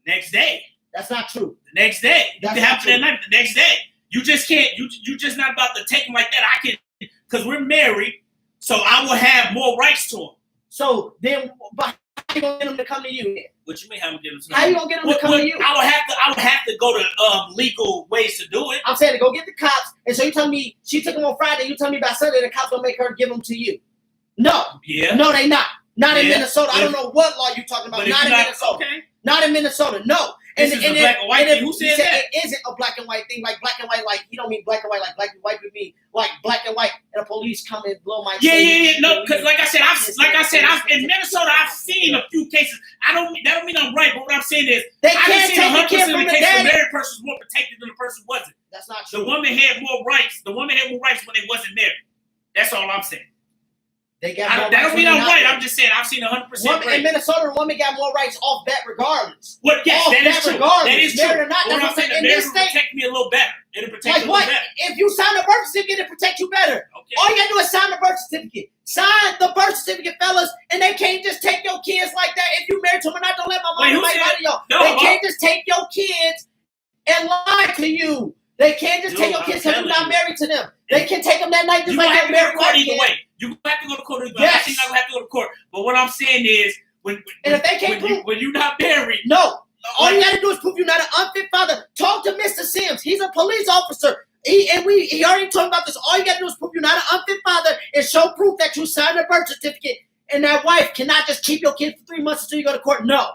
The next day. That's not true. The next day. That happen that night. The next day. You just can't. You just not about to take them like that. I can, because we're married. So I will have more rights to them. So then, but how you gonna get them to come to you? Then? What you mean? How I'm getting them to come? How you gonna get them to come to you? I would have to go to legal ways to do it. I'm saying to go get the cops. And so you tell me she took them on Friday. You tell me by Sunday the cops gonna make her give them to you? No. Yeah. No, they not. Not in Minnesota. I don't know what law you talking about. Not in Minnesota. Okay. Not in Minnesota. No. This is a black and white thing. Who said that? It isn't a black and white thing. Like black and white, like you don't mean black and white like black and white. You mean like black and white, and the police come and blow my. Yeah. No, because like I said, I've in Minnesota, I've seen a few cases. That don't mean I'm right, but what I'm saying is, I've seen 100% of the cases where the married person was more protected than the person wasn't. That's not true. The woman had more rights. The woman had more rights when they wasn't married. That's all I'm saying. They got more that don't rights. mean I'm Women right. not I'm just saying I've seen 100% Women, in rape. Minnesota, a woman got more rights off bat regardless. Well, yes, Off that is bat true. regardless. That is true. Married or not, But that's I'm what saying I'm saying. the In marriage this will state, protect me a little better. It'll protect like you a what? little better. If you sign a birth certificate, it'll protect you better. Okay. All you gotta do is sign the birth certificate. Sign the birth certificate, fellas, and they can't just take your kids like that. If you married to them or not, don't let my Wait, mom who like said lie to y'all. No, They can't just take your kids and lie to you. They can't just Dude, take your I'm kids because you're not telling you. married to them. They can take them that night just You like don't have they to go to married court white either kids. way. You have to go to court either way. Yes. I think I'm gonna have to go to court. But what I'm saying is, when And if they can't prove, when you're not married, no. All you gotta do is prove you're not an unfit father. Talk to Mr. Sims. He's a police officer. He already talked about this. All you gotta do is prove you're not an unfit father and show proof that you signed a birth certificate. And that wife cannot just keep your kid for 3 months until you go to court. No.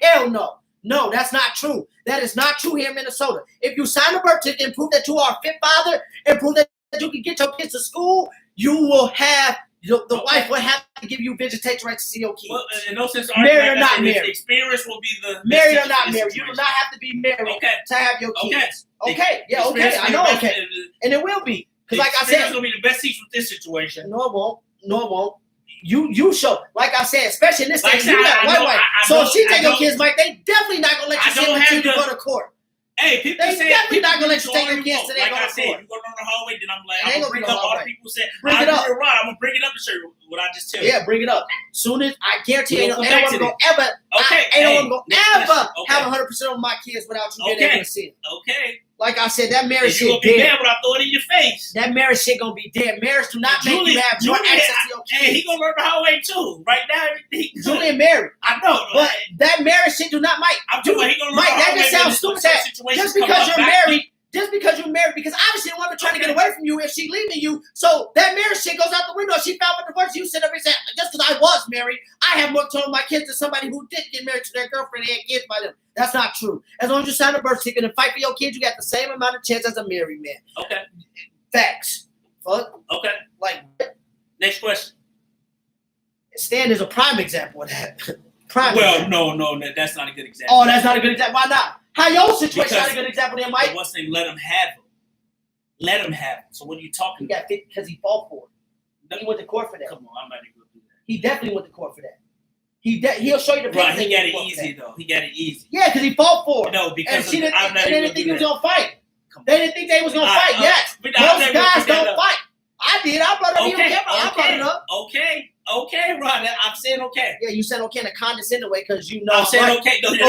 Hell no. No, that's not true. That is not true here in Minnesota. If you sign a birth certificate and prove that you are a fit father and prove that you can get your kids to school, you will have the wife will have to give you visitation rights to see your kids. well, in no sense, Married like or I not said, married. experience will be the Married or message not in this married, you do situation. not have to be married Okay. to have your Okay. kids. Okay, yeah, okay, Experience I will know, be the okay, best- and it will be because, like I experience said, will be the best teacher with this situation. no, it won't. No, it won't. You show, like I said, especially in this Like I state, said, you got I white know- wife. I So know- if she I take your know- kids, Mike, they definitely not gonna let you I sit don't until have you to- go to court. Hey, people They say definitely people not gonna let do you take your all kids remote. till they Like go I to said, court. you go down the hallway, then I'm like, It ain't I'm gonna gonna be bring no up all the hallway. people say, Bring I it up. agree with Ron. I'm gonna bring it up and show you what I just tell you. Yeah, bring it up. Soon as I guarantee you, We'll ain't come no back one to gonna ever. Okay, Ain't no hey, one gonna next ever question. Okay. have 100% of my kids without you being Okay. able to see it. Okay. Like I said, that marriage And you gonna shit be dead. mad when I throw it in your face. That marriage shit gonna be dead. Marriage do not make Julie- you have more Julie- access to your Hey, he kids. gonna learn the hallway too. Right now, everything. Julian married, I know, but that marriage shit do not make. I'm talking about he gonna learn Mike, the that hallway just sounds when stupid. certain That situations just come because up you're back. married, because obviously the woman trying to get Okay. away from you if she leaving you. So that marriage shit goes out the window. She filed for divorce. You sit up and say, just because I was married, I have more time with my kids than somebody who did get married to their girlfriend and had kids by them. That's not true. As long as you sign a birth certificate and fight for your kids, you got the same amount of chance as a married man. Okay. Facts. Fuck. Okay. Like, Next question. Stan is a prime example of that. Prime Well, example. no, that's not a good example. Oh, that's not a good example. Why not? How your situation Because- not a good example there, Mike? But once they let him have it, let him have it. So what are you He talking got fit because he fought for it. He went to court for that. Come on, I'm not even gonna do that. He definitely went to court for that. He'll show you the Right, papers he that got went it to court for easy that. though. He got it easy. Yeah, because he fought for it. No, And because she didn't, I'm and not they even didn't think he gonna was do that. gonna fight. Come They didn't think they was gonna fight. Yes, but I'm most never guys gonna bring that don't up. fight. I did. I brought it up. You Okay, remember? I brought it up. okay, Ron. I'm saying okay. Yeah, you said okay in a condescending way because you know. I'm saying right. okay. No, Okay,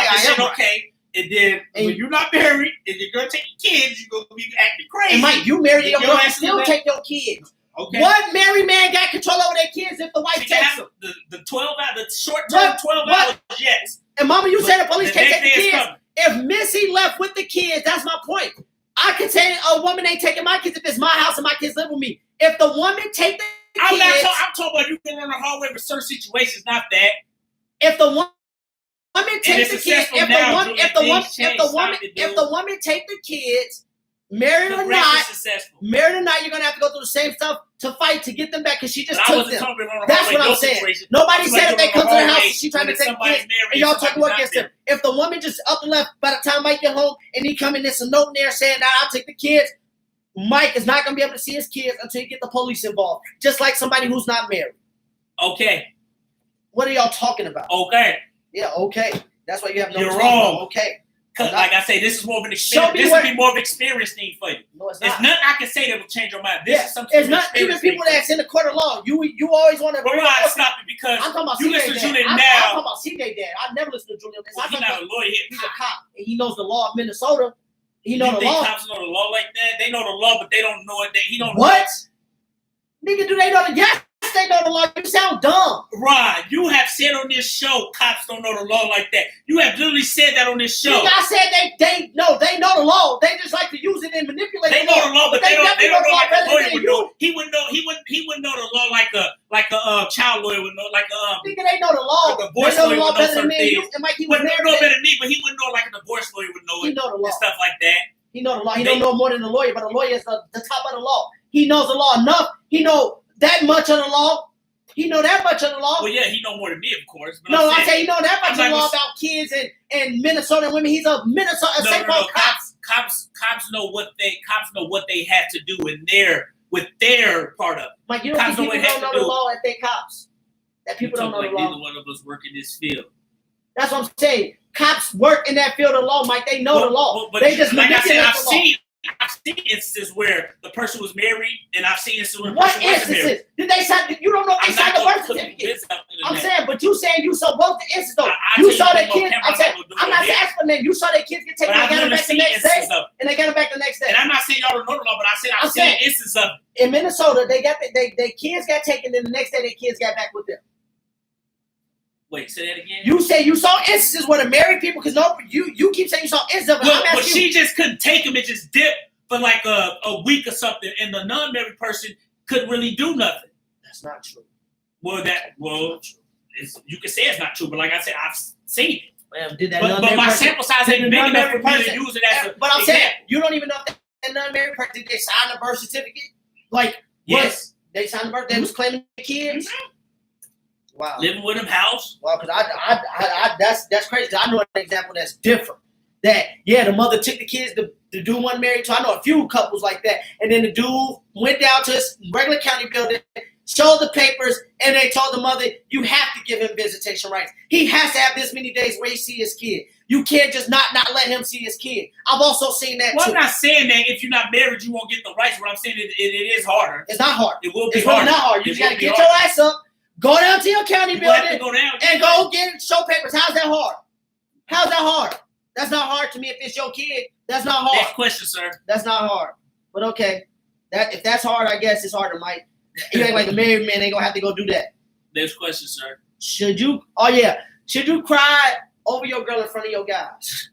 I'm I just saying am. Right. okay. And then And- when you're not married and you're gonna take your kids, you're gonna be acting crazy. And Mike, you married your Your girl, ass still is take your kids. Okay. What married man got control over their kids if the wife You can takes have them? the 12 hour, the short term What? 12 What? hours, yes. And mama, you But said the police the can't next take the day is kids. coming. If Missy left with the kids, that's my point. I could say a woman ain't taking my kids if it's my house and my kids live with me. If the woman take the I'm kids, talking about you can run the hallway for certain situations, not that. if the woman take it's the kids, successful now, Julie. Things change. Stop it, if dude. the woman take the kids, married or The race not, is successful. married or not, you're gonna have to go through the same stuff to fight to get them back because she just But I took wasn't them. talking about That's hallway, what I'm no saying. situation. Nobody I'm said if they talking come to the about house, hallway she trying to when take somebody's kids, married and y'all and talking work somebody's against not them. If the woman just up and left by the time Mike get home and he come in, there's a note in there saying that I'll take the kids, Mike is not gonna be able to see his kids until you get the police involved. Just like somebody who's not married. Okay. What are y'all talking about? Okay. Yeah, okay. That's why you have no You're response. wrong. Okay. Because like I say, this is more of an Show experience. me This what- would be more of an experience thing for you. No, it's There's not. nothing I can say that will change your mind. This Yeah, is something it's not even people that's in the court of law. You always want to. But Ron, stop it because I'm talking about you CJ listen to Dad. Julian I'm now. talking about CJ Dad. I never listen to Julian. Well, I'm he's talking not about a lawyer. he's a cop. And he knows the law of Minnesota. He know You the think law. cops know the law like that? They know the law, but they don't know it. He don't What? Nigga, do they know the? Yes, they know the law. You sound dumb. Ron, you have said on this show, cops don't know the law like that. You have literally said that on this show. Nigga, I said they know the law. They just like to use it and manipulate. They know the law, but they don't definitely know the law like a better lawyer than would you. know. He wouldn't know the law like a child lawyer would know, like a Nigga, they know the law. The divorce They know the lawyer law would know better than certain me and you. things. And Mike, he He was wouldn't know married. better than me, but he wouldn't know like a divorce lawyer would know He it know the law. and stuff like that. He know the law. He don't know more than the lawyer, but the lawyer is the top of the law. He knows the law enough. He know that much of the law. He know that much of the law. Well, yeah, he know more than me, of course. But No, I'm I say he know that much I'm of the not law gonna- about kids and Minnesota women. He's a Minnesota no, St. Paul cop. Cops know what they have to do in their with their part of it. Mike, you don't Cops think know people what don't has know to the do. law if they cops? That people don't know like the law. neither one of us work in this field. That's what I'm saying. Cops work in that field of law, Mike. They know the law. But They just like I said, manipulate I've the law. seen instances where the person was married, and I've seen instances where the What person wasn't married. instances? Did they sign? You don't know if they I'm signed not the going birth to put the certificate. bits out there. I'm saying, but you saying you saw both the instances though. I You tell saw you that what, kid. camera, I'm saying, I'm not gonna do I'm not it. asking them. You saw that kids get taken But and I've they got them never back the seen next day, instances of it. and they got them back the next day. And I'm not saying y'all don't know the law, but I said I've I'm seen saying- instances of it. In Minnesota, they kids got taken, and the next day their kids got back with them. Wait, say that again? You say you saw instances where the married people, because no, you keep saying you saw instances. But I'm But asking you. she just couldn't take him and just dip for like a week or something, and the non-married person couldn't really do nothing. That's not true. Well, you can say it's not true, but like I said, I've seen it. Well, did that But non-married my person- sample size did ain't the big enough for non-married me to person- use it as a But I'm saying example. you don't even know if that non-married person did they sign the birth certificate. Like Yes, they signed the birth. They was claiming the kids. Wow. living with him, house. Well, because I that's crazy. 'Cause I know an example that's different. That the mother took the kids. The dude wasn't married to. I know a few couples like that. And then the dude went down to his regular county building, showed the papers, and they told the mother, "You have to give him visitation rights. He has to have this many days where he see his kid. You can't just not let him see his kid." I've also seen that Well, too. I'm not saying that if you're not married, you won't get the rights. What I'm saying is it is harder. It's not hard. It will be It's really harder. not hard. You It just got to will be get harder. your ass up, go down to your county You have to building, go down and go get show papers. How's that hard? How's that hard? That's not hard to me if it's your kid. That's not hard. Next question, sir. That's not hard. But okay. If that's hard, I guess it's harder, Mike. You act like a married man ain't gonna have to go do that. Next question, sir. Should you cry over your girl in front of your guys?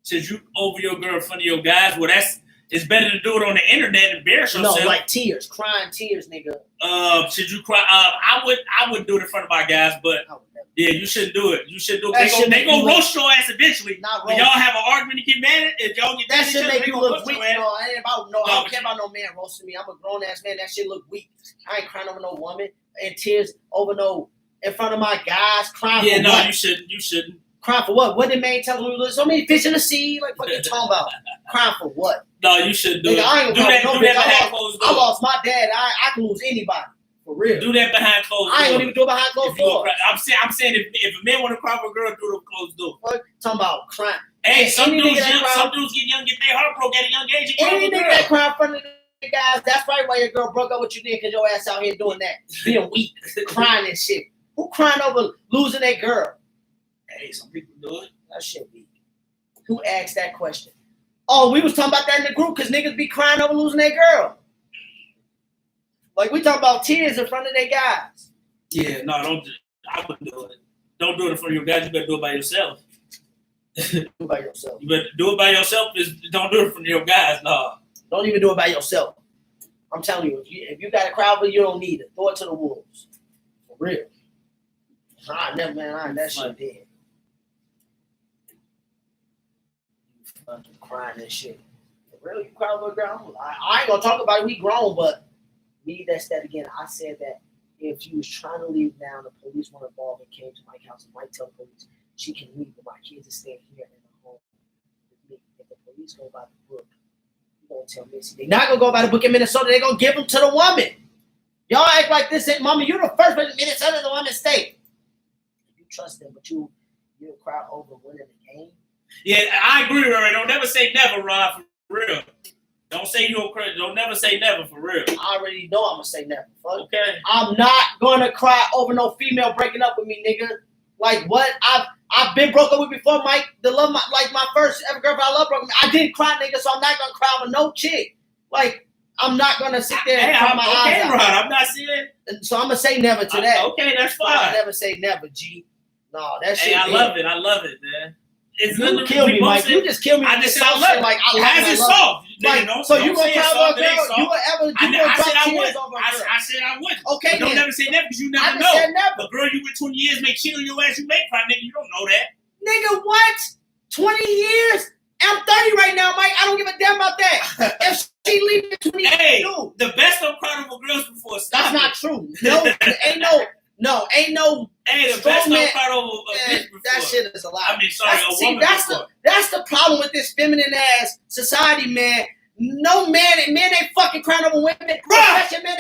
Should you over your girl in front of your guys? Well, it's better to do it on the internet and embarrass yourself. No, like tears, crying tears, nigga. Should you cry? I would do it in front of my guys, but I would never. yeah, you shouldn't do it. You should do it. That They shit make go you roast your ass eventually. Not When roast. y'all have an argument and get mad, if y'all get That mad at shit each other, make they you gonna look roast weak. your ass. No, I No, don't but care about no man roasting me. I'm a grown ass man. That shit look weak. I ain't crying over no woman and tears over no in front of my guys. Crying Yeah, for no, what? you shouldn't. You shouldn't. Crying for what? What did man tell me? So many fish in the sea. Like what you talking about? Crying for what? No, you shouldn't do Nigga, it. I ain't Do gonna that. cry Do for no that bitch. behind closed I doors. lost my dad. I can lose anybody. For real. Do that behind closed doors. I ain't gonna even do it behind If closed you gonna doors. cry- I'm saying if a man want to cry for a girl, do it closed door. Fuck, talking about crying. Hey, some Any dudes nigga that cry- get young, get their heart broke at a young age, and cry Any for a nigga girl. that cry in front of the guys, that's probably why your girl broke up with you then, because your ass out here doing that. Being weak, crying and shit. Who crying over losing their girl? Hey, some people do it. That shit weak. Who asked that question? Oh, we was talking about that in the group because niggas be crying over losing their girl. Like we talking about tears in front of their guys. Yeah, no, don't. I wouldn't do it. Don't do it in front of your guys. You better do it by yourself. Do it by yourself. You better do it by yourself. Don't do it in front of your guys. No. Don't even do it by yourself. I'm telling you, if you got a crowd, but you don't need it. Throw it to the wolves. For real. I never, man. That shit dead. Fucking crying and shit. For real, you cry over a girl. I ain't gonna talk about it. We grown, but me that step again. I said that if you was trying to leave now, the police weren't involved and came to my house and might tell the police she can leave, but my kids are staying here in the home with me. If the police go by the book, you gonna tell Missy they're not gonna go by the book in Minnesota. They're gonna give them to the woman. Y'all act like this ain't mama. You the first person. Minnesota's the woman state. You trust them, but you cry over winning the game. Yeah, I agree with her. Don't never say never, Rod, for real. Don't say you don't cry. Don't never say never, for real. I already know I'm gonna say never. Fuck. Okay. I'm not gonna cry over no female breaking up with me, nigga. Like what? I've been broke up with before, Mike. My first ever girlfriend I love broke up with me. I didn't cry, nigga, so I'm not gonna cry over no chick. Like I'm not gonna sit there and cry my eyes out. Rod. I'm not saying. So I'm gonna say never to that. Okay, that's I fine. never say never, G. No, that shit. Hey, I love it. I love it, man. It's You literally kill me, Mike. saying- You just kill me. I with just this said I soft love shit. it. Like I Why is it love soft? Like, Don't- so don't you gonna say it's cry soft, over a it ain't girl? soft. You gonna I drop said I tears would. over a I girl? said I would. Okay, But don't then. never say never because you I never just know. said never. The girl you with 20 years may cheat on your ass. You may cry, nigga. You don't know that. Nigga, what? 20 years? I'm 30 right now, Mike. I don't give a damn about that. If she leaves in 20 years, Hey, dude, the best don't cry over girls before. Stop that's not it. true. Ain't no. Hey, the strong best man- don't cry over a Man, bitch before. that shit is a lie. I mean, sorry, a woman that's before. the problem with this feminine ass society, man. No man ain't fucking crying over women. Bruh, Especially men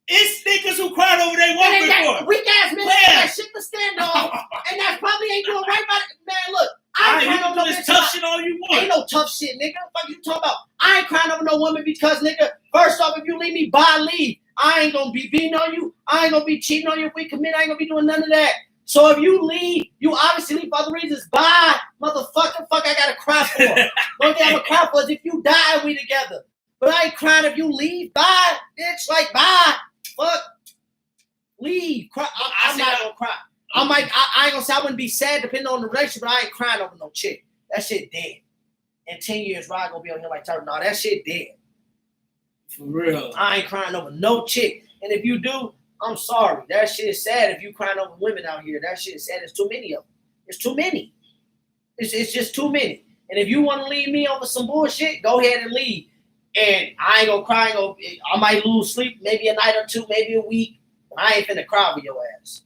it's niggas who cried over their woman before. Weak ass men that shit to stand on, and that probably ain't doing right by it. Man, look, I ain't crying over no this bitch. Tough shit all you want. Ain't no tough shit, nigga. What the fuck you talking about? I ain't crying over no woman because, nigga, first off, if you leave me, leave. I ain't gonna be beating on you. I ain't gonna be cheating on you if we commit. I ain't gonna be doing none of that. So if you leave, you obviously leave for other reasons. Bye, motherfucker. Fuck, I gotta cry for. The only thing I'm gonna cry for is if you die, we together. But I ain't crying if you leave. Bye, bitch. Like, bye. Fuck. Leave. Cry. I'm not gonna cry. I ain't gonna say I wouldn't be sad depending on the relationship, but I ain't crying over no chick. That shit dead. In 10 years, Rod gonna be on here like Turtle. No, that shit dead. For real. I ain't crying over no chick. And if you do, I'm sorry. That shit is sad if you crying over women out here. That shit is sad. There's too many of them. It's too many. It's just too many. And if you want to leave me over some bullshit, go ahead and leave. And I ain't gonna cry. I might lose sleep maybe a night or two, maybe a week. But I ain't finna cry with your ass.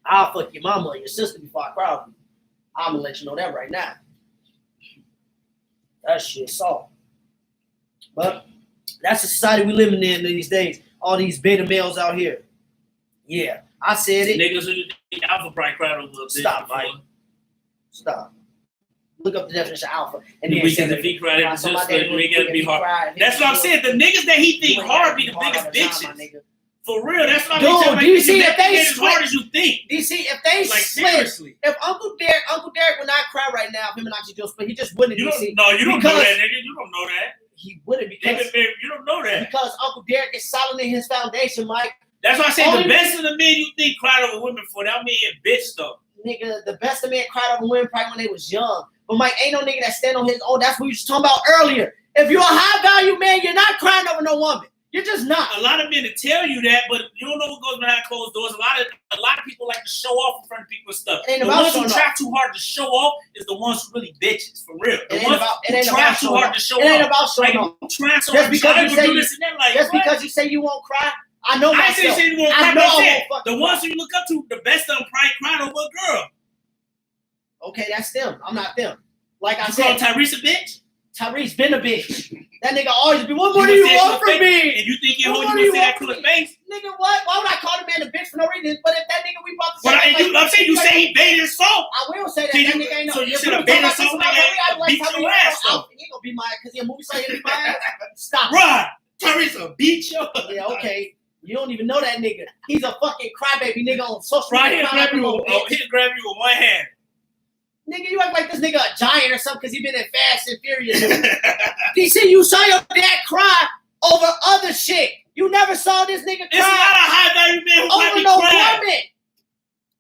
I'll fuck your mama or your sister before I cry with you. I'm gonna let you know that right now. That shit's soft. But that's the society we living in these days. All these beta males out here. Yeah, I said it. Niggas who think alpha probably cried over a bitch. Stop, Mike. Stop. Look up the definition of alpha. And then because if he cried, it's just like we gotta be hard. That's what I'm saying. The niggas that he think hard be the biggest bitches. For real, that's what I'm saying. Dude, DC, if they as hard as you think. DC, if they like seriously, if Uncle Derek would not cry right now if him and Auntie Joe split, he just wouldn't. You don't know that, nigga. You don't know that. He wouldn't because you don't know that. Because Uncle Derek is solid in his foundation, Mike. That's why I say the best of the men you think cried over women for that mean a bitch stuff. Nigga, the best of men cried over women probably when they was young. But Mike, ain't no nigga that stand on his own. That's what you was talking about earlier. If you're a high value man, you're not crying over no woman. You're just not. A lot of men to tell you that, but you don't know what goes behind closed doors. A lot of people like to show off in front of people and stuff. The ones who try too hard to show off is the ones who really bitches, for real. The ones who try too hard to show off. It ain't about showing off. Trying so hard to do this and that. Like, just because you say you won't cry, I know myself. I say you won't cry. The ones who you look up to, the best of them probably cried over a girl. Okay, that's them. I'm not them. Like I said, call Tyrese a bitch? Tyrese been a bitch. That nigga always be, what more do you want from me? And you think you want to say that to his face? Nigga, what? Why would I call the man a bitch for no reason? But if that nigga we brought the same... I'm saying you say he baited his soul. I will say that nigga ain't no... So you should have baited his soul, nigga, beat your ass, though. He ain't gonna beat my ass because he a movie star, he beat my ass. Stop. Right. Tyrese will beat you. Yeah, okay. You don't even know that nigga. He's a fucking crybaby nigga on social media. He'll grab you with one hand. Nigga, you act like this nigga a giant or something because he been in Fast and Furious. DC, you saw your dad cry over other shit. You never saw this nigga cry. It's not a high value man who over no woman.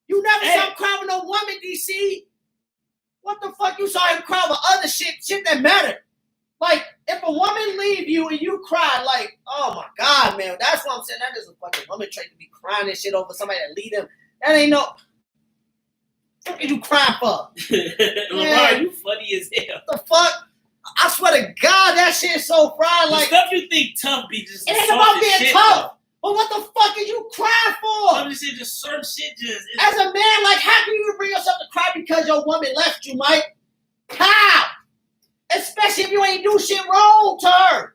You never saw him cry over no woman, DC. What the fuck? You saw him cry over other shit that mattered. Like, if a woman leave you and you cry, like, oh my God, man. That's what I'm saying. That is a fucking woman trait to be crying and shit over somebody that leave them. That ain't no... What are you crying for? LeBron, you funny as hell. The fuck? I swear to God, that shit's so fried. Like, stuff you think tough be just... It ain't about being tough. But what the fuck are you crying for? I'm just saying, just certain shit just... As a man, like, how can you bring yourself to cry because your woman left you, Mike? How? Especially if you ain't do shit wrong to her.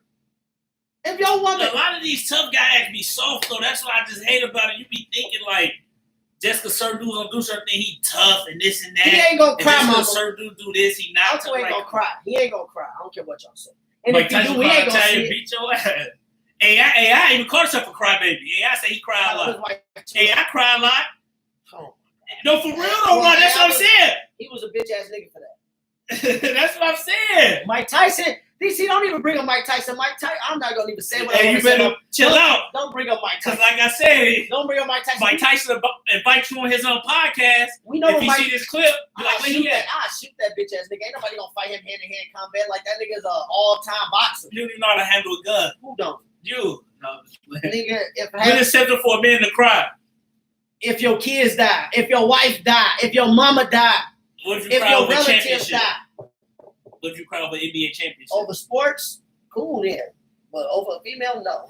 If your woman... A lot of these tough guys be soft, though. That's what I just hate about it. You be thinking, like... Just because certain dudes don't do certain thing, he tough and this and that. He ain't gonna cry, mama. Certain dude do this, he not. Uncle ain't gonna cry. He ain't gonna cry. I don't care what y'all say. And like if you do, he ain't gonna see beat your ass. AI even called himself a crybaby. AI say he cry a lot. AI cry a lot. Oh. No, for real though, man. That's what I'm saying. He was a bitch ass nigga for that. That's what I'm saying. Mike Tyson. DC, don't even bring up Mike Tyson. I'm not gonna even say what I want to say. Chill out. Don't bring up Mike Tyson. Because like I said, don't bring up Mike Tyson. Mike Tyson invites you on his own podcast. We know if you see this clip, I'll shoot that bitch ass nigga. Ain't nobody gonna fight him hand to hand combat. Like that nigga's an all-time boxer. You don't even know how to handle a gun. Who don't? You. No, nigga, it's acceptable for a man to cry. If your kids die, if your wife die, if your mama die, if your relatives die. What if you cry over NBA championship? Over sports? Cool then. But over a female, no.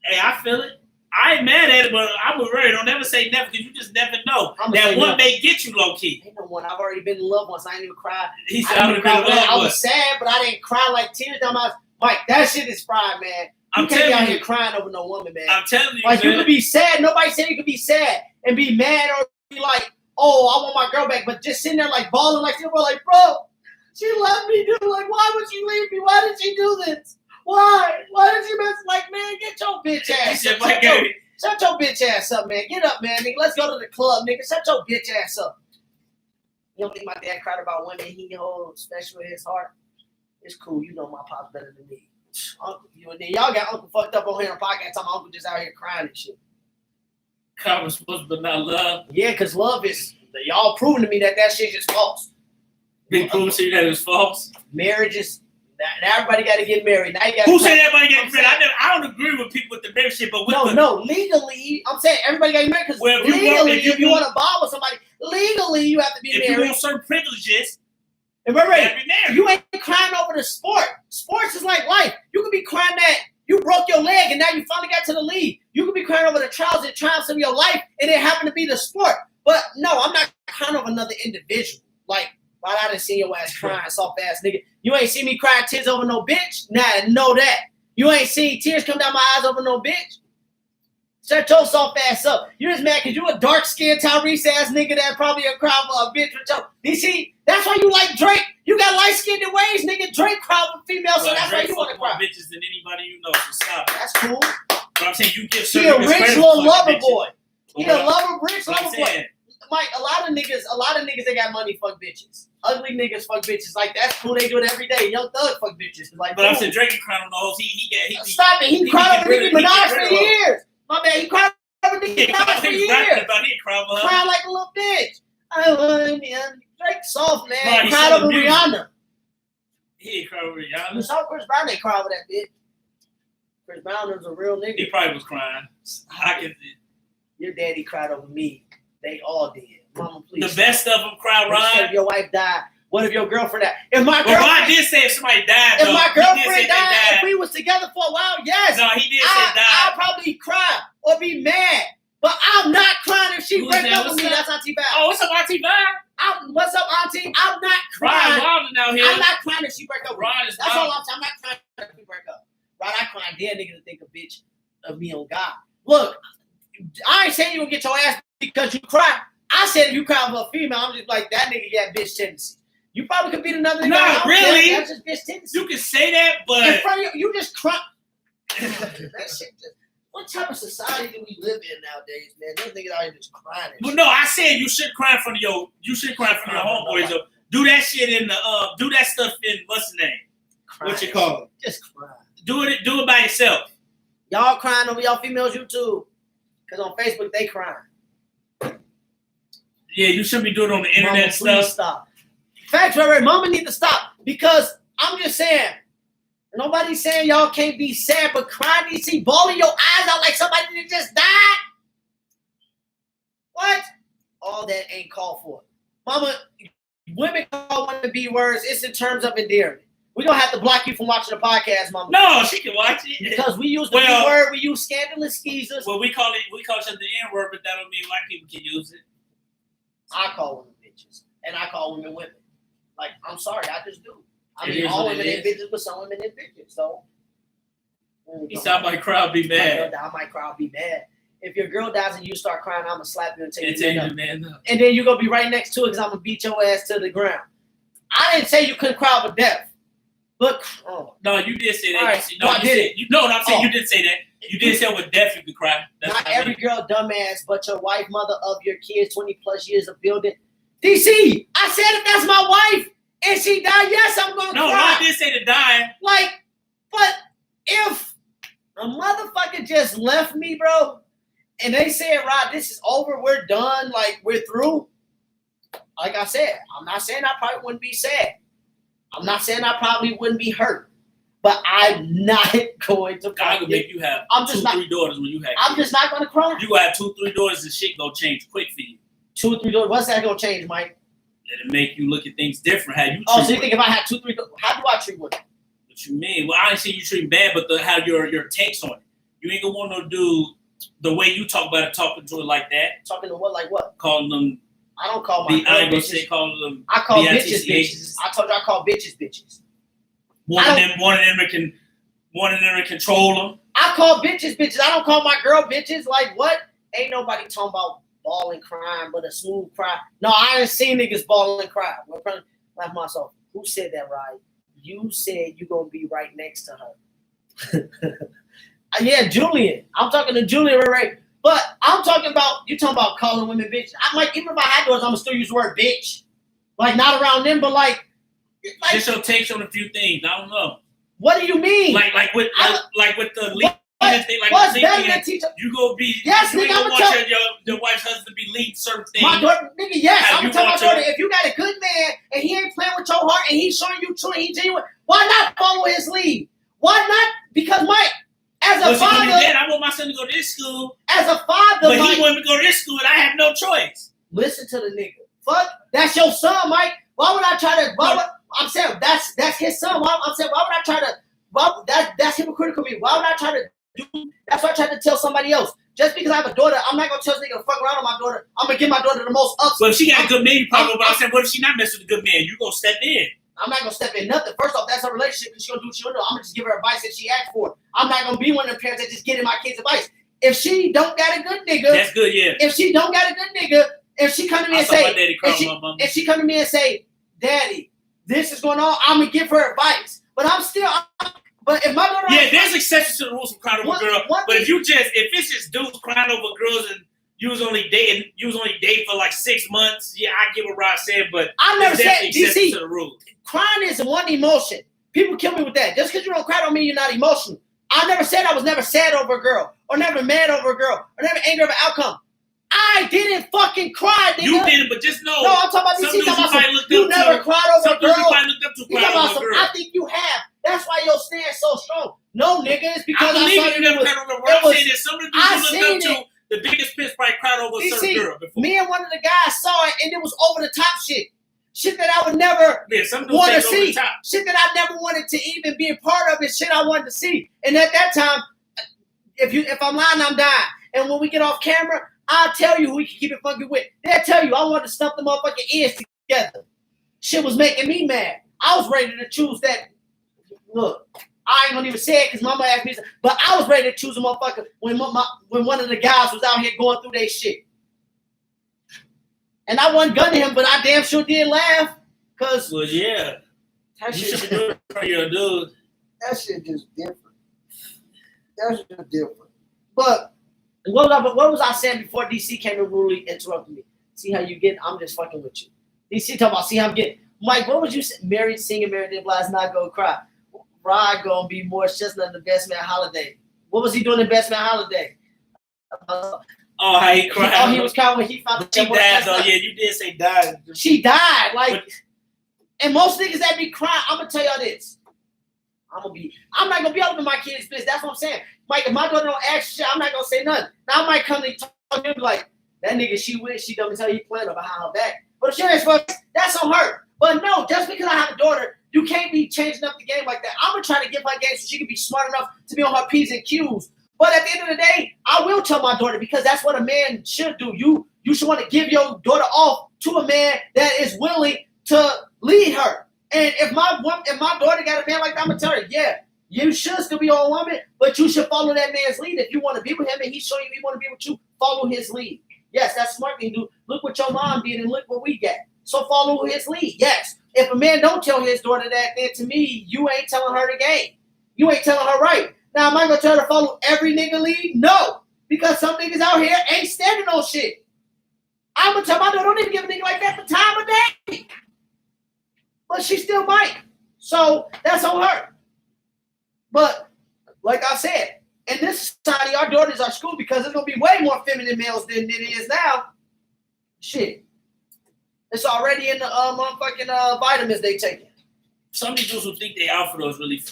Hey, I feel it. I I ain't mad at it, but I'm with Ray. Don't never say never because you just never know. That one may get you low key. Ain't no one. I've already been in love once. I ain't even cried. He said I would have been in love. I was sad, but I didn't cry like tears down my eyes. Mike, that shit is fried, man. You can't be out here crying over no woman, man. I'm telling you, like man. you could be sad. Nobody said you could be sad and be mad or be like, oh, I want my girl back, but just sitting there like bawling like bro, she left me, dude. Like, why would she leave me? Why did she do this? Why? Why did she mess? Like, man, get your bitch ass up. Shut your bitch ass up, man. Get up, man. Nigga, let's go to the club, nigga. Shut your bitch ass up. You don't think my dad cried about women he holds special in his heart? It's cool. You know my pop's better than me. Uncle, y'all got Uncle fucked up on here on the podcast. My Uncle just out here crying and shit. Karma was supposed to be not love. Yeah, because love is, y'all proving to me that shit is false. Big proving to you that it's false. Marriage is, now everybody got to get married. Now you got. Who said everybody get married? I don't agree with people with the marriage shit, but with legally, I'm saying everybody got to get married because legally, if you want to bond with somebody, legally you have to be married. If you want certain privileges, and remember, you ain't crying over the sport. Sports is like life. You could be crying that you broke your leg and now you finally got to the league. You could be crying over the trials and triumphs of your life and it happened to be the sport. But no, I'm not crying over another individual. Like, why I done seen your ass crying, soft ass nigga. You ain't seen me crying tears over no bitch? Nah, know that. You ain't seen tears come down my eyes over no bitch? Shut your soft ass up. You just mad because you a dark-skinned Tyrese ass nigga that probably a cry for a bitch with your... You see, that's why you like Drake. You got light-skinned ways, nigga. Drake cry for females, so that's why you want to cry. More bitches than anybody you know, so stop. That's cool. But I'm saying you give He a rich little lover boy. He a rich lover boy. Saying. Mike, a lot of niggas that got money fuck bitches. Ugly niggas fuck bitches. Like, that's cool. They do it every day. Young Thug fuck bitches. Like, but I'm saying Drake crying on the hoes. He stop it. He cried over Nicki Minaj for years. My man, he cried over Nicki Minaj for years. Crying like a little bitch. I love you. Drake soft, man. He cried over Rihanna. He ain't cried over Rihanna. You saw Chris Brown ain't cry over that bitch. Chris Brown was a real nigga. He probably was crying. Your daddy cried over me. They all did. Mama, please. The best of them cried, Ron. What if your wife died? What if your girlfriend died? If my girlfriend, Ron did say if somebody died. If my girlfriend died, if we was together for a while, yes. No, he did say die. I'll probably cry or be mad. But I'm not crying if she breaks up with me. That's Auntie Val. Oh, what's up, Auntie Val? What's up, Auntie? I'm not crying. Ron out here. I'm not crying if she break up with me. That's all I'm saying. I'm not crying if we break up. Ron, I crying. Dare nigga to think a bitch of me on God. Look, I ain't saying you gonna get your ass because you cry. I said if you cry for a female, I'm just like, that nigga got bitch tendency. You probably could beat another nigga. Not really. That's just bitch tendency. You can say that, but in front of you just cry. That shit just... What type of society do we live in nowadays, man? Those niggas out here just crying. Well, no, I said you should cry in front of your homeboys. Do that shit in the do that stuff in what's the name? Crying. What you call it? Just cry. Do it by yourself. Y'all crying over y'all females YouTube. Cause on Facebook they crying. Yeah, you shouldn't be doing it on the internet. Mama, stuff. Stop. Facts, right? Mama need to stop because I'm just saying. Nobody's saying y'all can't be sad, but crying, you see, bawling your eyes out like somebody that just died. What? All that ain't called for. Mama, women call women B words. It's in terms of endearment. We're going to have to block you from watching the podcast, Mama. No, she can watch it. Because we use the B word, we use scandalous skeezers. Well, we call each other the N word, but that don't mean white people can use it. I call women bitches, and I call women women. Like, I'm sorry, I just do. I mean, all women in bitches, but some women in bitches. So, he said, I might cry, be mad. I might cry, be mad. If your girl dies and you start crying, I'm gonna slap you and tell you to man up. And then you're gonna be right next to it because I'm gonna beat your ass to the ground. I didn't say you couldn't cry over death, but no, you did say that. Right. No, I did it. I'm saying you didn't say that. You did say with death you could cry. That's not every girl dumbass, but your wife, mother of your kids, 20 plus years of building. DC, I said if that's my wife. And she died, yes, I'm going to cry. No, I did say to die. Like, but if a motherfucker just left me, bro, and they said, Rod, this is over, we're done, like, we're through. Like I said, I'm not saying I probably wouldn't be sad. I'm not saying I probably wouldn't be hurt. But I'm not going to cry. God will make you have 2-3 daughters when you have kids. I'm just not going to cry. You going to have 2-3 daughters and shit going to change quick for you. 2-3 daughters, what's that going to change, Mike? It'll make you look at things different. How you treat so you think if I had 2-3, how do I treat women? What you mean? Well, I ain't saying you treat bad, but how your takes on it. You ain't gonna want no dude the way you talk about it, talking to it like that. Talking to what? Like what? Calling them. I don't call my I ain't gonna bitches. say calling them. I call bitches B-I-T-C-H. bitches. I told you I call bitches bitches. One of them can control them. I call bitches bitches. I don't call my girl bitches. Like what? Ain't nobody talking about ball and crying, but a smooth cry. No, I ain't seen niggas ball and cry. Like myself. Who said that, right? You said you gonna be right next to her. Yeah, Julian. I'm talking to Julian, right? But I'm talking about, you talking about calling women bitches. I'm like, even if I had those, I'm going to still use the word bitch. Like, not around them, but like just your takes on a few things. I don't know. What do you mean? Like with the lead thing, like what's better than teacher? You go be, yes, you nigga, ain't gonna want your wife's husband be leading certain things. My daughter, nigga, yes. I'm going to tell my daughter, if you got a good man and he ain't playing with your heart and he's showing you true and he's genuine, why not follow his lead? Why not? Because as a father, I want my son to go to this school. As a father, but he wanted to go to this school, and I have no choice. Listen to the nigga. Fuck, that's your son, Mike. Why would I try to? I'm saying that's his son. I'm saying why would I try to? That's hypocritical of me. Why would I try to do? That's why I tried to tell somebody else. Just because I have a daughter, I'm not gonna tell this nigga to fuck around on my daughter. I'm gonna give my daughter the most ups. But if she got a good man, you probably. But I'm saying, what if she not messing with a good man? You gonna step in. I'm not gonna step in nothing. First off, that's her relationship because she gonna do what she gonna do. I'm gonna just give her advice that she asked for. I'm not gonna be one of them parents that just get in my kids' advice. If she don't got a good nigga, that's good, yeah. If she don't got a good nigga, if she come to me and say, if she come to me and say, Daddy, this is going on, I'm gonna give her advice. But but if my daughter, there's exceptions to the rules of crying over a girl. But if it's just dudes crying over girls and you was only dating for like 6 months, yeah, I give what Rod said, but I never said DC to the rules. Crying is one emotion. People kill me with that. Just because you don't cry don't mean you're not emotional. I never said I was never sad over a girl, or never mad over a girl, or never angry over outcome. I didn't fucking cry, nigga. You didn't, but just know. No, I'm talking about DC. You never cried over a girl. I think you have. That's why your stance so strong. No, nigga, it's because I believe you never cried over a girl. I'm saying that some of the dudes you looked up to, the biggest piss probably cried over a certain girl before. Me and one of the guys saw it, and it was over the top shit. Shit that I would never want to see. Shit that I never wanted to even be a part of. It's shit I wanted to see. And at that time, if I'm lying, I'm dying. And when we get off camera, I'll tell you who we can keep it funky with. They'll tell you I wanted to stump the motherfucking ears together. Shit was making me mad. I was ready to choose that. Look, I ain't gonna even say it because mama asked me, but I was ready to choose a motherfucker when one of the guys was out here going through their shit. And I wasn't gunning him, but I damn sure did laugh. Cause yeah. That shit should do it for your dude. That shit just different. That's just different. But what was I saying before DC came and really interrupted me? See how you get? I'm just fucking with you. DC talking about see how I'm getting. Mike, what was you saying? Married, singing, married, then Blas not gonna cry. Rod gonna be more chestnut than the Best Man Holiday. What was he doing in Best Man Holiday? How he cried. He was crying when he found she died. Oh yeah, you did say died. She died. And most niggas that be crying, I'm gonna tell y'all this. I'm not gonna be up in my kids' business. That's what I'm saying. Mike, if my daughter don't ask shit, I'm not gonna say nothing. Now I might come to talk to him like, that nigga, she don't tell you playing about how back. But if she ain't fuck, that's on her. But no, just because I have a daughter, you can't be changing up the game like that. I'm gonna try to give her game so she can be smart enough to be on her P's and Q's. But at the end of the day, I will tell my daughter because that's what a man should do. You should want to give your daughter off to a man that is willing to lead her. And if my daughter got a man like that, I'm gonna tell her, yeah, you should still be your woman, but you should follow that man's lead. If you want to be with him and he's showing you he want to be with you, follow his lead. Yes, that's smart thing to do. Look what your mom did and look what we got. So follow his lead. Yes. If a man don't tell his daughter that, then to me, you ain't telling her the game. You ain't telling her right. Now, am I going to tell her to follow every nigga lead? No. Because some niggas out here ain't standing on shit. I'm going to tell my daughter, don't even give a nigga like that the time of day. But she still might. So that's on her. But like I said, in this society, our daughters are schooled because there's going to be way more feminine males than it is now. Shit. It's already in the motherfucking vitamins they taking. Some of these dudes who think they alpha though is really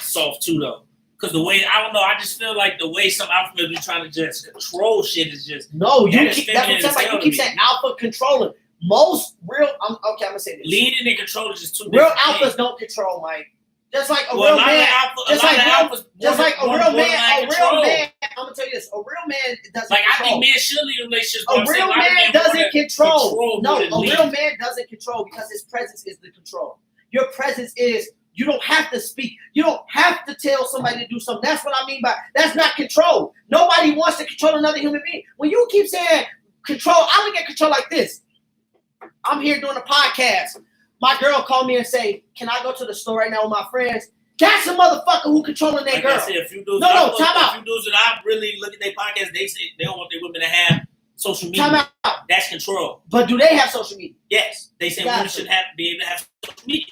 soft too though. Because the way, I don't know, I just feel like the way some alpha males be trying to just control shit is just. No, that's what I'm saying. Like, you keep saying alpha controlling. Most real, I'm going to say this. Leading and controlling is just two real different alphas things. Don't control, Mike. Just like a Well, real man. Just like a real man. I'm gonna tell you this. A real man doesn't like control. I think men should lead relationships. A real man doesn't control. No, a lead. real man doesn't control because his presence is the control. Your presence is. You don't have to speak. You don't have to tell somebody to do something. That's what I mean by that's not control. Nobody wants to control another human being. When you keep saying control, I look at control like this. I'm here doing a podcast. My girl called me and say, "Can I go to the store right now with my friends?" That's a motherfucker who controlling that girl. I said, if you do, time out. If you do that, I really look at their podcast. They say they don't want their women to have social media. Time out. That's control. But do they have social media? Yes, they say women should be able to have social media.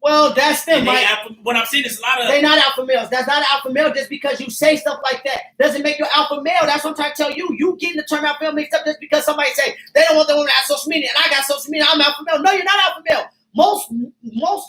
Well, that's them, right? What I'm saying is a lot of... They're not alpha males. That's not an alpha male just because you say stuff like that. Doesn't make you alpha male. That's what I'm trying to tell you. You getting the term alpha male mixed up just because somebody say they don't want their woman to have social media and I got social media, I'm alpha male. No, you're not alpha male. Most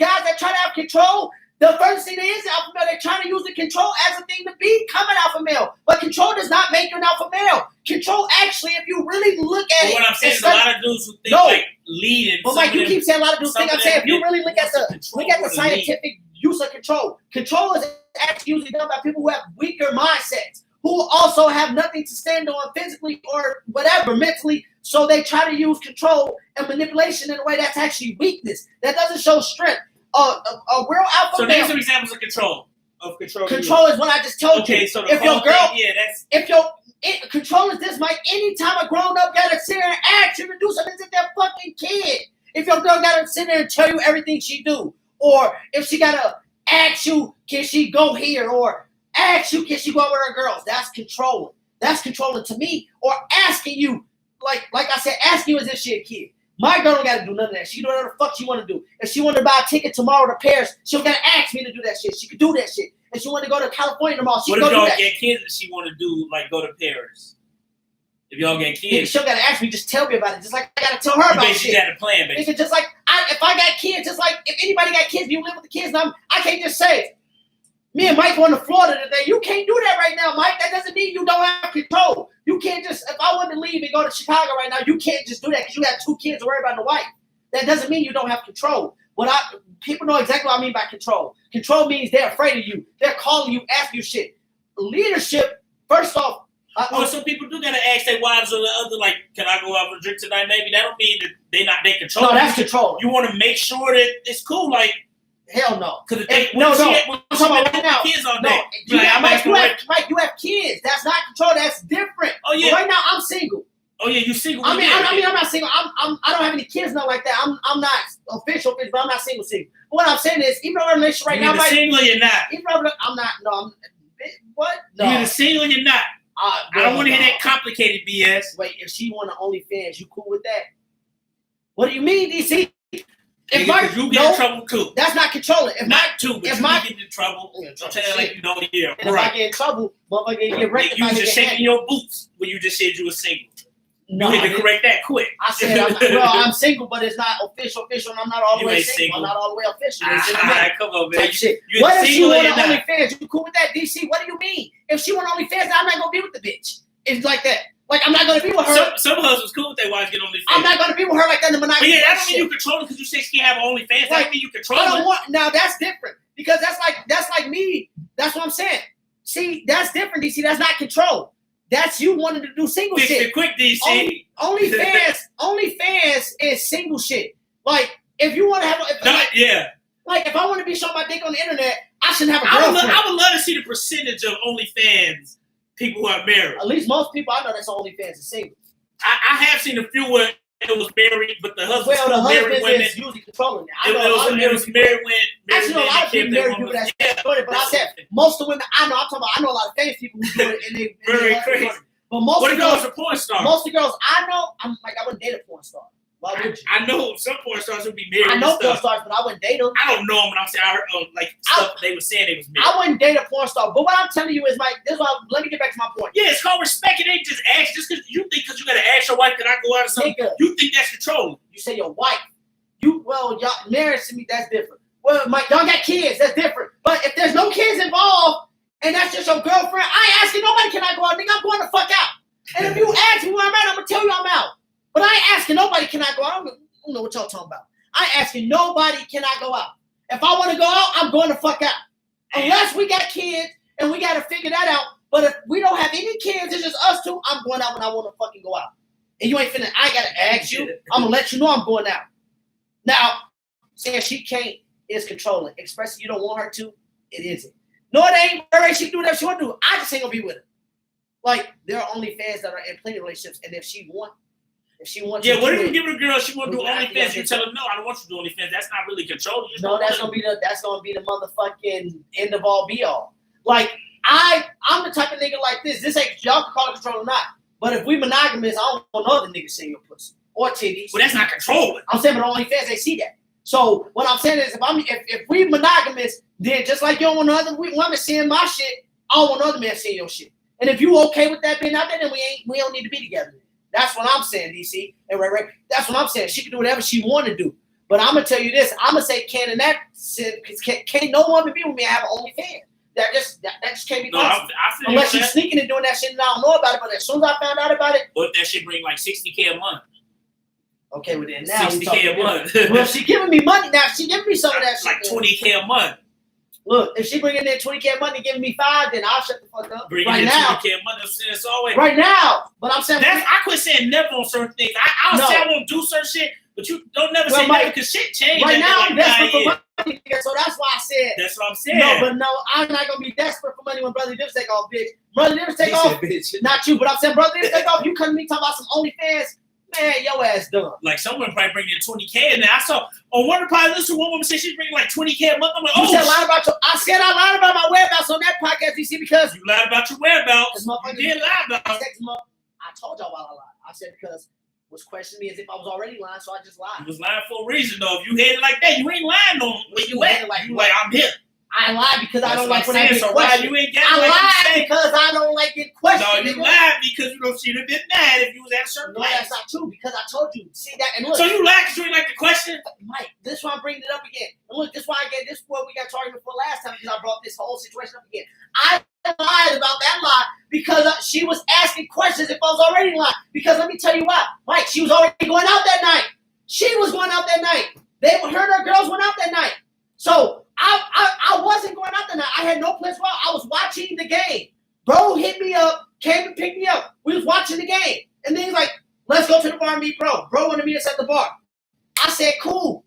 guys that try to have control, the first thing they is alpha male. They're trying to use the control as a thing to become an alpha male. But control does not make you an alpha male. Control actually, if you really look at it... What I'm saying is a lot of dudes who think like leading... But Mike, you keep saying a lot of dudes think I'm saying if you really look at the scientific use of control, control is actually usually done by people who have weaker mindsets, who also have nothing to stand on physically or whatever, mentally. So they try to use control and manipulation in a way that's actually weakness. That doesn't show strength. A real alpha male. So name some examples of control. Control is what I just told you. Okay, so if your girl, that's... Control is this, Mike. Anytime a grown-up gotta sit there and ask you to do something, it's their fucking kid. If your girl gotta sit there and tell you everything she do, or if she gotta ask you, can she go here, or ask you, can she go out with her girls, that's controlling. That's controlling to me. Or asking you, like I said, asking you as if she a kid. My girl don't gotta do none of that. She do whatever the fuck she wanna do. If she wanna buy a ticket tomorrow to Paris, she don't gotta ask me to do that shit. She could do that shit. If she wanna go to California tomorrow, she can go do that. What if y'all get kids and she wanna do, like, go to Paris? If y'all get kids. She don't gotta ask me, just tell me about it. Just like I gotta tell her about shit. You got a plan, basically. Just like, if I got kids, just like, if anybody got kids, you live with the kids, and I can't just say, me and Mike going to Florida today. You can't do that right now, Mike. That doesn't mean you don't have control. You can't just, if I wanted to leave and go to Chicago right now, you can't just do that because you got 2 kids to worry about the wife. That doesn't mean you don't have control. People know exactly what I mean by control. Control means they're afraid of you. They're calling you, asking you shit. Leadership, first off. Some people do gotta ask their wives or the other, like, can I go out for a drink tonight? Maybe that don't mean that they control. No, that's control. You want to make sure that it's cool, like. Hell no. Because I'm talking about right now. Kids all day. No, you have kids. That's not control. That's different. Oh yeah. But right now I'm single. Oh yeah, you single. I'm not single. I don't have any kids, not like that. I'm not official, but I'm not single. But what I'm saying is, even though I'm in a relationship right now, you're single, you're not. Even though I'm not. No, I'm. What? No. You're either single, or you're not. I don't want to hear that complicated BS. Wait, if she want to OnlyFans, you cool with that? What do you mean, DC? If you get in trouble too. That's not controlling. But you get in trouble. I'm telling you, like you don't hear. If I get in trouble, motherfucker get wrecked. You just shaking your boots when you just said you were single. No, you had to correct that quick. I said, I'm single, but it's not official, and I'm not all the way single. I'm not all the way official. Come on, man. What if she want OnlyFans? You cool with that, DC? What do you mean? If she want OnlyFans, I'm not gonna be with the bitch. It's like that. Like, I'm not going to be with her. Some husbands cool with their wives get OnlyFans. I'm not going to be with her like that in the monogamy. But yeah, that don't mean you control it because you say she can't have OnlyFans. That don't mean you control it. Now, that's different. Because that's like me. That's what I'm saying. See, that's different, DC. That's not control. That's you wanting to do single shit. Fix it quick, DC. OnlyFans is single shit. Like, if you want to have Like, if I want to be showing my dick on the internet, I shouldn't have a girlfriend. I would love to see the percentage of OnlyFans people who are married. At least most people I know that's OnlyFans is single. I have seen a few where it was married, but the husband married women. Is usually controlling it. It was married women. Actually, a lot of people married people that's but I said most of the women I know. I know a lot of famous people who do it, and they very crazy. But most what of the girls are porn stars? Most of the girls I know, I wouldn't date a porn star. Why would you? I know some porn stars would be married. I know porn stars, but I wouldn't date them. I don't know them, but I'm saying I heard stuff they were saying they was married. I wouldn't date a porn star, but what I'm telling you is, Mike, let me get back to my point. Yeah, it's called respect. It ain't just ask. Just because you gotta ask your wife, can I go out or something? You think that's control? You say your wife. Y'all marriage to me, that's different. Well, Mike, y'all got kids, that's different. But if there's no kids involved and that's just your girlfriend, I ain't asking nobody, can I go out? Nigga, I'm going the fuck out. And if you ask me where I'm at, I'm gonna tell you I'm out. But I ain't asking nobody, can I go out? I don't know what y'all talking about. I ain't asking nobody, can I go out? If I want to go out, I'm going to fuck out. Unless we got kids and we got to figure that out. But if we don't have any kids, it's just us two, I'm going out when I want to fucking go out. And you ain't finna, I got to ask you. I'm going to let you know I'm going out. Now, saying she can't is controlling. Expressing you don't want her to, it isn't. No, it ain't. Her she can do whatever she want to do. I just ain't going to be with her. Like, there are only fans that are in plenty of relationships. And if she wants yeah, what if you give her a girl, she want to do OnlyFans, you tell her, no, I don't want you to do OnlyFans. That's not really controlling. No, that's gonna be the motherfucking end of all be all. Like, I'm the type of nigga like this. This ain't, y'all can call it control or not. But if we monogamous, I don't want other niggas seeing your pussy or titties. Well, that's not controlling. I'm saying, but OnlyFans, they see that. So what I'm saying is, if we monogamous, then just like you don't want other women seeing my shit, I don't want other men seeing your shit. And if you okay with that being out there, then we don't need to be together. That's what I'm saying, DC. And Ray. That's what I'm saying. She can do whatever she want to do. But I'm gonna tell you this. I'm gonna say can't no woman be with me and have an OnlyFans. That just can't be possible. Unless you're sneaking and doing that shit and I don't know about it. But as soon as I found out about it, what if that shit bring like $60K a month? Okay, well then now $60K a month. Well, if she giving me money now, if she giving me some of that like shit. Like $20K a month. Look, if she bring in there $20K a month and giving me $5, then I'll shut the fuck up. Bring in $20K a month, it's always right now. But I'm saying I quit saying never on certain things. I'll say I won't do certain shit, but you don't never say never because shit changed. Right now, I'm desperate for money, so that's why I said. That's what I'm saying. No, but no, I'm not gonna be desperate for money when Brother Dips take off, bitch. Brother Dips take off, not you, but I'm saying Brother Dips take off. You come to me talking about some OnlyFans. Man, your ass done. Like someone probably bring in $20K, and I saw on one of the podcasts, one woman said she's bringing like $20K a month. I'm like, oh, I said I lied about my whereabouts on that podcast, DC, because you lied about your whereabouts. You did lie about. I told y'all why I lied. I said because was questioning me as if I was already lying, so I just lied. You was lying for a reason, though. If you had it like that, you ain't lying on where you at. Like, I'm here. I lied because I don't like when I get so questioned. You ain't got I lied because I don't like getting questioned. No, you lied because you don't see the bit mad if you was at a certain place. No, that's not true because I told you. See that? And look. So you lied because you ain't like the question? Mike, this is why I'm bringing it up again. And look, this is why I get this what we got targeted for last time because I brought this whole situation up again. I lied about that lie because she was asking questions if I was already lying. Because let me tell you why. Mike, she was already going out that night. She was going out that night. Her and her girls went out that night. So I wasn't going out that night. I had no plans. I was watching the game. Bro hit me up, came and picked me up. We was watching the game. And then he's like, let's go to the bar and meet bro. Bro wanted to meet us at the bar. I said, cool.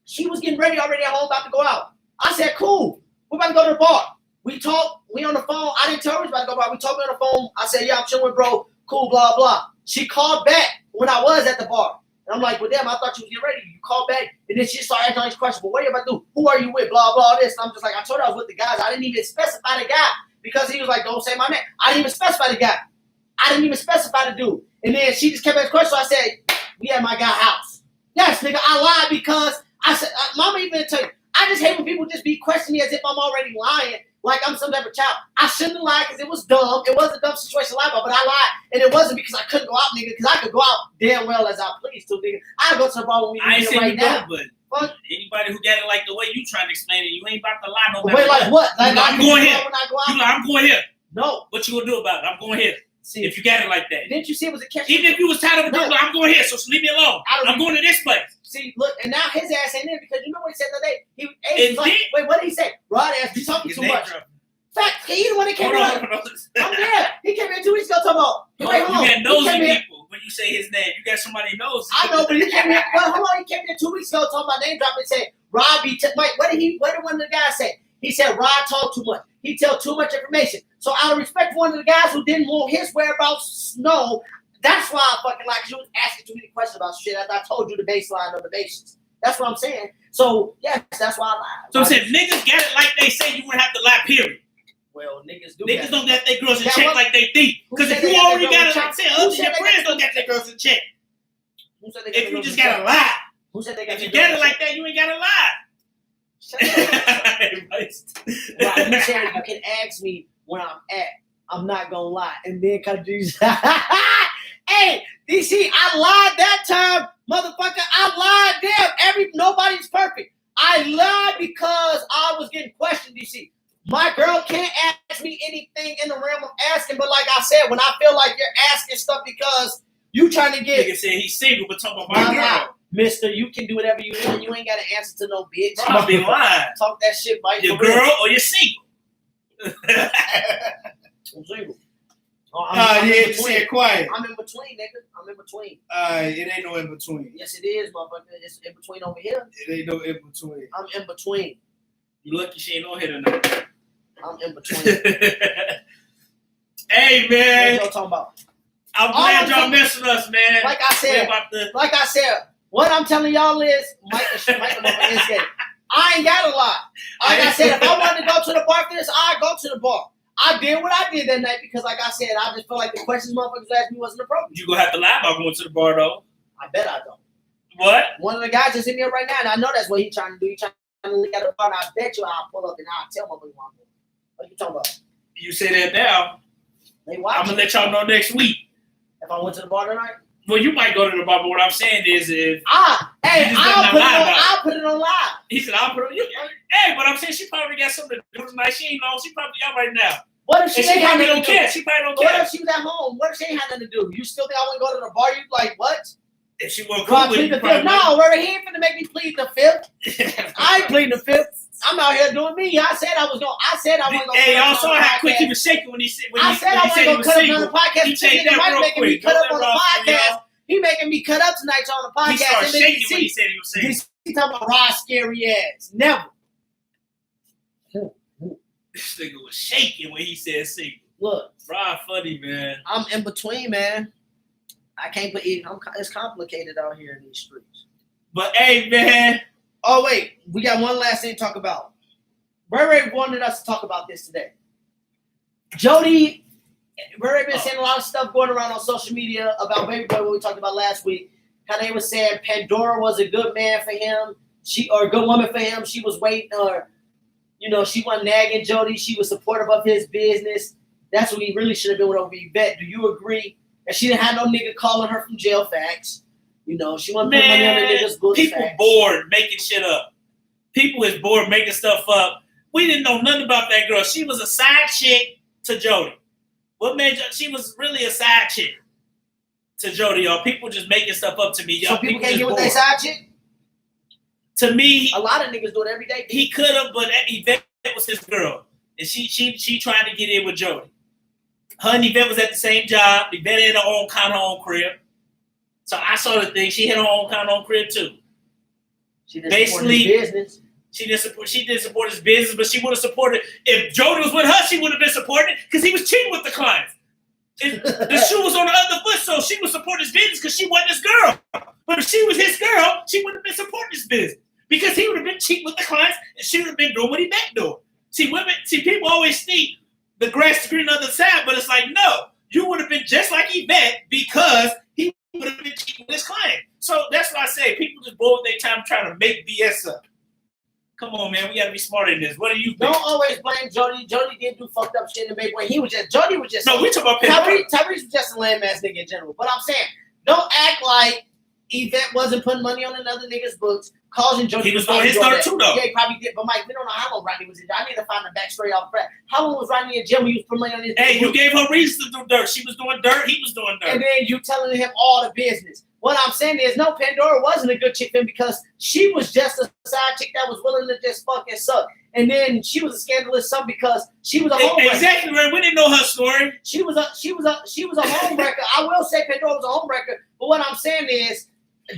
She was getting ready already at home, about to go out. I said, cool. We're about to go to the bar. We talked. We on the phone. I didn't tell her we was about to go to the bar. We talked on the phone. I said, yeah, I'm chilling with bro. Cool, blah, blah. She called back when I was at the bar. And I'm like, well, damn, I thought you was getting ready. You called back. And then she started asking all these questions. But what are you about to do? Who are you with? Blah, blah, this. And I'm just like, I told her I was with the guys. I didn't even specify the guy because he was like, don't say my name. I didn't even specify the guy. I didn't even specify the dude. And then she just kept asking questions. So I said, we at my guy's house. Yes, nigga, I lied because I said, mama even tell you, I just hate when people just be questioning me as if I'm already lying. Like I'm some type of child. I shouldn't have lied because it was dumb. It was a dumb situation to lie about, but I lied. And it wasn't because I couldn't go out, nigga, because I could go out damn well as I please to, nigga. I go to the bar when we ain't right now. But anybody who got it like the way you trying to explain it, you ain't about to lie no matter. Wait, like what? Like I'm going here. When I go out? You like, I'm going here. No. What you gonna do about it? I'm going here. See, if you got it like that. Didn't you see it was a catch? Even if you was tired of a girl, I'm going here, so leave me alone. I'm going to this place. See, look, and now his ass ain't in because you know what he said the other day? He was like, wait, what did he say? Rod ass be talking too much. Fact, he the one that came in. I'm there. He came in 2 weeks ago talking about. You got nosy people when you say his name. You got somebody nosy. I know, but he came in. Well, hold on. He came in 2 weeks ago talking about name drop and said, Rod be. Wait, what did one of the guys say? He said Rod talked too much. He tell too much information. So out of respect for one of the guys who didn't want his whereabouts known, that's why I fucking like you was asking too many questions about shit after I told you the baseline of the basics. That's what I'm saying. So yes, that's why I lied. So I said niggas got it like they say you wouldn't have to lie, period. Well, niggas do. Niggas don't got their girls in check like they think. Because if you already got it, like I said, other your friends don't got their girls in check. If you just gotta lie. Who said they got if you got it like that, you ain't gotta lie. Right, you said you can ask me where I'm at. I'm not gonna lie. And then kind of do hey, DC, I lied that time, motherfucker. I lied there. Nobody's perfect. I lied because I was getting questioned, DC. My girl can't ask me anything in the realm of asking, but like I said, when I feel like you're asking stuff because you trying to get. Nigga said he's single, but talking about my girl. Mister, you can do whatever you want. You ain't got to answer to no bitch. Bro, I'll be lying. Talk that shit, Mike. You're girl or you're single. I'm single. I'm yeah, say it quiet. I'm in between, nigga. I'm in between. It ain't no in between. Yes, it is, motherfucker. It's in between over here. It ain't no in between. I'm in between. You lucky she ain't on here tonight. I'm in between. Hey, man. What y'all talking about? I'm glad y'all messing us, man. Like I said, what I'm telling y'all is, Mike I ain't got a lot. Like I said, if I wanted to go to the bar for this, I'd go to the bar. I did what I did that night because, like I said, I just felt like the questions motherfuckers asked me wasn't appropriate. You gonna have to lie about going to the bar, though. I bet I don't. What? One of the guys just hit me up right now, and I know that's what he's trying to do. He's trying to look at the bar, and I bet you I'll pull up and I'll tell motherfuckers what I'm doing. What are you talking about? You say that now. I'm gonna let y'all know next week. If I went to the bar tonight? Well, you might go to the bar, but what I'm saying is if I'll put it on live. He said, I'll put it on. Hey, but I'm saying she probably got something to do tonight. She ain't know. She probably out right now. What if she probably don't care? She probably don't care. What if she was at home? What if she ain't had nothing to do? You still think I wouldn't go to the bar? You like, what? If she won't cool with you, no, he ain't finna make me plead the fifth. I ain't pleading the fifth. I'm out here doing me. I said I wasn't going to. Hey, y'all saw how quick he was shaking when he said I said I wasn't going to cut up on the podcast. He changed that real making quick. me cut up on the podcast. He making me cut up tonight on the podcast. He started shaking when he said he was single. He talking about Rod's scary ass. Never. This nigga was shaking when he said single. Look, Rod funny, man. I'm in between, man. I can't believe it's complicated out here in these streets. But hey, man. Oh wait, we got one last thing to talk about. Ray wanted us to talk about this today. Jody, Ray been saying a lot of stuff going around on social media about Baby Boy, what we talked about last week. How they was saying Pandora was a good man for him, or a good woman for him. She was waiting, she wasn't nagging Jody. She was supportive of his business. That's what he really should have been with over Yvette. Do you agree? And she didn't have no nigga calling her from jail facts. She wasn't putting money on the niggas' books. People facts. bored making shit up. People is bored making stuff up. We didn't know nothing about that girl. She was a side chick to Jody. She was really a side chick to Jody, y'all. People just making stuff up to me, y'all. So people can't get with their side chick? To me, a lot of niggas do it every day. He could have, but Yvette was his girl. And she tried to get in with Jody. Her and Yvette was at the same job. Yvette had her own crib. So I saw the thing. She had her own crib too. She didn't support his business. She didn't support his business, but she would have supported. If Jody was with her, she would have been supported because he was cheating with the clients. The shoe was on the other foot, so she would support his business because she wasn't his girl. But if she was his girl, she wouldn't have been supporting his business because he would have been cheating with the clients and she would have been doing what he meant doing. People always think the grass is green on the other side, but it's like, no, you would have been just like Yvette because he would have been cheating with his client. So that's what I say. People just boil their time trying to make BS up. Come on, man. We got to be smarter than this. What do you think? Don't always blame Jody. Jody did do fucked up shit in the big way. Jody was just. No, we talking about Tyrese was just a lame ass nigga in general. But I'm saying, don't act like Yvette wasn't putting money on another nigga's books, causing Jody. He was on his dirt too, though. Yeah, he probably did. But Mike, we don't know how long Rodney was in jail. I need to find the backstory off that. How long was Rodney in jail when he was putting money on his Hey, you gave her reasons to do dirt. She was doing dirt. He was doing dirt. And then you telling him all the business. What I'm saying is, no, Pandora wasn't a good chick then because she was just a side chick that was willing to just fucking suck. And then she was a scandalous son because she was a homewrecker. Exactly right. We didn't know her story. She was a homewrecker. I will say Pandora was a homewrecker, but what I'm saying is,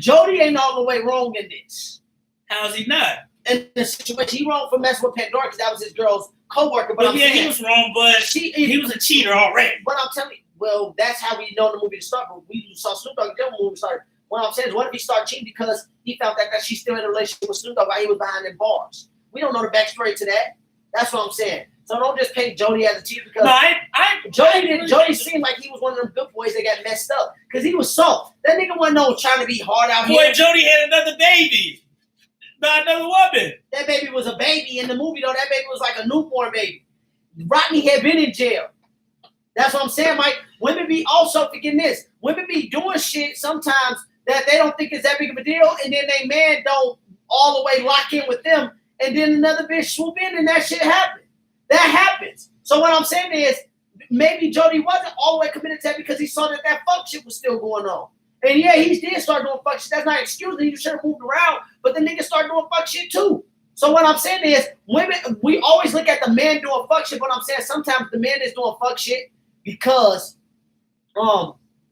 Jody ain't all the way wrong in this. How is he not? In the situation, he wrong for messing with Pandora because that was his girl's co-worker. But he was wrong, but he was a cheater already. But I'm telling you, well, that's how we know the movie to start. But we saw Snoop Dogg the movie start. What I'm saying is, what if he started cheating because he found that she still in a relationship with Snoop Dogg while he was behind them bars? We don't know the backstory to that. That's what I'm saying. So don't just paint Jody as a cheater because Jody seemed like he was one of them good boys that got messed up because he was soft. That nigga wasn't trying to be hard out here. Boy, Jody had another baby by another woman. That baby was a baby in the movie though. That baby was like a newborn baby. Rodney had been in jail. That's what I'm saying, Mike. Women be also forgetting this. Women be doing shit sometimes that they don't think is that big of a deal, and then they man don't all the way lock in with them, and then another bitch swoop in and that shit happens. That happens. So what I'm saying is, maybe Jody wasn't all the way committed to that because he saw that fuck shit was still going on. And yeah, he did start doing fuck shit. That's not excusing. You should have moved around, but the nigga started doing fuck shit too. So what I'm saying is, women, we always look at the man doing fuck shit, but I'm saying sometimes the man is doing fuck shit because,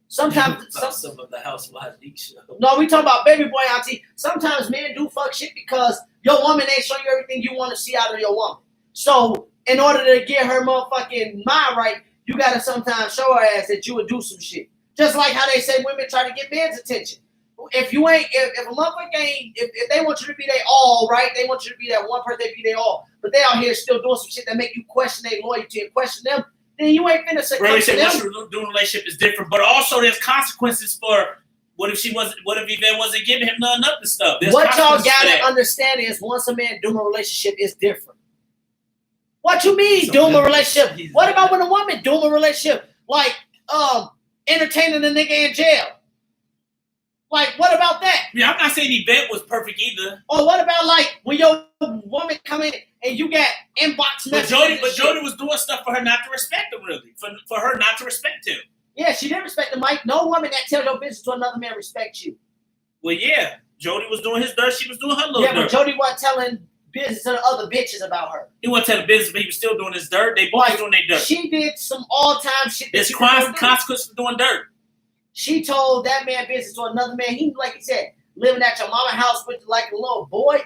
sometimes some of the housewives leak show. No, we talking about baby boy auntie. Sometimes men do fuck shit because your woman ain't showing you everything you want to see out of your woman. So in order to get her motherfucking mind right, you gotta sometimes show her ass that you would do some shit. Just like how they say women try to get men's attention. If you ain't, if a motherfucker ain't, if they want you to be their all, right? They want you to be that one person, they be their all. But they out here still doing some shit that make you question their loyalty and question them. Then you ain't finna succumb to them. Relationship, doing relationship is different, but also there's consequences for what if Yvette wasn't giving him none of the stuff. There's What y'all gotta that. understand is once a man doing a relationship is different. What you mean doing a relationship? What about when a woman doing a relationship? Like entertaining a nigga in jail. Like, what about that? Yeah, I'm not saying Yvette was perfect either. Or what about like when your woman come in and you got inbox But messages? Jody was doing stuff for her not to respect him, really. For her not to respect him. Yeah, she didn't respect the mic. No woman that tells your business to another man respects you. Well, yeah. Jody was doing his dirt. She was doing her little Yeah, dirt. but Jody wasn't telling business to the other bitches about her. He wasn't telling business, but he was still doing his dirt. They both doing their dirt. She did some all-time shit. There's consequences for doing dirt. She told that man business to another man. He, like he said, living at your mama house with like a little boy,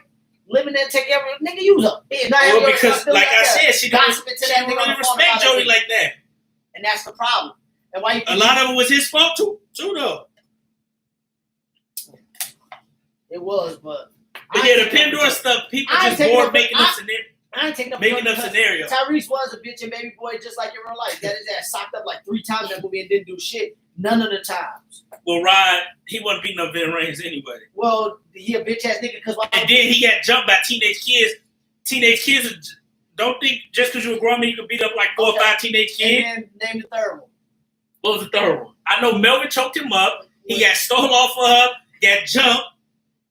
living there, take care of her. Nigga, you was a bitch. Well, because, like I said, she don't gossiping to that nigga on really the phone respect about Jody that like that. and that's the problem. And why you A lot of it was his fault too though. It was, but yeah, the Pandora stuff, people just bored making up scenarios. I ain't taking up scenarios. Tyrese was a bitch and baby boy just like in real life. Got his ass socked up like 3 times in that movie and didn't do shit. None of the times. Well, Rod, he wasn't beating up Vin Rames anyway. Well, he a bitch ass nigga because and then he got jumped by teenage kids. Teenage kids don't think just because you're a grown man you can beat up like 4 or 5 teenage kids. And then name the third one. What was the third one? I know Melvin choked him up. He got stolen off of her. Got jumped.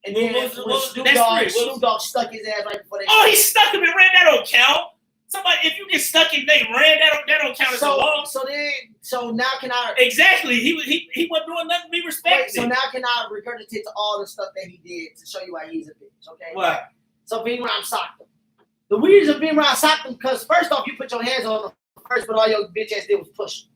And then what was the next three? Snoop Dogg stuck his ass right before they. Oh, he stuck him and ran. That don't count. Somebody, if you get stuck and they ran, that don't count as a law. So now can I? Exactly. He wasn't doing nothing to be respected. So now can I regurgitate to all the stuff that he did to show you why he's a bitch? Okay. What? So Vin Ram socked him. The reason Vin Ram socked him because first off you put your hands on him first, but all your bitch ass did was push him.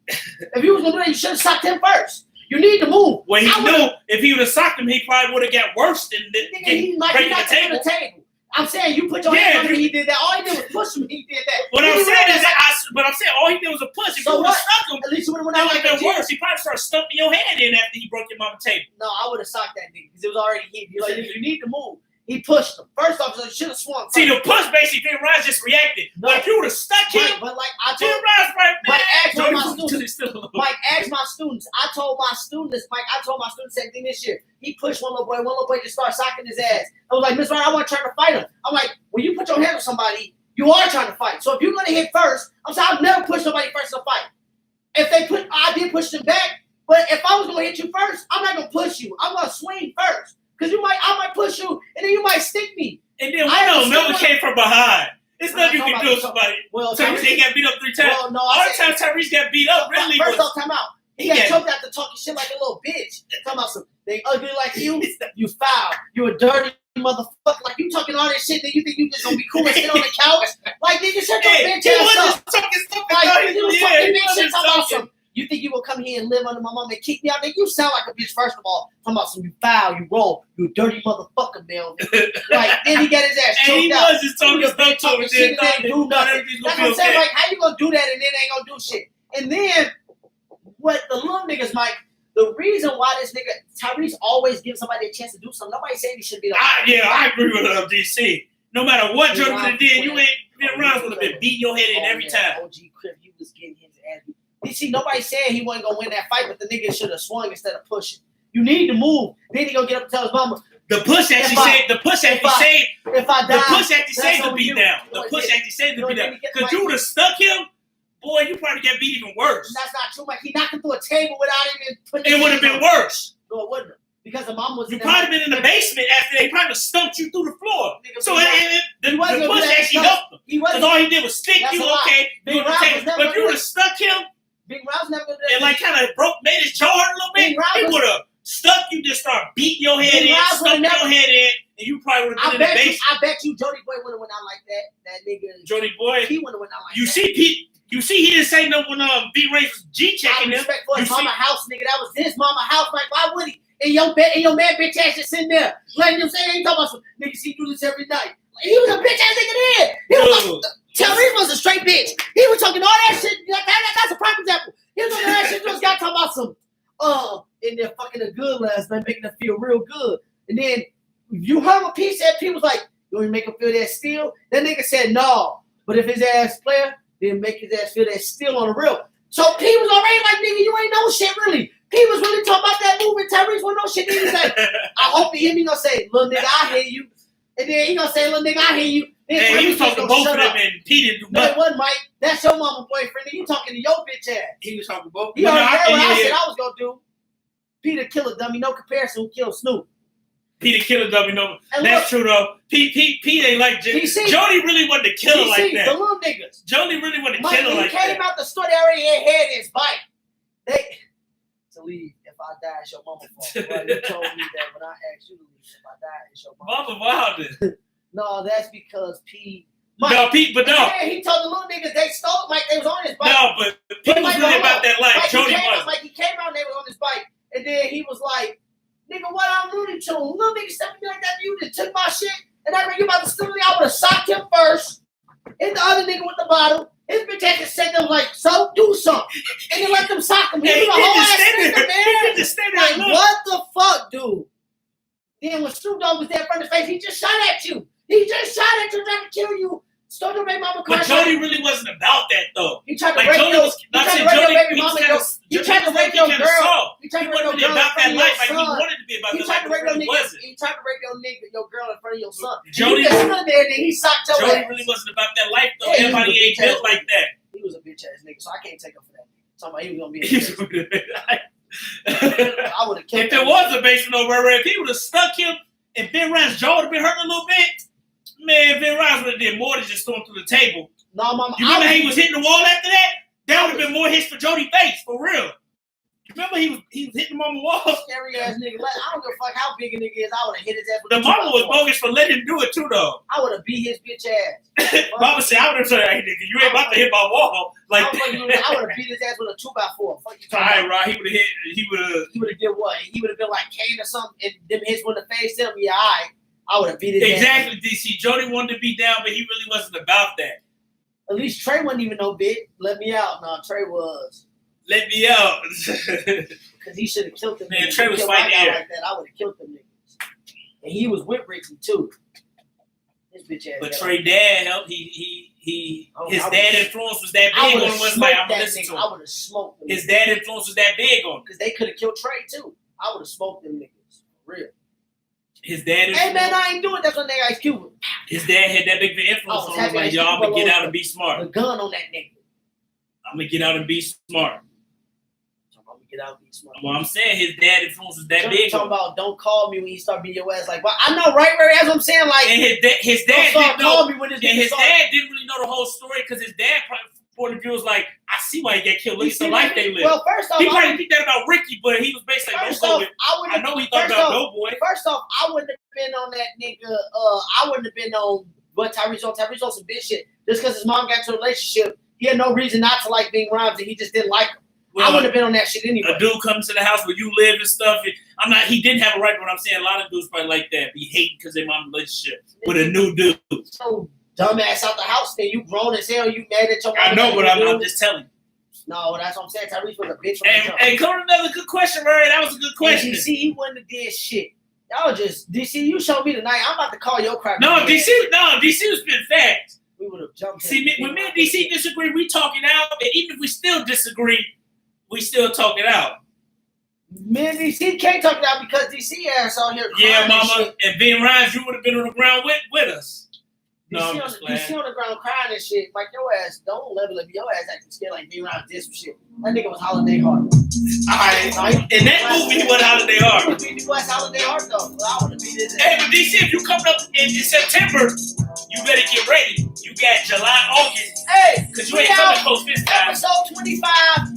If you was gonna do that, you should have socked him first. You need to move. Well, he knew if he would have socked him, he probably would have got worse than breaking the table. I'm saying you put your hands on him. He did that. All he did was push him. He did that. What I'm saying is all he did was a push. If you would have stuck him, at least you would have went that out would like have been worse. He probably started stumping your hand in after he broke your mama's table. No, I would have socked that nigga because it was already hit. You're like, you need to move. He pushed him. First off, he should have swung. See, the push basically, Vin Ryan just reacted. No. But if you would have stuck him, but like I told Mike, ask my students. I told my students the same thing this year. He pushed one little boy just started socking his ass. I was like, Miss Ryan, I want to try to fight him. I'm like, when you put your hand on somebody, you are trying to fight. So if you're gonna hit first, I'm saying I've never pushed somebody first in a fight. I did push them back, but if I was gonna hit you first, I'm not gonna push you. I'm gonna swing first. Because I might push you, and then you might stick me. And then Melvin came from behind. There's nothing you can do with somebody. Well, Tyrese got beat up 3 times. Well, no, all the times Tyrese got beat up, really first off, time out. He got choked out to talking shit like a little bitch. Talking about some, they ugly like you foul. You a dirty motherfucker. Like, you talking all this shit, then you think you just gonna be cool and sit on the couch? Like, nigga, shut your bitch ass up. Like, you was talking bitch shit talking about some. You think you will come here and live under my mom and kick me out? Nigga, you sound like a bitch, first of all. Talking about some, you foul, you roll, you dirty motherfucker, Melvin. Like, then he got his ass choked out. And he was just talking stuff to him. Shit and ain't do nothing. That's what I'm saying. Like, how you gonna do that and then ain't gonna do shit? And then, what the little niggas, Mike, the reason why this nigga, Tyrese always gives somebody a chance to do something, nobody saying he should be like I agree with DC. No matter what Jordan would have did, you ain't been around would have been beating your head in every time. OG Crip, he was getting his ass beat. You see, nobody said he wasn't gonna win that fight, but the nigga should have swung instead of pushing. You need to move. Then he gonna get up and tell his mama. The push actually saved. The push actually saved. If I die, the push actually saved the beat down. The push actually saved the beat down. Because you would have stuck him, boy, you probably get beat even worse. That's not true, Mike. He knocked him through a table without even putting. It would have been worse. No, it wouldn't have. Because the mom was. You probably been in the basement after they probably stumped you through the floor. So the push actually helped him. Because all he did was stick you. Okay, but if you would have stuck him. Big Rob's never gonna do that. And like kind of made his jaw hurt a little bit. He would have stuck, you just start beating your head in, stuck your head in, and you probably would have been in the basement. I bet you Jody Boy would have went out like that. That nigga. Jody Boy. He would have went out like you that. See, Pete. You see, he didn't say no when B-Ray was G-checking him. Respect for his mama house, nigga. That was his mama house. Like, why would he? And your man bitch ass just sitting there. Letting him say, he ain't talking about some niggas, he do this every night. Like, he was a bitch ass nigga then. He was Tyrese was a straight bitch. He was talking all that shit. That's a prime example. He was talking all that shit. Just got talking about some, in there fucking a good last night, making her feel real good. And then you heard what P said. P was like, you want to make him feel that still? That nigga said no. But if his ass player, then make his ass feel that still on the real. So P was already like, nigga, you ain't know shit really. P was really talking about that movement. Tyrese wasn't no shit. He was like, I hope he hear me gonna say, little nigga, I hear you. And then he gonna say, little nigga, I hear you. Hey, he was talking to both of them and P didn't do nothing. No, it wasn't, Mike. That's your mama boyfriend. You talking to your bitch ass. He was talking to both. He already heard what I said I was gonna do. P the killer dummy, no comparison who killed Snoop. P the killer dummy, no. That's true though. P ain't like Jody really wasn't the killer like that. The little niggas. Jody really wasn't the killer like that. He came out the store, they already had his bike. To leave if I die, it's your mama fault. Right? You told me that when I asked you to leave, if I die, it's your mama. Mama wildin'. No, that's because P. Mike, no, P, but no. Yeah, he told the little niggas they stole Mike. They was on his bike. No, but P was really about that life. Jody was. Like he came out and they was on his bike, and then he was like, "Nigga, what I'm Looney Tunes? Little nigga stepping me like that. You just took my shit, and I ran you about to steal me. I would have socked him first, and the other nigga with the bottle. His bitch had to say them like, so do something, and then let them sock him. He was a whole ass nigga, man. Like, what the fuck, dude? Then when Snoop Dogg was there in front of his face, he just shot at you. He just shot at you, trying to kill you. Stole your baby mama car. But Jody really wasn't about that though. He tried to rape your baby mama. He tried to rape your girl. He tried to rape your girl about that life. Like he son. wanted to be about He that tried to life. rape your He nigga. wasn't. He tried to rape your girl in front of your son. Jody just stood there and he socked your Jody ass. really wasn't about that life though. Everybody ain't built like that. He was a bitch ass nigga, so I can't take him for that. Talking about he was gonna be. I would have killed him. If there was a basement over there, if he would have stuck him and Ben Ryan's jaw would have been hurting a little bit. Man, Ben Ryan would have did more than just throw him through the table. No, mama. You remember how he was hitting the wall after that? That would have been more hits for Jody face, for real. You remember he was hitting him on the wall? Scary ass nigga. I don't give a fuck how big a nigga is. I would have hit his ass with the mama was bogus for letting him do it too, though. I would have beat his bitch ass. Mama said, I would have said, hey, nigga, you ain't about to hit my wall. Like I would have beat his ass with a 2x4. Fuck you talking about? All right, he would have hit. He would have did what? He would have been like Kane or something, and them hits wouldn't have faced him. Yeah, all right. I would have beat his ass. Exactly, DC. Jody wanted to be down, but he really wasn't about that. At least Trey wasn't even no bitch. Let me out. No, Trey was. Let me out. Because he should have killed them. Man, Trey was fighting air. Like that, I would have killed them niggas. And he was with Ricky too. His bitch ass. But Trey dad helped. His dad influence was that big on him. Was like I'm listening to him. I would have smoked them. His dad influence was that big on him. Because they could have killed Trey too. I would have smoked them niggas. For real. His dad. Hey man, I ain't doing that. That's when they Ice Cube. His dad had that big of an influence on him. Like, y'all, I'm gonna get out and be smart. The gun on that nigga. I'm gonna get out and be smart. I'm gonna get out and be smart. Well, I'm saying his dad influence was that big. Talking about don't call me when he start beating your ass. Like, well, I know, right? That's what I'm saying. Like, and his dad didn't know. Me when his and his dad didn't really know the whole story because his dad point of view was like, I see why he got killed. Look at the life they live. Well, first off, he probably think that about Ricky, but he was basically like, don't go with. I know he thought about Doughboy. First off, I wouldn't have been on that nigga. I wouldn't have been on what Tyrese on. Tyrese on some bitch shit. Just because his mom got into a relationship, he had no reason not to like Bing Rhymes, and he just didn't like him. Well, I wouldn't have been on that shit anyway. A dude comes to the house where you live and stuff. And he didn't have a right, but I'm saying a lot of dudes probably like that. Be hating because they're in a relationship with a new dude. So dumbass out the house, then you grown as hell. You mad at your mom? I know, but I'm just telling you. No, that's what I'm saying. Tyrese was a bitch. Hey, come on, another good question, Murray. That was a good question. DC, he wouldn't have did shit. Y'all just DC. You showed me tonight. I'm about to call your crap. No, DC was been facts. We would have jumped. See, when me and DC disagree, we talking out, and even if we still disagree, we still talk it out. Me and DC can't talk it out because DC ass out here. Yeah, mama, and Ben Rhymes, you would have been on the ground with us. No, DC on the ground crying and shit. Like your ass, don't level up. Your ass acting scared like Ben Rhymes did some shit. That nigga was Holiday Hard. Alright, in that movie, he was Holiday Hard. He was Holiday Hard though. But I would have beat his ass. Hey, but DC, if you coming up in September, you better get ready. You got July, August. Hey, because you ain't coming close this time. Episode 25,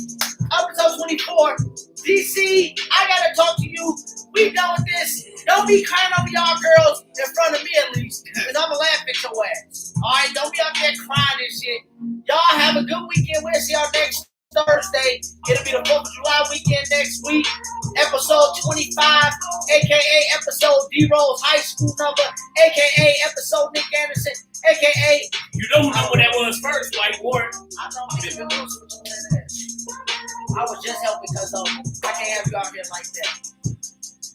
episode 24. DC, I gotta talk to you We done with this. Don't be crying over y'all girls in front of me at least, because I'ma laugh at your ass. Alright, don't be out there crying and shit. Y'all have a good weekend. We'll see y'all next Thursday. It'll be the 4th of July weekend next week. Episode 25, aka episode D-Rose High School number, aka episode Nick Anderson, aka You don't know what that was first, White Ward. I don't even know what you I was just helping because I can't have you out here like that.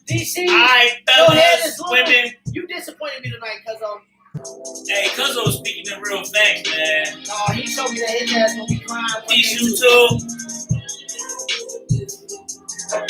DC, Alright, your head fellas, is little. women. You disappointed me tonight because Hey, Cuzzo was speaking in real facts, man. he showed me that his ass gonna be crying. Peace, you too.